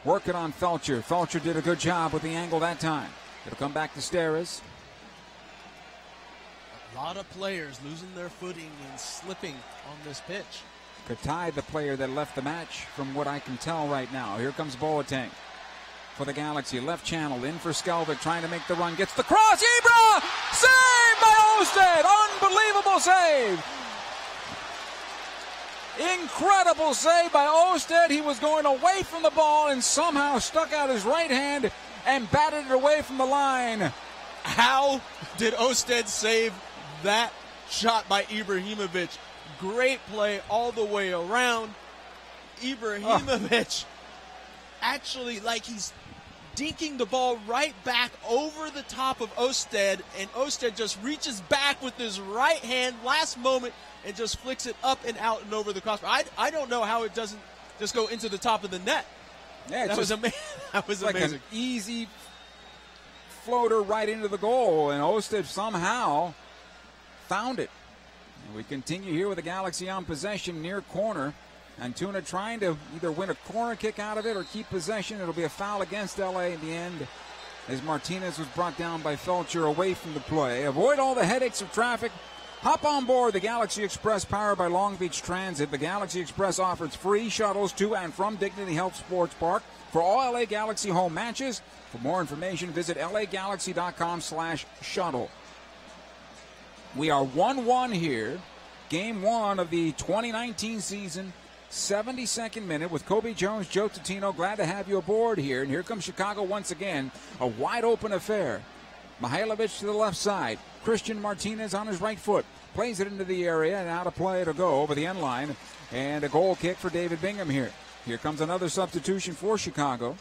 Working on Felcher. Felcher did a good job with the angle that time. It'll come back to Steres. A lot of players losing their footing and slipping on this pitch. Katai, the player that left the match, from what I can tell right now. Here comes Boateng for the Galaxy. Left channel, in for Skelvic, trying to make the run. Gets the cross. Ibra! Saved by Osted! Unbelievable save! Incredible save by Osted. He was going away from the ball and somehow stuck out his right hand and batted it away from the line. How did Osted save that shot by Ibrahimovic? Great play all the way around. Ibrahimovic actually, like, he's dinking the ball right back over the top of Osted, and Osted just reaches back with his right hand last moment and just flicks it up and out and over the crossbar. I don't know how it doesn't just go into the top of the net. Yeah, that was amazing. That was like amazing. An easy floater right into the goal, and Osted somehow found it. And we continue here with the Galaxy on possession near corner. Antuna trying to either win a corner kick out of it or keep possession. It'll be a foul against LA in the end, as Martinez was brought down by Felcher away from the play. Avoid all the headaches of traffic. Hop on board the Galaxy Express, powered by Long Beach Transit. The Galaxy Express offers free shuttles to and from Dignity Health Sports Park for all LA Galaxy home matches. For more information, visit lagalaxy.com/shuttle. We are 1-1 here. Game 1 of the 2019 season. 72nd minute with Kobe Jones, Joe Tutino. Glad to have you aboard here. And here comes Chicago once again. A wide open affair. Mihailovic to the left side. Christian Martinez on his right foot. Plays it into the area and out of play to go over the end line. And a goal kick for David Bingham here. Here comes another substitution for Chicago.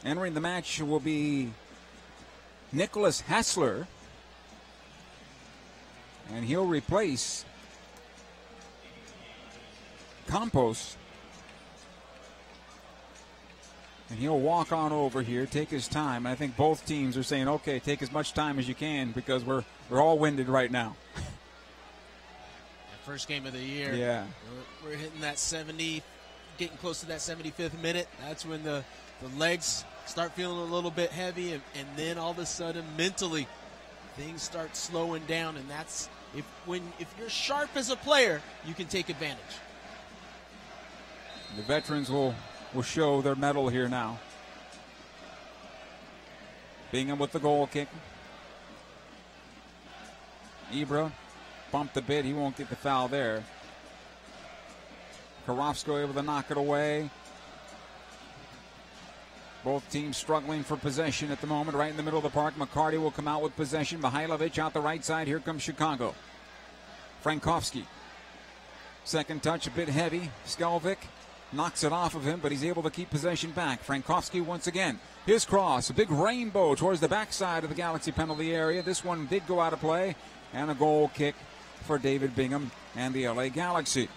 Entering the match will be Nicolas Hessler. And he'll replace Campos. And he'll walk on over here, take his time. I think both teams are saying, okay, take as much time as you can because we're all winded right now. First game of the year. Yeah. We're hitting that 70, getting close to that 75th minute. That's when the legs start feeling a little bit heavy, and then all of a sudden mentally things start slowing down, and that's if you're sharp as a player, you can take advantage. The veterans will show their mettle here now. Bingham with the goal kick. Ibra bumped a bit. He won't get the foul there. Karofsky able to knock it away. Both teams struggling for possession at the moment, right in the middle of the park. McCarty will come out with possession. Mihailovic out the right side. Here comes Chicago. Frankowski. Second touch, a bit heavy. Skelvik knocks it off of him, but he's able to keep possession back. Frankowski once again. His cross, a big rainbow towards the backside of the Galaxy penalty area. This one did go out of play. And a goal kick for David Bingham and the LA Galaxy.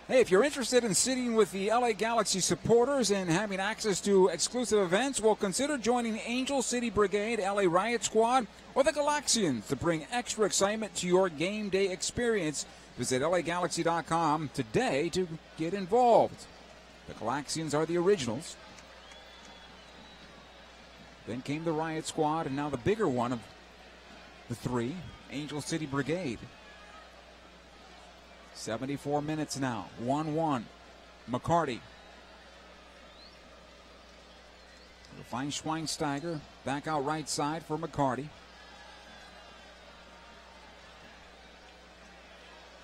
Hey, if you're interested in sitting with the LA Galaxy supporters and having access to exclusive events, well, consider joining Angel City Brigade, LA Riot Squad, or the Galaxians to bring extra excitement to your game day experience. Visit LAGalaxy.com today to get involved. The Galaxians are the originals. Then came the Riot Squad, and now the bigger one of the three, Angel City Brigade. 74 minutes now, 1-1. McCarty. We'll find Schweinsteiger back out right side for McCarty.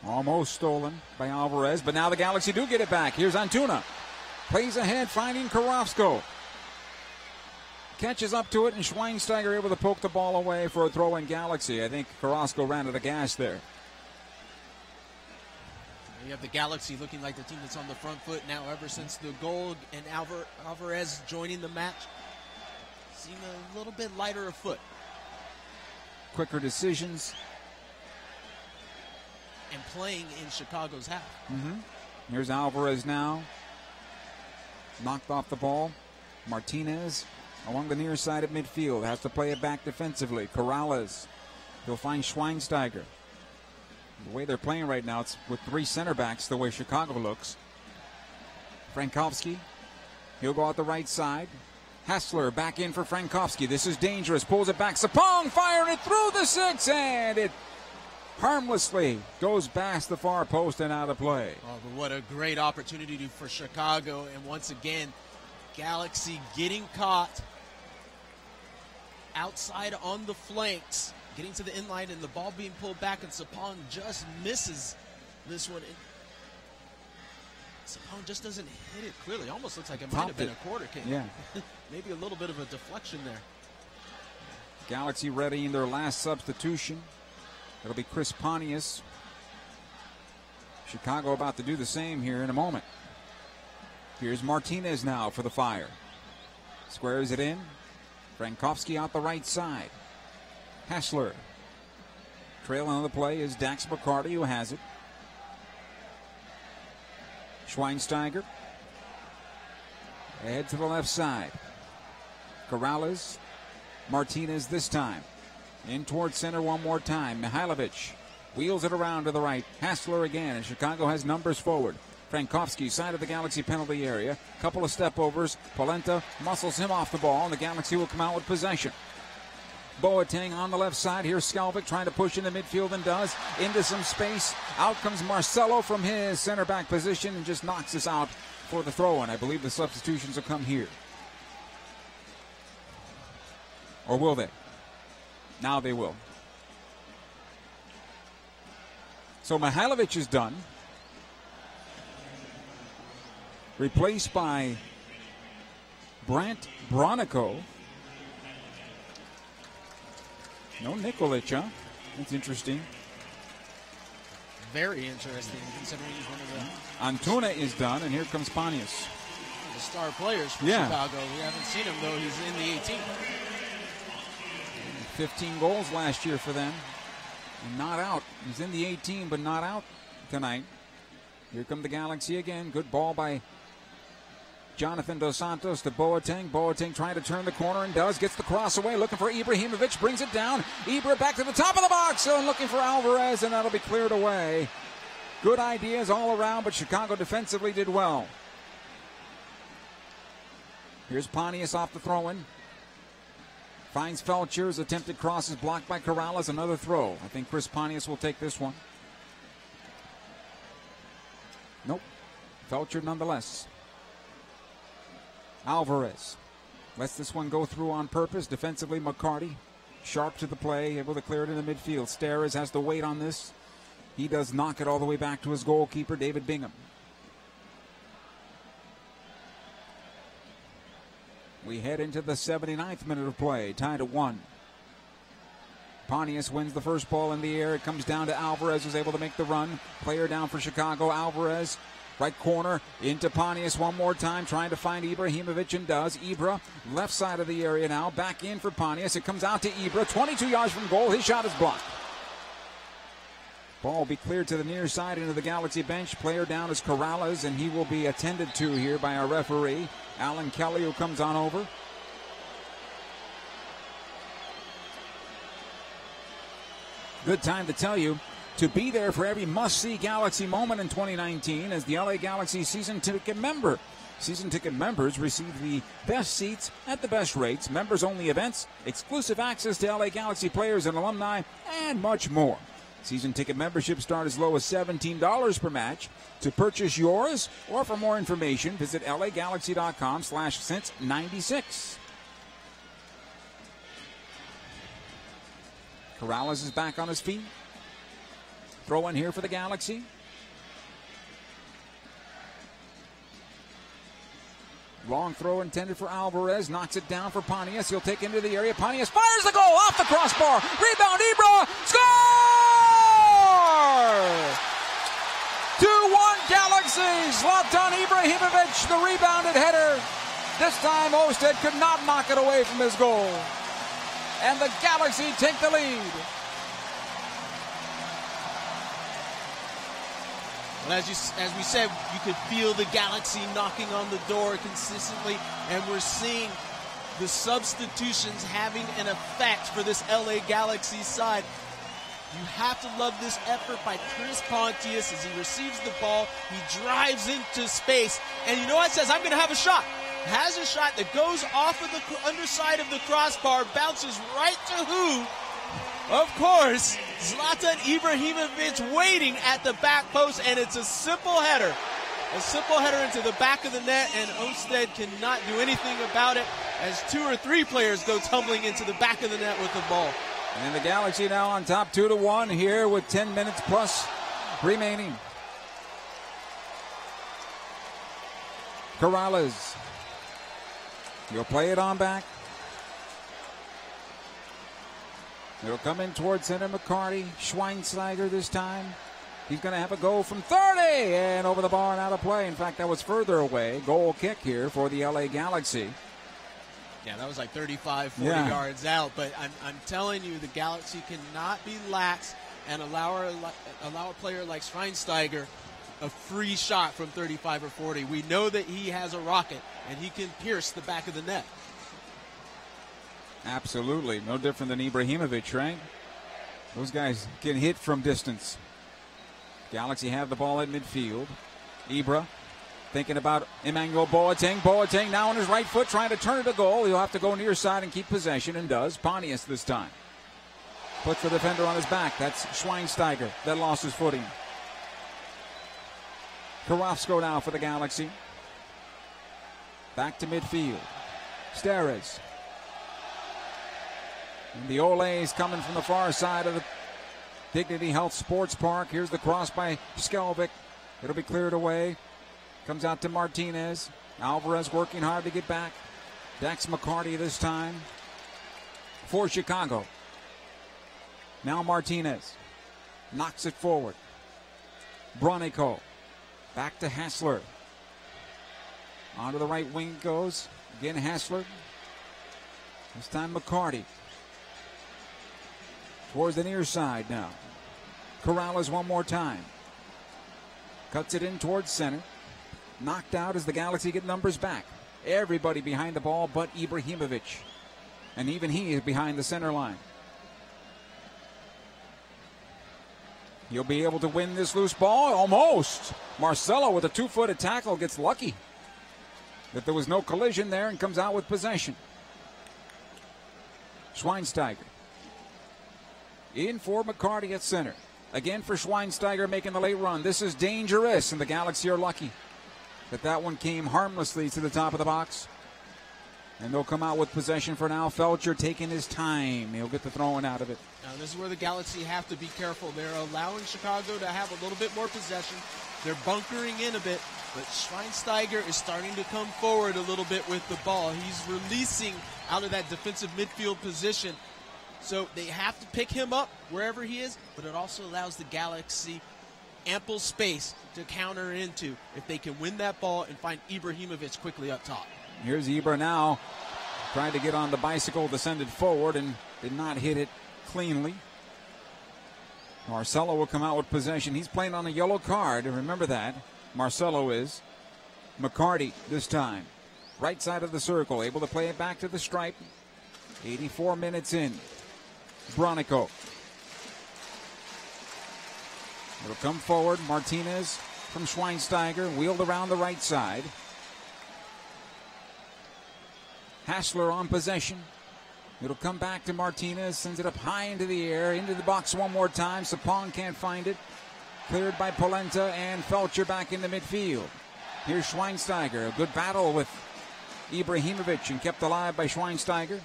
Almost stolen by Alvarez, but now the Galaxy do get it back. Here's Antuna. Plays ahead, finding Carrasco. Catches up to it, and Schweinsteiger able to poke the ball away for a throw in Galaxy. I think Carrasco ran out of gas there. You have the Galaxy looking like the team that's on the front foot now ever since the goal, and Alvarez joining the match. Seem a little bit lighter of foot. Quicker decisions. And playing in Chicago's half. Here's Alvarez now. Knocked off the ball. Martinez along the near side of midfield. Has to play it back defensively. Corrales. He'll find Schweinsteiger. The way they're playing right now, it's with three center backs the way Chicago looks. Frankowski. He'll go out the right side. Hessler back in for Frankowski. This is dangerous. Pulls it back. Sapong firing it through the six, and it harmlessly goes past the far post and out of play. Oh, but what a great opportunity for Chicago. And once again, Galaxy getting caught outside on the flanks, getting to the inline, and the ball being pulled back, and Sapong just misses this one. Sapong just doesn't hit it clearly. Almost looks like it might have been a quarter kick. Yeah. Maybe a little bit of a deflection there. Galaxy readying their last substitution. It'll be Chris Pontius. Chicago about to do the same here in a moment. Here's Martinez now for the Fire. Squares it in. Frankowski out the right side. Hessler. Trailing on the play is Dax McCarty, who has it. Schweinsteiger. Ahead to the left side. Corrales. Martinez this time. In towards center one more time. Mihailovic wheels it around to the right. Hessler again, and Chicago has numbers forward. Frankowski, side of the Galaxy penalty area. Couple of step overs. Polenta muscles him off the ball, and the Galaxy will come out with possession. Boateng on the left side. Here's Skalvik trying to push into midfield, and does. Into some space. Out comes Marcelo from his center back position and just knocks us out for the throw-in. I believe the substitutions will come here. Or will they? Now they will. So Mihailovic is done. Replaced by Brant Bronico. No Nikolic, huh? That's interesting. Very interesting, considering he's one of the... Antuna is done, and here comes Pontius. The star players for Chicago. We haven't seen him, though. He's in the 18. 15 goals last year for them. And not out. He's in the 18, but not out tonight. Here come the Galaxy again. Good ball by Jonathan Dos Santos to Boateng. Boateng trying to turn the corner and does. Gets the cross away. Looking for Ibrahimovic. Brings it down. Ibra back to the top of the box. And looking for Alvarez, and that'll be cleared away. Good ideas all around, but Chicago defensively did well. Here's Pontius off the throw-in. Finds Felcher's attempted cross is blocked by Corrales. Another throw. I think Chris Pontius will take this one. Nope. Felcher nonetheless. Alvarez lets this one go through on purpose. Defensively, McCarty sharp to the play, able to clear it in the midfield. Steres has the weight on this. He does knock it all the way back to his goalkeeper, David Bingham. We head into the 79th minute of play, tied at 1. Pontius wins the first ball in the air. It comes down to Alvarez, who's able to make the run. Player down for Chicago. Alvarez, right corner, into Pontius one more time, trying to find Ibrahimovic, and does. Ibra, left side of the area now, back in for Pontius. It comes out to Ibra, 22 yards from goal. His shot is blocked. Ball will be cleared to the near side into the Galaxy bench. Player down is Corrales, and he will be attended to here by our referee, Alan Kelly, who comes on over. Good time to tell you to be there for every must-see Galaxy moment in 2019 as the LA Galaxy season ticket member. Season ticket members receive the best seats at the best rates, members-only events, exclusive access to LA Galaxy players and alumni, and much more. Season ticket memberships start as low as $17 per match. To purchase yours or for more information, visit lagalaxy.com/since96. Corrales is back on his feet. Throw in here for the Galaxy. Long throw intended for Alvarez. Knocks it down for Pontius. He'll take into the area. Pontius fires the goal off the crossbar. Rebound, Ibra. Score! 2-1 Galaxy. Zlatan Ibrahimovic, the rebounded header. This time Osted could not knock it away from his goal. And the Galaxy take the lead. Well, as we said, you could feel the Galaxy knocking on the door consistently, and we're seeing the substitutions having an effect for this LA Galaxy side. You have to love this effort by Chris Pontius as he receives the ball. He drives into space, and you know what? Says, I'm going to have a shot. Has a shot that goes off of the underside of the crossbar, bounces right to who? Of course, Zlatan Ibrahimovic waiting at the back post, and it's a simple header. A simple header into the back of the net, and Osted cannot do anything about it as 2 or 3 players go tumbling into the back of the net with the ball. And the Galaxy now on top 2-1 here with 10 minutes plus remaining. Corrales. He'll play it on back. It'll come in towards center. McCarty. Schweinsteiger this time. He's going to have a goal from 30 and over the bar and out of play. In fact, that was further away. Goal kick here for the LA Galaxy. Yeah, that was like 35, 40 yards out. But I'm telling you, the Galaxy cannot be lax and allow a player like Schweinsteiger a free shot from 35 or 40. We know that he has a rocket, and he can pierce the back of the net. Absolutely. No different than Ibrahimovic, right? Those guys can hit from distance. Galaxy have the ball at midfield. Ibra thinking about Emmanuel Boateng. Boateng now on his right foot trying to turn it to goal. He'll have to go near side and keep possession, and does. Pontius this time puts the defender on his back. That's Schweinsteiger that lost his footing. Carrasco now for the Galaxy. Back to midfield. Steres. And the Ole's coming from the far side of the Dignity Health Sports Park. Here's the cross by Skelvic. It'll be cleared away. Comes out to Martinez. Alvarez working hard to get back. Dax McCarty this time for Chicago. Now Martinez knocks it forward. Bronico. Back to Hessler. Onto the right wing goes. Again Hessler. This time McCarty. Towards the near side now. Corrales one more time. Cuts it in towards center. Knocked out as the Galaxy get numbers back. Everybody behind the ball but Ibrahimovic. And even he is behind the center line. He'll be able to win this loose ball. Almost. Marcelo with a 2-footed tackle gets lucky that there was no collision there and comes out with possession. Schweinsteiger. In for McCarty at center. Again for Schweinsteiger making the late run. This is dangerous, and the Galaxy are lucky that one came harmlessly to the top of the box. And they'll come out with possession for now. Felcher taking his time. He'll get the throwing out of it. Now, this is where the Galaxy have to be careful. They're allowing Chicago to have a little bit more possession. They're bunkering in a bit, but Schweinsteiger is starting to come forward a little bit with the ball. He's releasing out of that defensive midfield position. So they have to pick him up wherever he is, but it also allows the Galaxy ample space to counter into if they can win that ball and find Ibrahimovic quickly up top. Here's Ibra now. Tried to get on the bicycle, descended forward, and did not hit it cleanly. Marcelo will come out with possession. He's playing on a yellow card. Remember that. Marcelo is. McCarty this time. Right side of the circle. Able to play it back to the stripe. 84 minutes in. Bronico. It'll come forward. Martinez from Schweinsteiger. Wheeled around the right side. Hessler on possession. It'll come back to Martinez. Sends it up high into the air. Into the box one more time. Sapong can't find it. Cleared by Polenta and Felcher back in the midfield. Here's Schweinsteiger. A good battle with Ibrahimovic and kept alive by Schweinsteiger.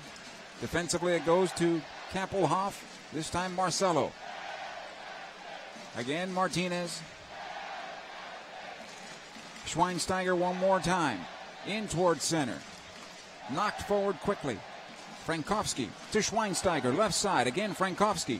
Defensively it goes to Kappelhoff. This time Marcelo. Again Martinez. Schweinsteiger one more time. In towards center. Knocked forward quickly. Frankowski to Schweinsteiger. Left side. Again Frankowski.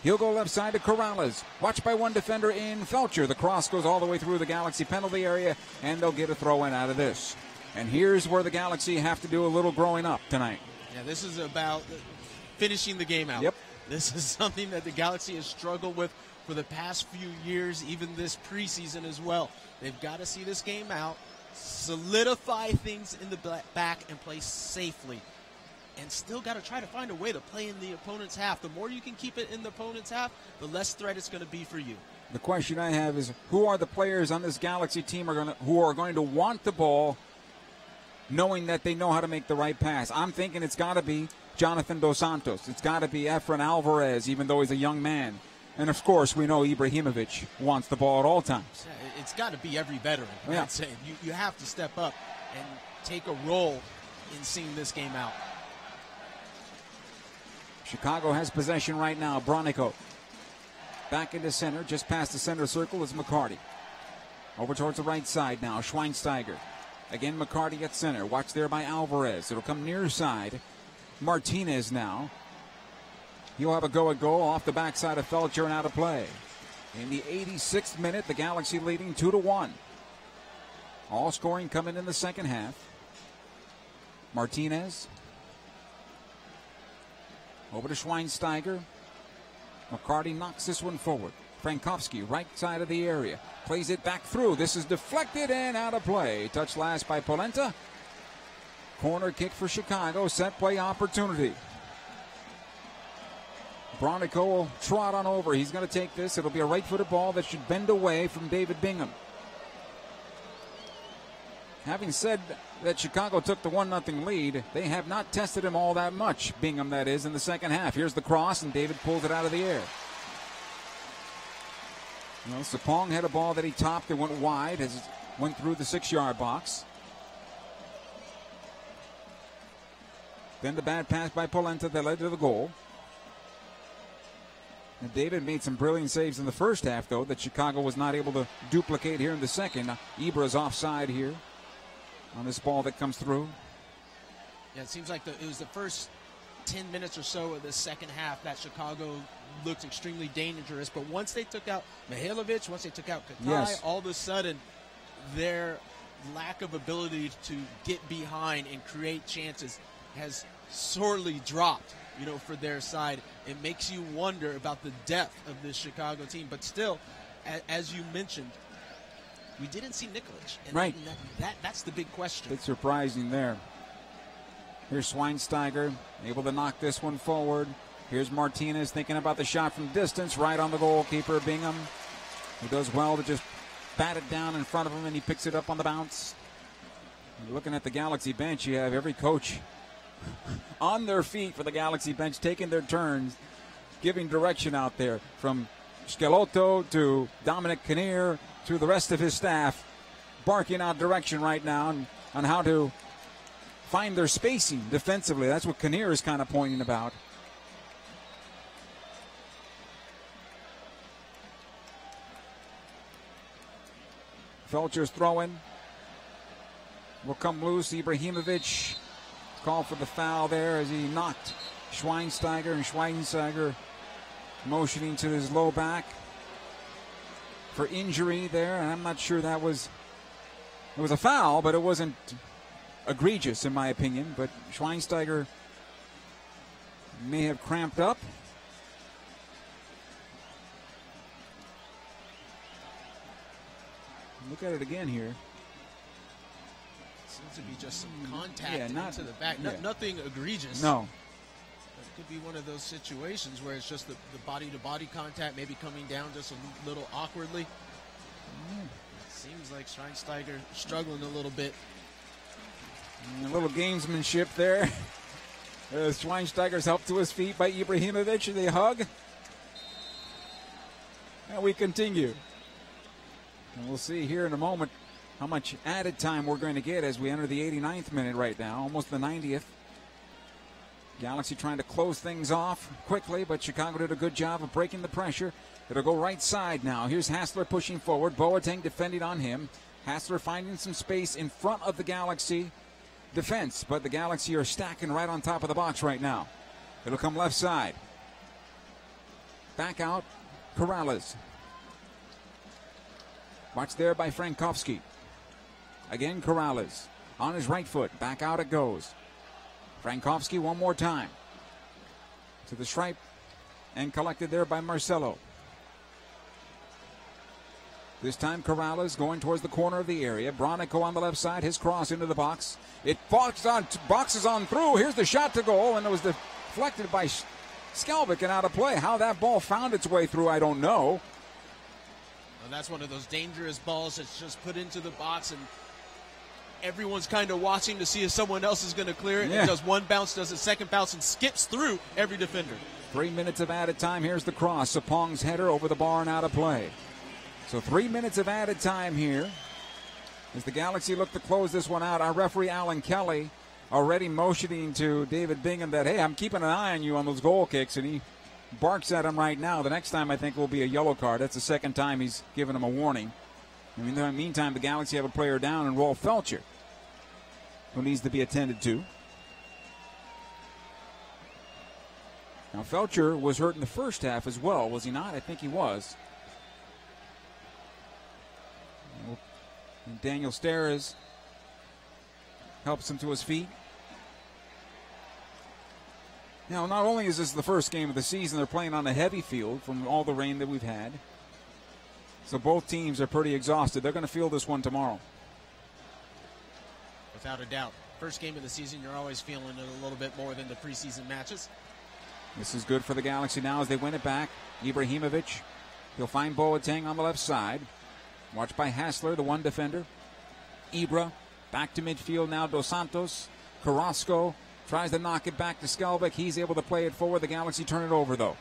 He'll go left side to Corrales. Watched by one defender in Felcher. The cross goes all the way through the Galaxy penalty area, and they'll get a throw in out of this. And here's where the Galaxy have to do a little growing up tonight. Yeah, this is about finishing the game out. Yep. This is something that the Galaxy has struggled with for the past few years, even this preseason as well. They've got to see this game out, solidify things in the back, and play safely. And still got to try to find a way to play in the opponent's half. The more you can keep it in the opponent's half, the less threat it's going to be for you. The question I have is, who are the players on this Galaxy team who are going to want the ball, knowing that they know how to make the right pass? I'm thinking it's got to be Jonathan Dos Santos. It's got to be Efrain Alvarez, even though he's a young man. And, of course, we know Ibrahimovic wants the ball at all times. Yeah, it's got to be every veteran. Yeah. I'd say. You have to step up and take a role in seeing this game out. Chicago has possession right now. Bronico back into center. Just past the center circle is McCarty. Over towards the right side now. Schweinsteiger. Again, McCarty at center. Watched there by Alvarez. It'll come near side. Martinez now. He'll have a go at goal off the backside of Felcher and out of play. In the 86th minute, the Galaxy leading 2-1. All scoring coming in the second half. Martinez. Over to Schweinsteiger. McCarty knocks this one forward. Frankowski, right side of the area. Plays it back through. This is deflected and out of play. Touched last by Polenta. Corner kick for Chicago. Set play opportunity. Bronico will trot on over. He's going to take this. It'll be a right-footed ball that should bend away from David Bingham. Having said that Chicago took the 1-0 lead, they have not tested him all that much, Bingham that is, in the second half. Here's the cross, and David pulls it out of the air. Sapong had a ball that he topped and went wide as it went through the 6-yard box. Then the bad pass by Polenta that led to the goal. And David made some brilliant saves in the first half, though, that Chicago was not able to duplicate here in the second. Ibra's offside here on this ball that comes through. Yeah, it seems like it was the first 10 minutes or so of the second half that Chicago looked extremely dangerous. But once they took out Mihailovic, once they took out Kakai, yes, all of a sudden their lack of ability to get behind and create chances has sorely dropped, for their side. It makes you wonder about the depth of this Chicago team. But still, as you mentioned, we didn't see Nicolas. And right. That's the big question. It's surprising there. Here's Schweinsteiger, able to knock this one forward. Here's Martinez thinking about the shot from distance, right on the goalkeeper, Bingham, who does well to just bat it down in front of him, and he picks it up on the bounce. You're looking at the Galaxy bench, you have every coach on their feet for the Galaxy bench, taking their turns, giving direction out there, from Schelotto to Dominic Kinnear to the rest of his staff, barking out direction right now on how to find their spacing defensively. That's what Kinnear is kind of pointing about. Felcher's throwing will come loose. Ibrahimovic called for the foul there as he knocked Schweinsteiger, and Schweinsteiger motioning to his low back for injury there. And I'm not sure it was a foul, but it wasn't egregious in my opinion. But Schweinsteiger may have cramped up. Look at it again here. Seems to be just some contact into the back. Nothing egregious. No. It could be one of those situations where it's just the body-to-body contact, maybe coming down just a little awkwardly. It seems like Schweinsteiger struggling a little bit. A little gamesmanship there. Schweinsteiger's helped to his feet by Ibrahimovic, and they hug. And we continue. And we'll see here in a moment how much added time we're going to get as we enter the 89th minute right now, almost the 90th. Galaxy trying to close things off quickly, but Chicago did a good job of breaking the pressure. It'll go right side now. Here's Hessler pushing forward. Boateng defending on him. Hessler finding some space in front of the Galaxy defense, but the Galaxy are stacking right on top of the box right now. It'll come left side. Back out, Corrales. Watch there by Frankowski. Again, Corrales on his right foot. Back out it goes. Frankowski one more time. To the stripe and collected there by Marcelo. This time Corrales going towards the corner of the area. Bronico on the left side. His cross into the box. It boxes on through. Here's the shot to goal, and it was deflected by Skelbick and out of play. How that ball found its way through, I don't know. And that's one of those dangerous balls that's just put into the box, and everyone's kind of watching to see if someone else is going to clear it. Yeah. It does one bounce, does a second bounce, and skips through every defender. 3 minutes of added time. Here's the cross. Sapong's header over the bar and out of play. So 3 minutes of added time here as the Galaxy look to close this one out. Our referee, Alan Kelly, already motioning to David Bingham that, hey, I'm keeping an eye on you on those goal kicks, and he barks at him right now. The next time I think will be a yellow card. That's the second time he's given him a warning. In the meantime, the Galaxy have a player down, and Rolf Felcher, who needs to be attended to. Now, Felcher was hurt in the first half as well, was he not? I think he was. And Daniel Steres helps him to his feet. Now, not only is this the first game of the season, they're playing on a heavy field from all the rain that we've had. So both teams are pretty exhausted. They're going to feel this one tomorrow. Without a doubt. First game of the season, you're always feeling it a little bit more than the preseason matches. This is good for the Galaxy now as they win it back. Ibrahimovic, he'll find Boateng on the left side. Watched by Hessler, the one defender. Ibra, back to midfield now. Dos Santos, Carrasco tries to knock it back to Skelbick. He's able to play it forward. The Galaxy turn it over, though.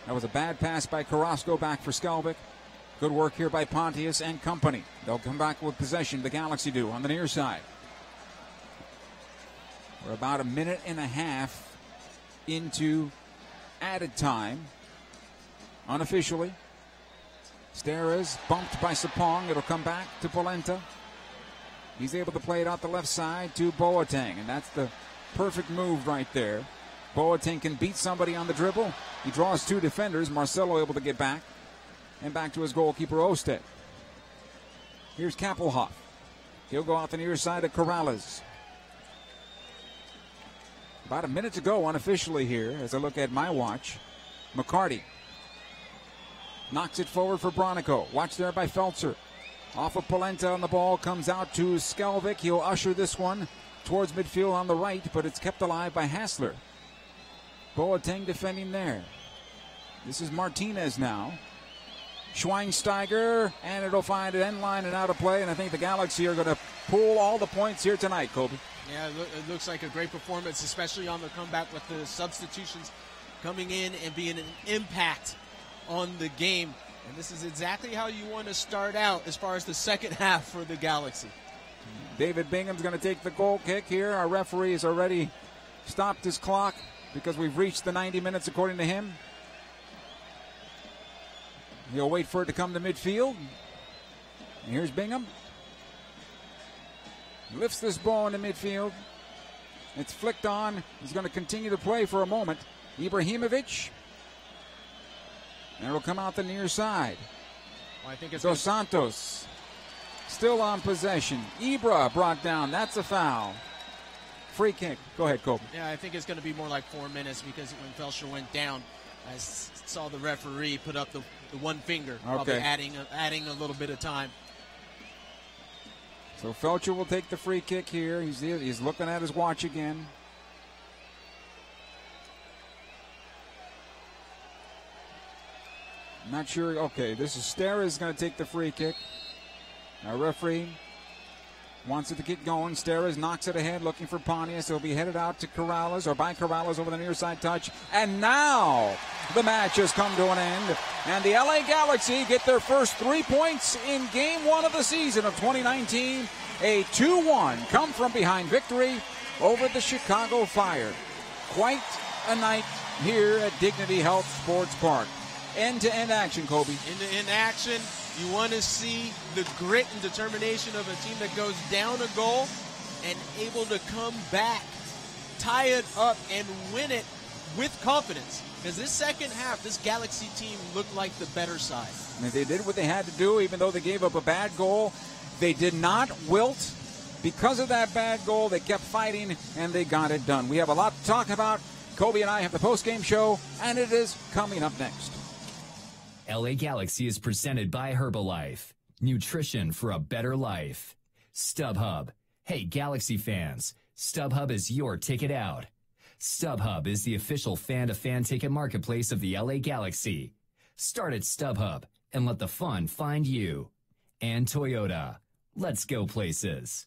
That was a bad pass by Carrasco back for Skelbick. Good work here by Pontius and company. They'll come back with possession, the Galaxy do, on the near side. We're about a minute and a half into added time, unofficially. Steres bumped by Sapong. It'll come back to Polenta. He's able to play it out the left side to Boateng, and that's the perfect move right there. Boateng can beat somebody on the dribble. He draws two defenders. Marcelo able to get back. And back to his goalkeeper, Osted. Here's Kappelhoff. He'll go out the near side of Corrales. About a minute to go unofficially here as I look at my watch. McCarty knocks it forward for Bronico. Watch there by Feltzer. Off of Polenta on the ball. Comes out to Skelbick. He'll usher this one towards midfield on the right, but it's kept alive by Hessler. Boateng defending there. This is Martinez now. Schweinsteiger, and it'll find an end line and out of play, and I think the Galaxy are going to pull all the points here tonight, Kobe. Yeah, it looks like a great performance, especially on the comeback with the substitutions coming in and being an impact on the game. And this is exactly how you want to start out as far as the second half for the Galaxy. David Bingham's going to take the goal kick here. Our referee has already stopped his clock because we've reached the 90 minutes according to him. He'll wait for it to come to midfield. And here's Bingham. Lifts this ball into midfield. It's flicked on. He's going to continue to play for a moment. Ibrahimovic. And it'll come out the near side. Well, I think it's Dos Santos still on possession. Ibra brought down. That's a foul. Free kick. Go ahead, Kobe. Yeah, I think it's going to be more like 4 minutes because when Felcher went down, I saw the referee put up the one finger, probably adding a little bit of time. So Felcher will take the free kick here. He's looking at his watch again. Not sure. Okay, this is Stera is going to take the free kick. Our referee wants it to get going. Steres knocks it ahead, looking for Pontius. It'll be headed out to Corrales, or by Corrales over the near side touch. And now the match has come to an end. And the LA Galaxy get their first 3 points in Game 1 of the season of 2019. A 2-1 come from behind victory over the Chicago Fire. Quite a night here at Dignity Health Sports Park. End-to-end action, Kobe. End-to-end action. You want to see the grit and determination of a team that goes down a goal and able to come back, tie it up, and win it with confidence. Because this second half, this Galaxy team looked like the better side. And they did what they had to do, even though they gave up a bad goal. They did not wilt. Because of that bad goal, they kept fighting, and they got it done. We have a lot to talk about. Kobe and I have the post-game show, and it is coming up next. LA Galaxy is presented by Herbalife. Nutrition for a better life. StubHub. Hey, Galaxy fans, StubHub is your ticket out. StubHub is the official fan-to-fan ticket marketplace of the LA Galaxy. Start at StubHub and let the fun find you. And Toyota. Let's go places.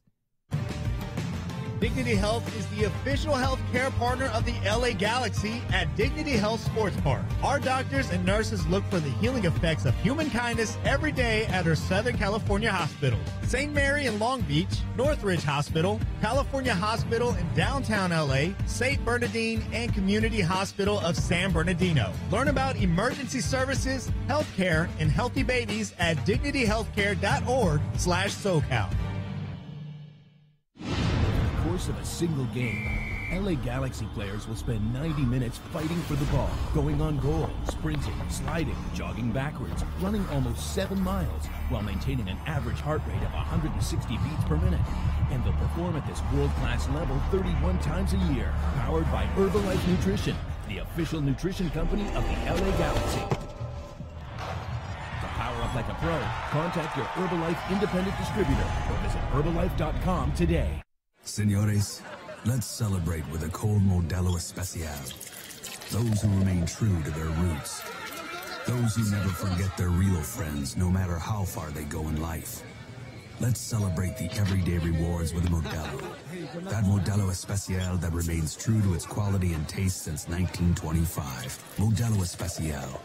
Dignity Health is the official health care partner of the LA Galaxy at Dignity Health Sports Park. Our doctors and nurses look for the healing effects of human kindness every day at our Southern California hospitals. St. Mary in Long Beach, Northridge Hospital, California Hospital in downtown LA, St. Bernardine, and Community Hospital of San Bernardino. Learn about emergency services, health care, and healthy babies at dignityhealthcare.org/SoCal. Of a single game, LA Galaxy players will spend 90 minutes fighting for the ball, going on goal, sprinting, sliding, jogging backwards, running almost 7 miles, while maintaining an average heart rate of 160 beats per minute. And they'll perform at this world-class level 31 times a year, powered by Herbalife Nutrition, the official nutrition company of the LA Galaxy. To power up like a pro, contact your Herbalife independent distributor or visit Herbalife.com today. Senores, let's celebrate with a cold Modelo Especial. Those who remain true to their roots. Those who never forget their real friends, no matter how far they go in life. Let's celebrate the everyday rewards with a Modelo. That Modelo Especial that remains true to its quality and taste since 1925. Modelo Especial.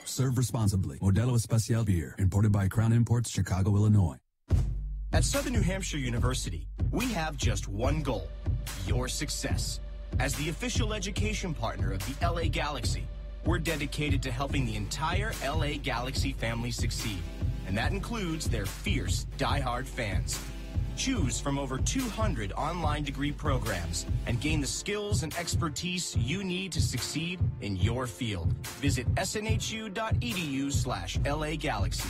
Serve responsibly. Modelo Especial beer, imported by Crown Imports, Chicago, Illinois. At Southern New Hampshire University, we have just one goal, your success. As the official education partner of the LA Galaxy, we're dedicated to helping the entire LA Galaxy family succeed, and that includes their fierce, diehard fans. Choose from over 200 online degree programs and gain the skills and expertise you need to succeed in your field. Visit snhu.edu/LA Galaxy.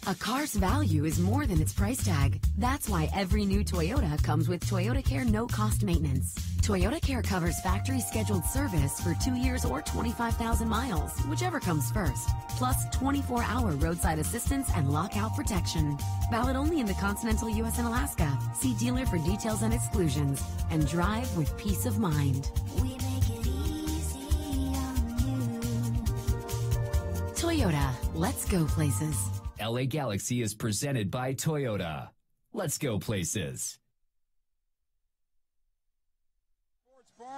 A car's value is more than its price tag. That's why every new Toyota comes with Toyota Care no-cost maintenance. Toyota Care covers factory-scheduled service for 2 years or 25,000 miles, whichever comes first. Plus 24-hour roadside assistance and lockout protection. Valid only in the continental U.S. and Alaska. See dealer for details and exclusions. And drive with peace of mind. We make it easy on you. Toyota. Let's go places. LA Galaxy is presented by Toyota. Let's go places.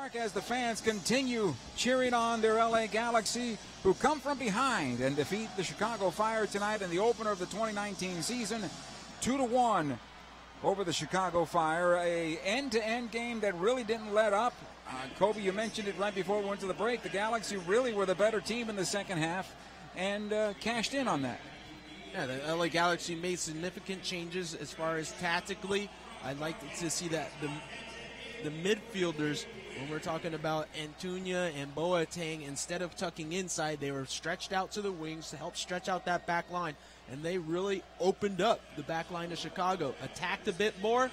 Park as the fans continue cheering on their LA Galaxy, who come from behind and defeat the Chicago Fire tonight in the opener of the 2019 season, 2-1 over the Chicago Fire. A end-to-end game that really didn't let up. Kobe, you mentioned it right before we went to the break. The Galaxy really were the better team in the second half and cashed in on that. Yeah, the LA Galaxy made significant changes as far as tactically. I'd like to see that the midfielders, when we're talking about Antuña and Boateng, instead of tucking inside, they were stretched out to the wings to help stretch out that back line. And they really opened up the back line of Chicago, attacked a bit more,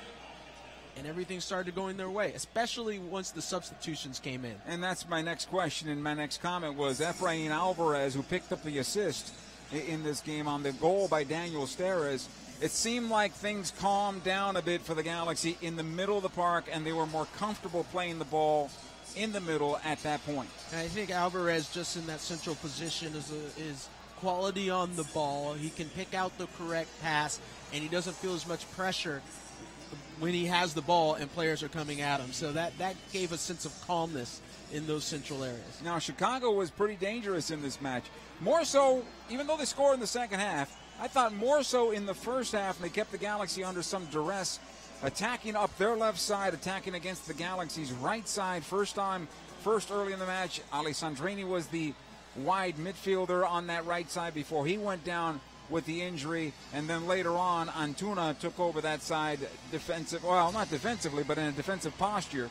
and everything started going their way, especially once the substitutions came in. And that's my next question, and my next comment was Efrain Alvarez, who picked up the assist in this game on the goal by Daniel Steres. It seemed like things calmed down a bit for the Galaxy in the middle of the park, and they were more comfortable playing the ball in the middle at that point. And I think Alvarez, just in that central position, is quality on the ball. He can pick out the correct pass, and he doesn't feel as much pressure when he has the ball and players are coming at him. So that gave a sense of calmness in those central areas. Now, Chicago was pretty dangerous in this match. More so, even though they scored in the second half, I thought more so in the first half, and they kept the Galaxy under some duress, attacking up their left side, attacking against the Galaxy's right side. First early in the match, Alessandrini was the wide midfielder on that right side before he went down with the injury, and then later on, Antuna took over that side defensive, well, not defensively, but in a defensive posture.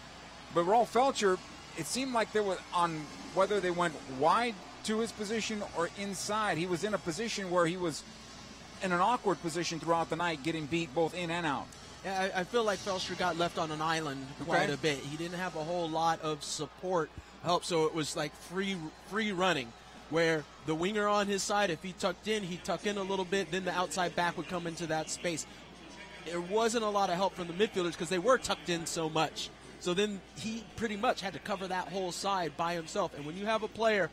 But Rolf Felcher, it seemed like there was, on whether they went wide to his position or inside, he was in a position where he was in an awkward position throughout the night, getting beat both in and out. Yeah, I feel like Felcher got left on an island quite a bit. He didn't have a whole lot of support help, so it was like free running, where the winger on his side, if he tucked in, he'd tuck in a little bit, then the outside back would come into that space. There wasn't a lot of help from the midfielders because they were tucked in so much. So then he pretty much had to cover that whole side by himself. And when you have a player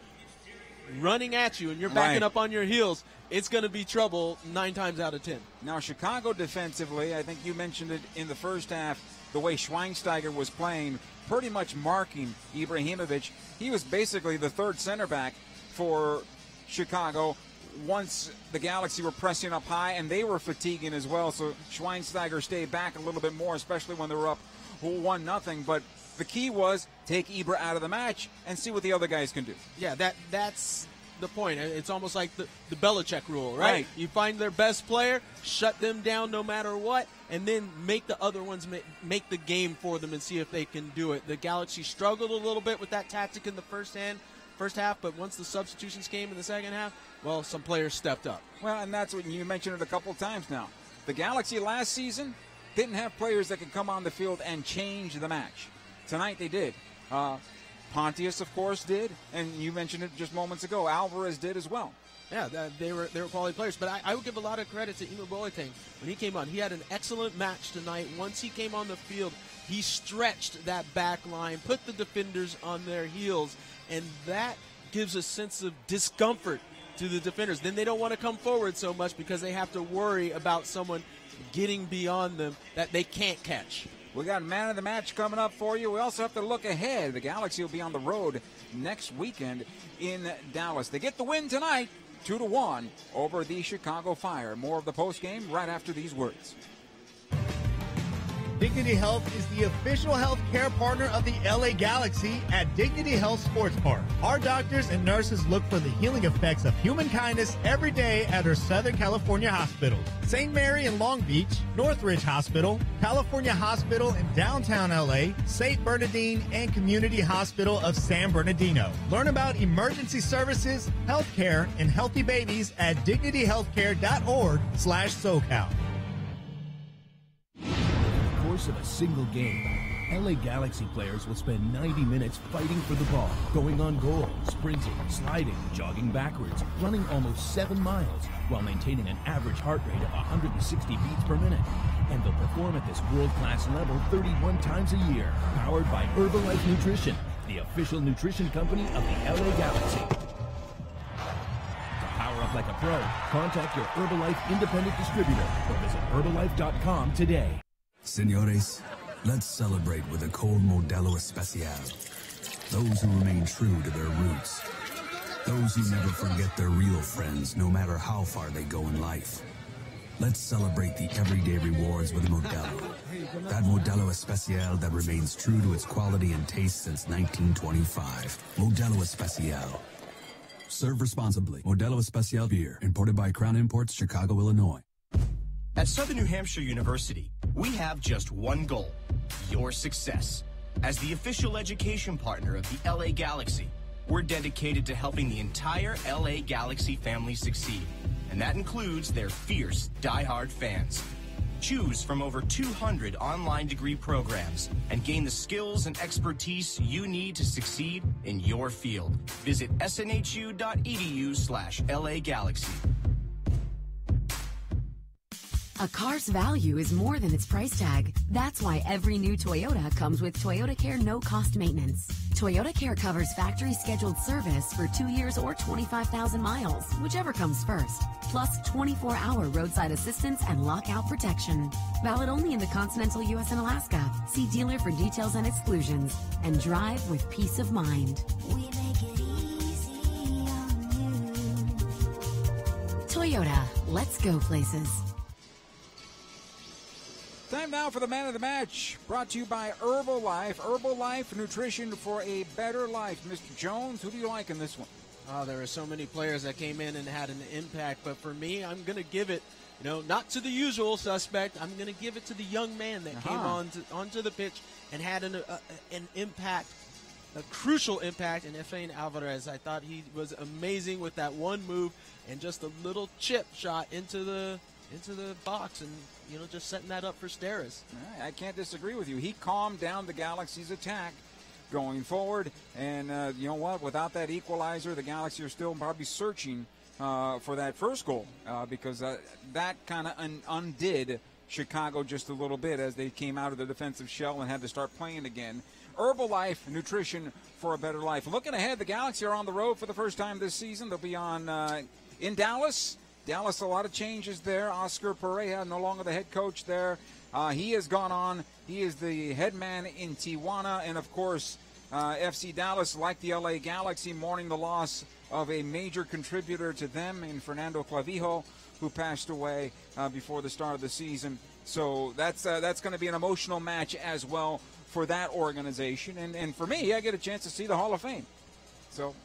running at you and you're backing up on your heels, it's going to be trouble 9 times out of 10. Now, Chicago defensively, I think you mentioned it in the first half, the way Schweinsteiger was playing, pretty much marking Ibrahimovic. He was basically the third center back for Chicago once the Galaxy were pressing up high, and they were fatiguing as well. So Schweinsteiger stayed back a little bit more, especially when they were up 1-0. But the key was take Ibra out of the match and see what the other guys can do. Yeah, that's the point. It's almost like the Belichick rule, right? You find their best player, shut them down no matter what, and then make the other ones make the game for them and see if they can do it. The Galaxy struggled a little bit with that tactic in the first half, but once the substitutions came in the second half, well, some players stepped up. Well, and that's what you mentioned it a couple of times now. The Galaxy last season didn't have players that could come on the field and change the match. Tonight they did. Pontius, of course, did, and you mentioned it just moments ago. Alvarez did as well. Yeah, they were quality players, but I would give a lot of credit to Imo Boateng when he came on. He had an excellent match tonight. Once he came on the field, he stretched that back line, put the defenders on their heels, and that gives a sense of discomfort to the defenders. Then they don't want to come forward so much because they have to worry about someone getting beyond them that they can't catch. We got man of the match coming up for you. We also have to look ahead. The Galaxy will be on the road next weekend in Dallas. They get the win tonight, 2-1 over the Chicago Fire. More of the postgame right after these words. Dignity Health is the official health care partner of the LA Galaxy at Dignity Health Sports Park. Our doctors and nurses look for the healing effects of human kindness every day at our Southern California hospitals. St. Mary in Long Beach, Northridge Hospital, California Hospital in downtown LA, St. Bernardine, and Community Hospital of San Bernardino. Learn about emergency services, healthcare, and healthy babies at dignityhealthcare.org/SoCal. Of a single game, LA Galaxy players will spend 90 minutes fighting for the ball, going on goal, sprinting, sliding, jogging backwards, running almost 7 miles, while maintaining an average heart rate of 160 beats per minute. And they'll perform at this world-class level 31 times a year, powered by Herbalife Nutrition, the official nutrition company of the LA Galaxy. To power up like a pro, contact your Herbalife independent distributor or visit Herbalife.com today. Señores, Let's celebrate with a cold Modelo Especial. Those who remain true to their roots. Those who never forget their real friends, no matter how far they go in life. Let's celebrate the everyday rewards with Modelo. That Modelo Especial that remains true to its quality and taste since 1925. Modelo Especial. Serve responsibly. Modelo Especial beer, imported by Crown Imports, Chicago, Illinois. At Southern New Hampshire University, we have just one goal: your success. As the official education partner of the LA Galaxy, we're dedicated to helping the entire LA Galaxy family succeed. And that includes their fierce, diehard fans. Choose from over 200 online degree programs and gain the skills and expertise you need to succeed in your field. Visit snhu.edu/LA Galaxy. A car's value is more than its price tag. That's why every new Toyota comes with Toyota Care no-cost maintenance. Toyota Care covers factory scheduled service for 2 years or 25,000 miles, whichever comes first. Plus 24-hour roadside assistance and lockout protection. Valid only in the continental U.S. and Alaska. See dealer for details and exclusions. And drive with peace of mind. We make it easy on you. Toyota, let's go places. Time now for the man of the match, brought to you by Herbalife. Herbalife, nutrition for a better life. Mr. Jones, who do you like in this one? Oh, there are so many players that came in and had an impact, but for me, I'm going to give it, not to the usual suspect. I'm going to give it to the young man that came onto the pitch and had an impact, a crucial impact in Efrain Alvarez. I thought he was amazing with that one move and just a little chip shot into the box and, just setting that up for Steres. I can't disagree with you. He calmed down the Galaxy's attack going forward. And you know what? Without that equalizer, the Galaxy are still probably searching for that first goal because that kind of undid Chicago just a little bit as they came out of the defensive shell and had to start playing again. Herbalife, nutrition for a better life. Looking ahead, the Galaxy are on the road for the first time this season. They'll be on in Dallas. Dallas, a lot of changes there. Oscar Pereira, no longer the head coach there. He has gone on. He is the head man in Tijuana. And, of course, FC Dallas, like the LA Galaxy, mourning the loss of a major contributor to them in Fernando Clavijo, who passed away before the start of the season. So that's going to be an emotional match as well for that organization. And for me, I get a chance to see the Hall of Fame. So...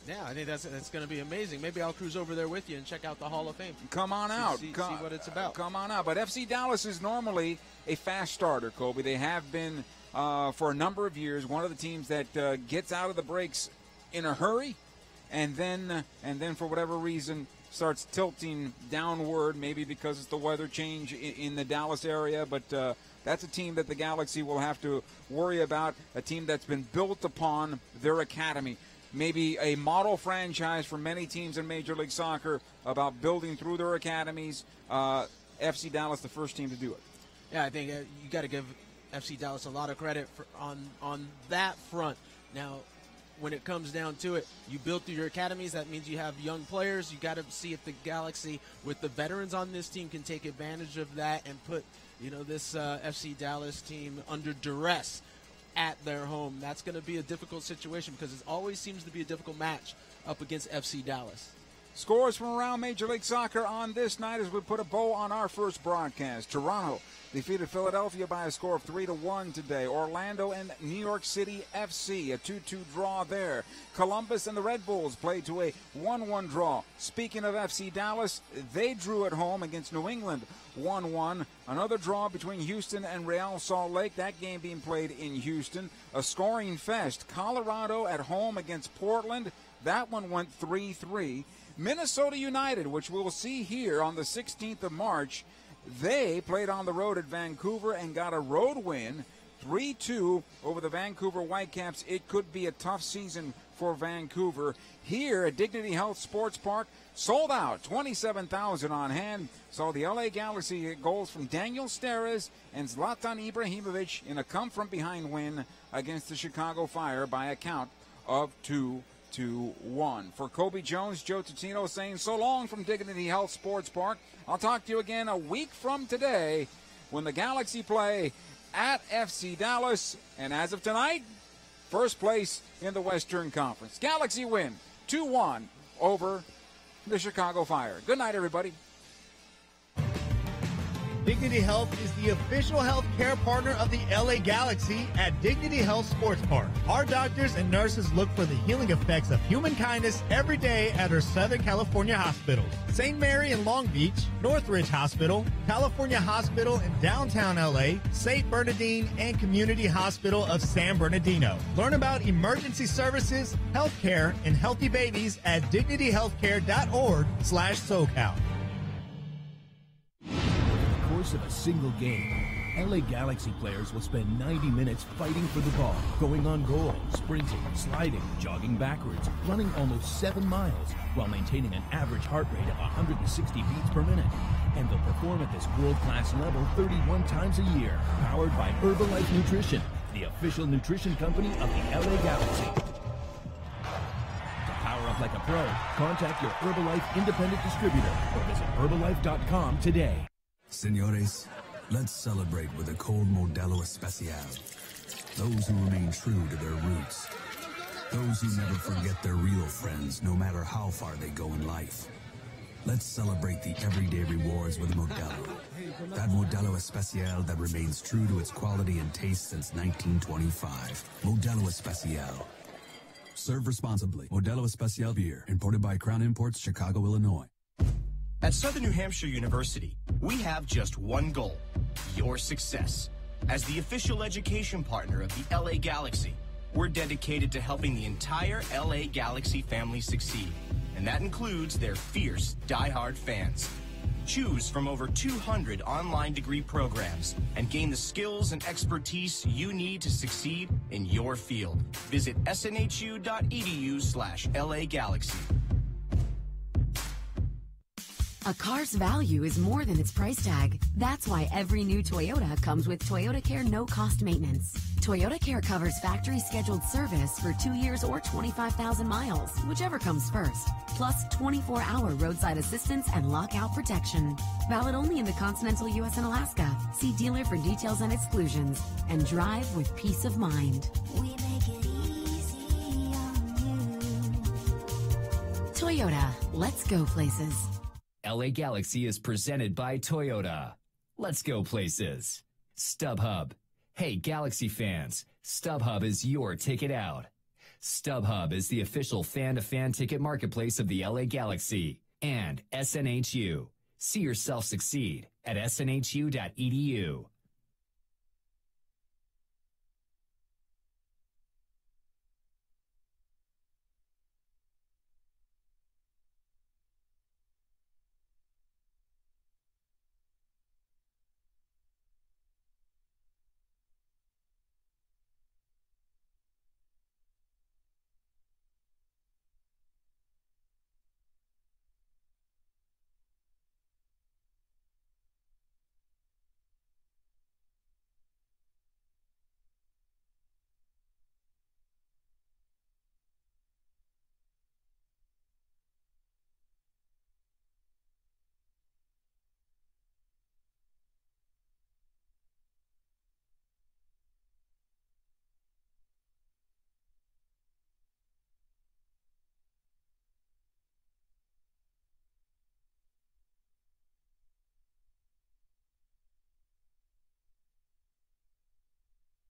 yeah, I think that's going to be amazing. Maybe I'll cruise over there with you and check out the Hall of Fame. Come on out. See what it's about. Come on out. But FC Dallas is normally a fast starter, Kobe. They have been for a number of years one of the teams that gets out of the breaks in a hurry and then for whatever reason starts tilting downward, maybe because it's the weather change in the Dallas area. But that's a team that the Galaxy will have to worry about, a team that's been built upon their academy. Maybe a model franchise for many teams in Major League Soccer about building through their academies. FC Dallas, the first team to do it. Yeah, I think you got to give FC Dallas a lot of credit on that front. Now, when it comes down to it, you build through your academies. That means you have young players. You got to see if the Galaxy, with the veterans on this team, can take advantage of that and put this FC Dallas team under duress at their home. That's going to be a difficult situation because it always seems to be a difficult match up against FC Dallas. Scores from around Major League Soccer on this night as we put a bow on our first broadcast. Toronto defeated Philadelphia by a score of 3-1 today. Orlando and New York City FC, a 2-2 draw there. Columbus and the Red Bulls played to a 1-1 draw. Speaking of FC Dallas, they drew at home against New England 1-1. Another draw between Houston and Real Salt Lake, that game being played in Houston. A scoring fest. Colorado at home against Portland. That one went 3-3. Minnesota United, which we'll see here on the 16th of March, they played on the road at Vancouver and got a road win, 3-2 over the Vancouver Whitecaps. It could be a tough season for Vancouver. Here at Dignity Health Sports Park, sold out, 27,000 on hand. Saw the LA Galaxy get goals from Daniel Steres and Zlatan Ibrahimovic in a come-from-behind win against the Chicago Fire by a count of 2-1. For Kobe Jones, Joe Tutino saying so long from Dignity Health Sports Park. I'll talk to you again a week from today when the Galaxy play at FC Dallas. And as of tonight, first place in the Western Conference. Galaxy win 2-1 over the Chicago Fire. Good night, everybody. Dignity Health is the official health care partner of the LA Galaxy at Dignity Health Sports Park. Our doctors and nurses look for the healing effects of human kindness every day at our Southern California hospitals. St. Mary in Long Beach, Northridge Hospital, California Hospital in downtown LA, St. Bernardine, and Community Hospital of San Bernardino. Learn about emergency services, healthcare, and healthy babies at dignityhealthcare.org/SoCal. Of a single game, LA Galaxy players will spend 90 minutes fighting for the ball, going on goal, sprinting, sliding, jogging backwards, running almost 7 miles, while maintaining an average heart rate of 160 beats per minute. And they'll perform at this world-class level 31 times a year, powered by Herbalife Nutrition, the official nutrition company of the LA Galaxy. To power up like a pro, contact your Herbalife independent distributor or visit Herbalife.com today. Señores, let's celebrate with a cold Modelo Especial. Those who remain true to their roots. Those who never forget their real friends, no matter how far they go in life. Let's celebrate the everyday rewards with Modelo. That Modelo Especial that remains true to its quality and taste since 1925. Modelo Especial. Serve responsibly. Modelo Especial beer, imported by Crown Imports, Chicago, Illinois. At Southern New Hampshire University, we have just one goal, your success. As the official education partner of the LA Galaxy, we're dedicated to helping the entire LA Galaxy family succeed, and that includes their fierce, diehard fans. Choose from over 200 online degree programs and gain the skills and expertise you need to succeed in your field. Visit snhu.edu/LA Galaxy. A car's value is more than its price tag. That's why every new Toyota comes with Toyota Care no-cost maintenance. Toyota Care covers factory scheduled service for 2 years or 25,000 miles, whichever comes first. Plus 24-hour roadside assistance and lockout protection. Valid only in the continental U.S. and Alaska. See dealer for details and exclusions. And drive with peace of mind. We make it easy on you. Toyota, let's go places. LA Galaxy is presented by Toyota. Let's go places. StubHub. Hey, Galaxy fans, StubHub is your ticket out. StubHub is the official fan-to-fan ticket marketplace of the LA Galaxy. And SNHU. See yourself succeed at snhu.edu.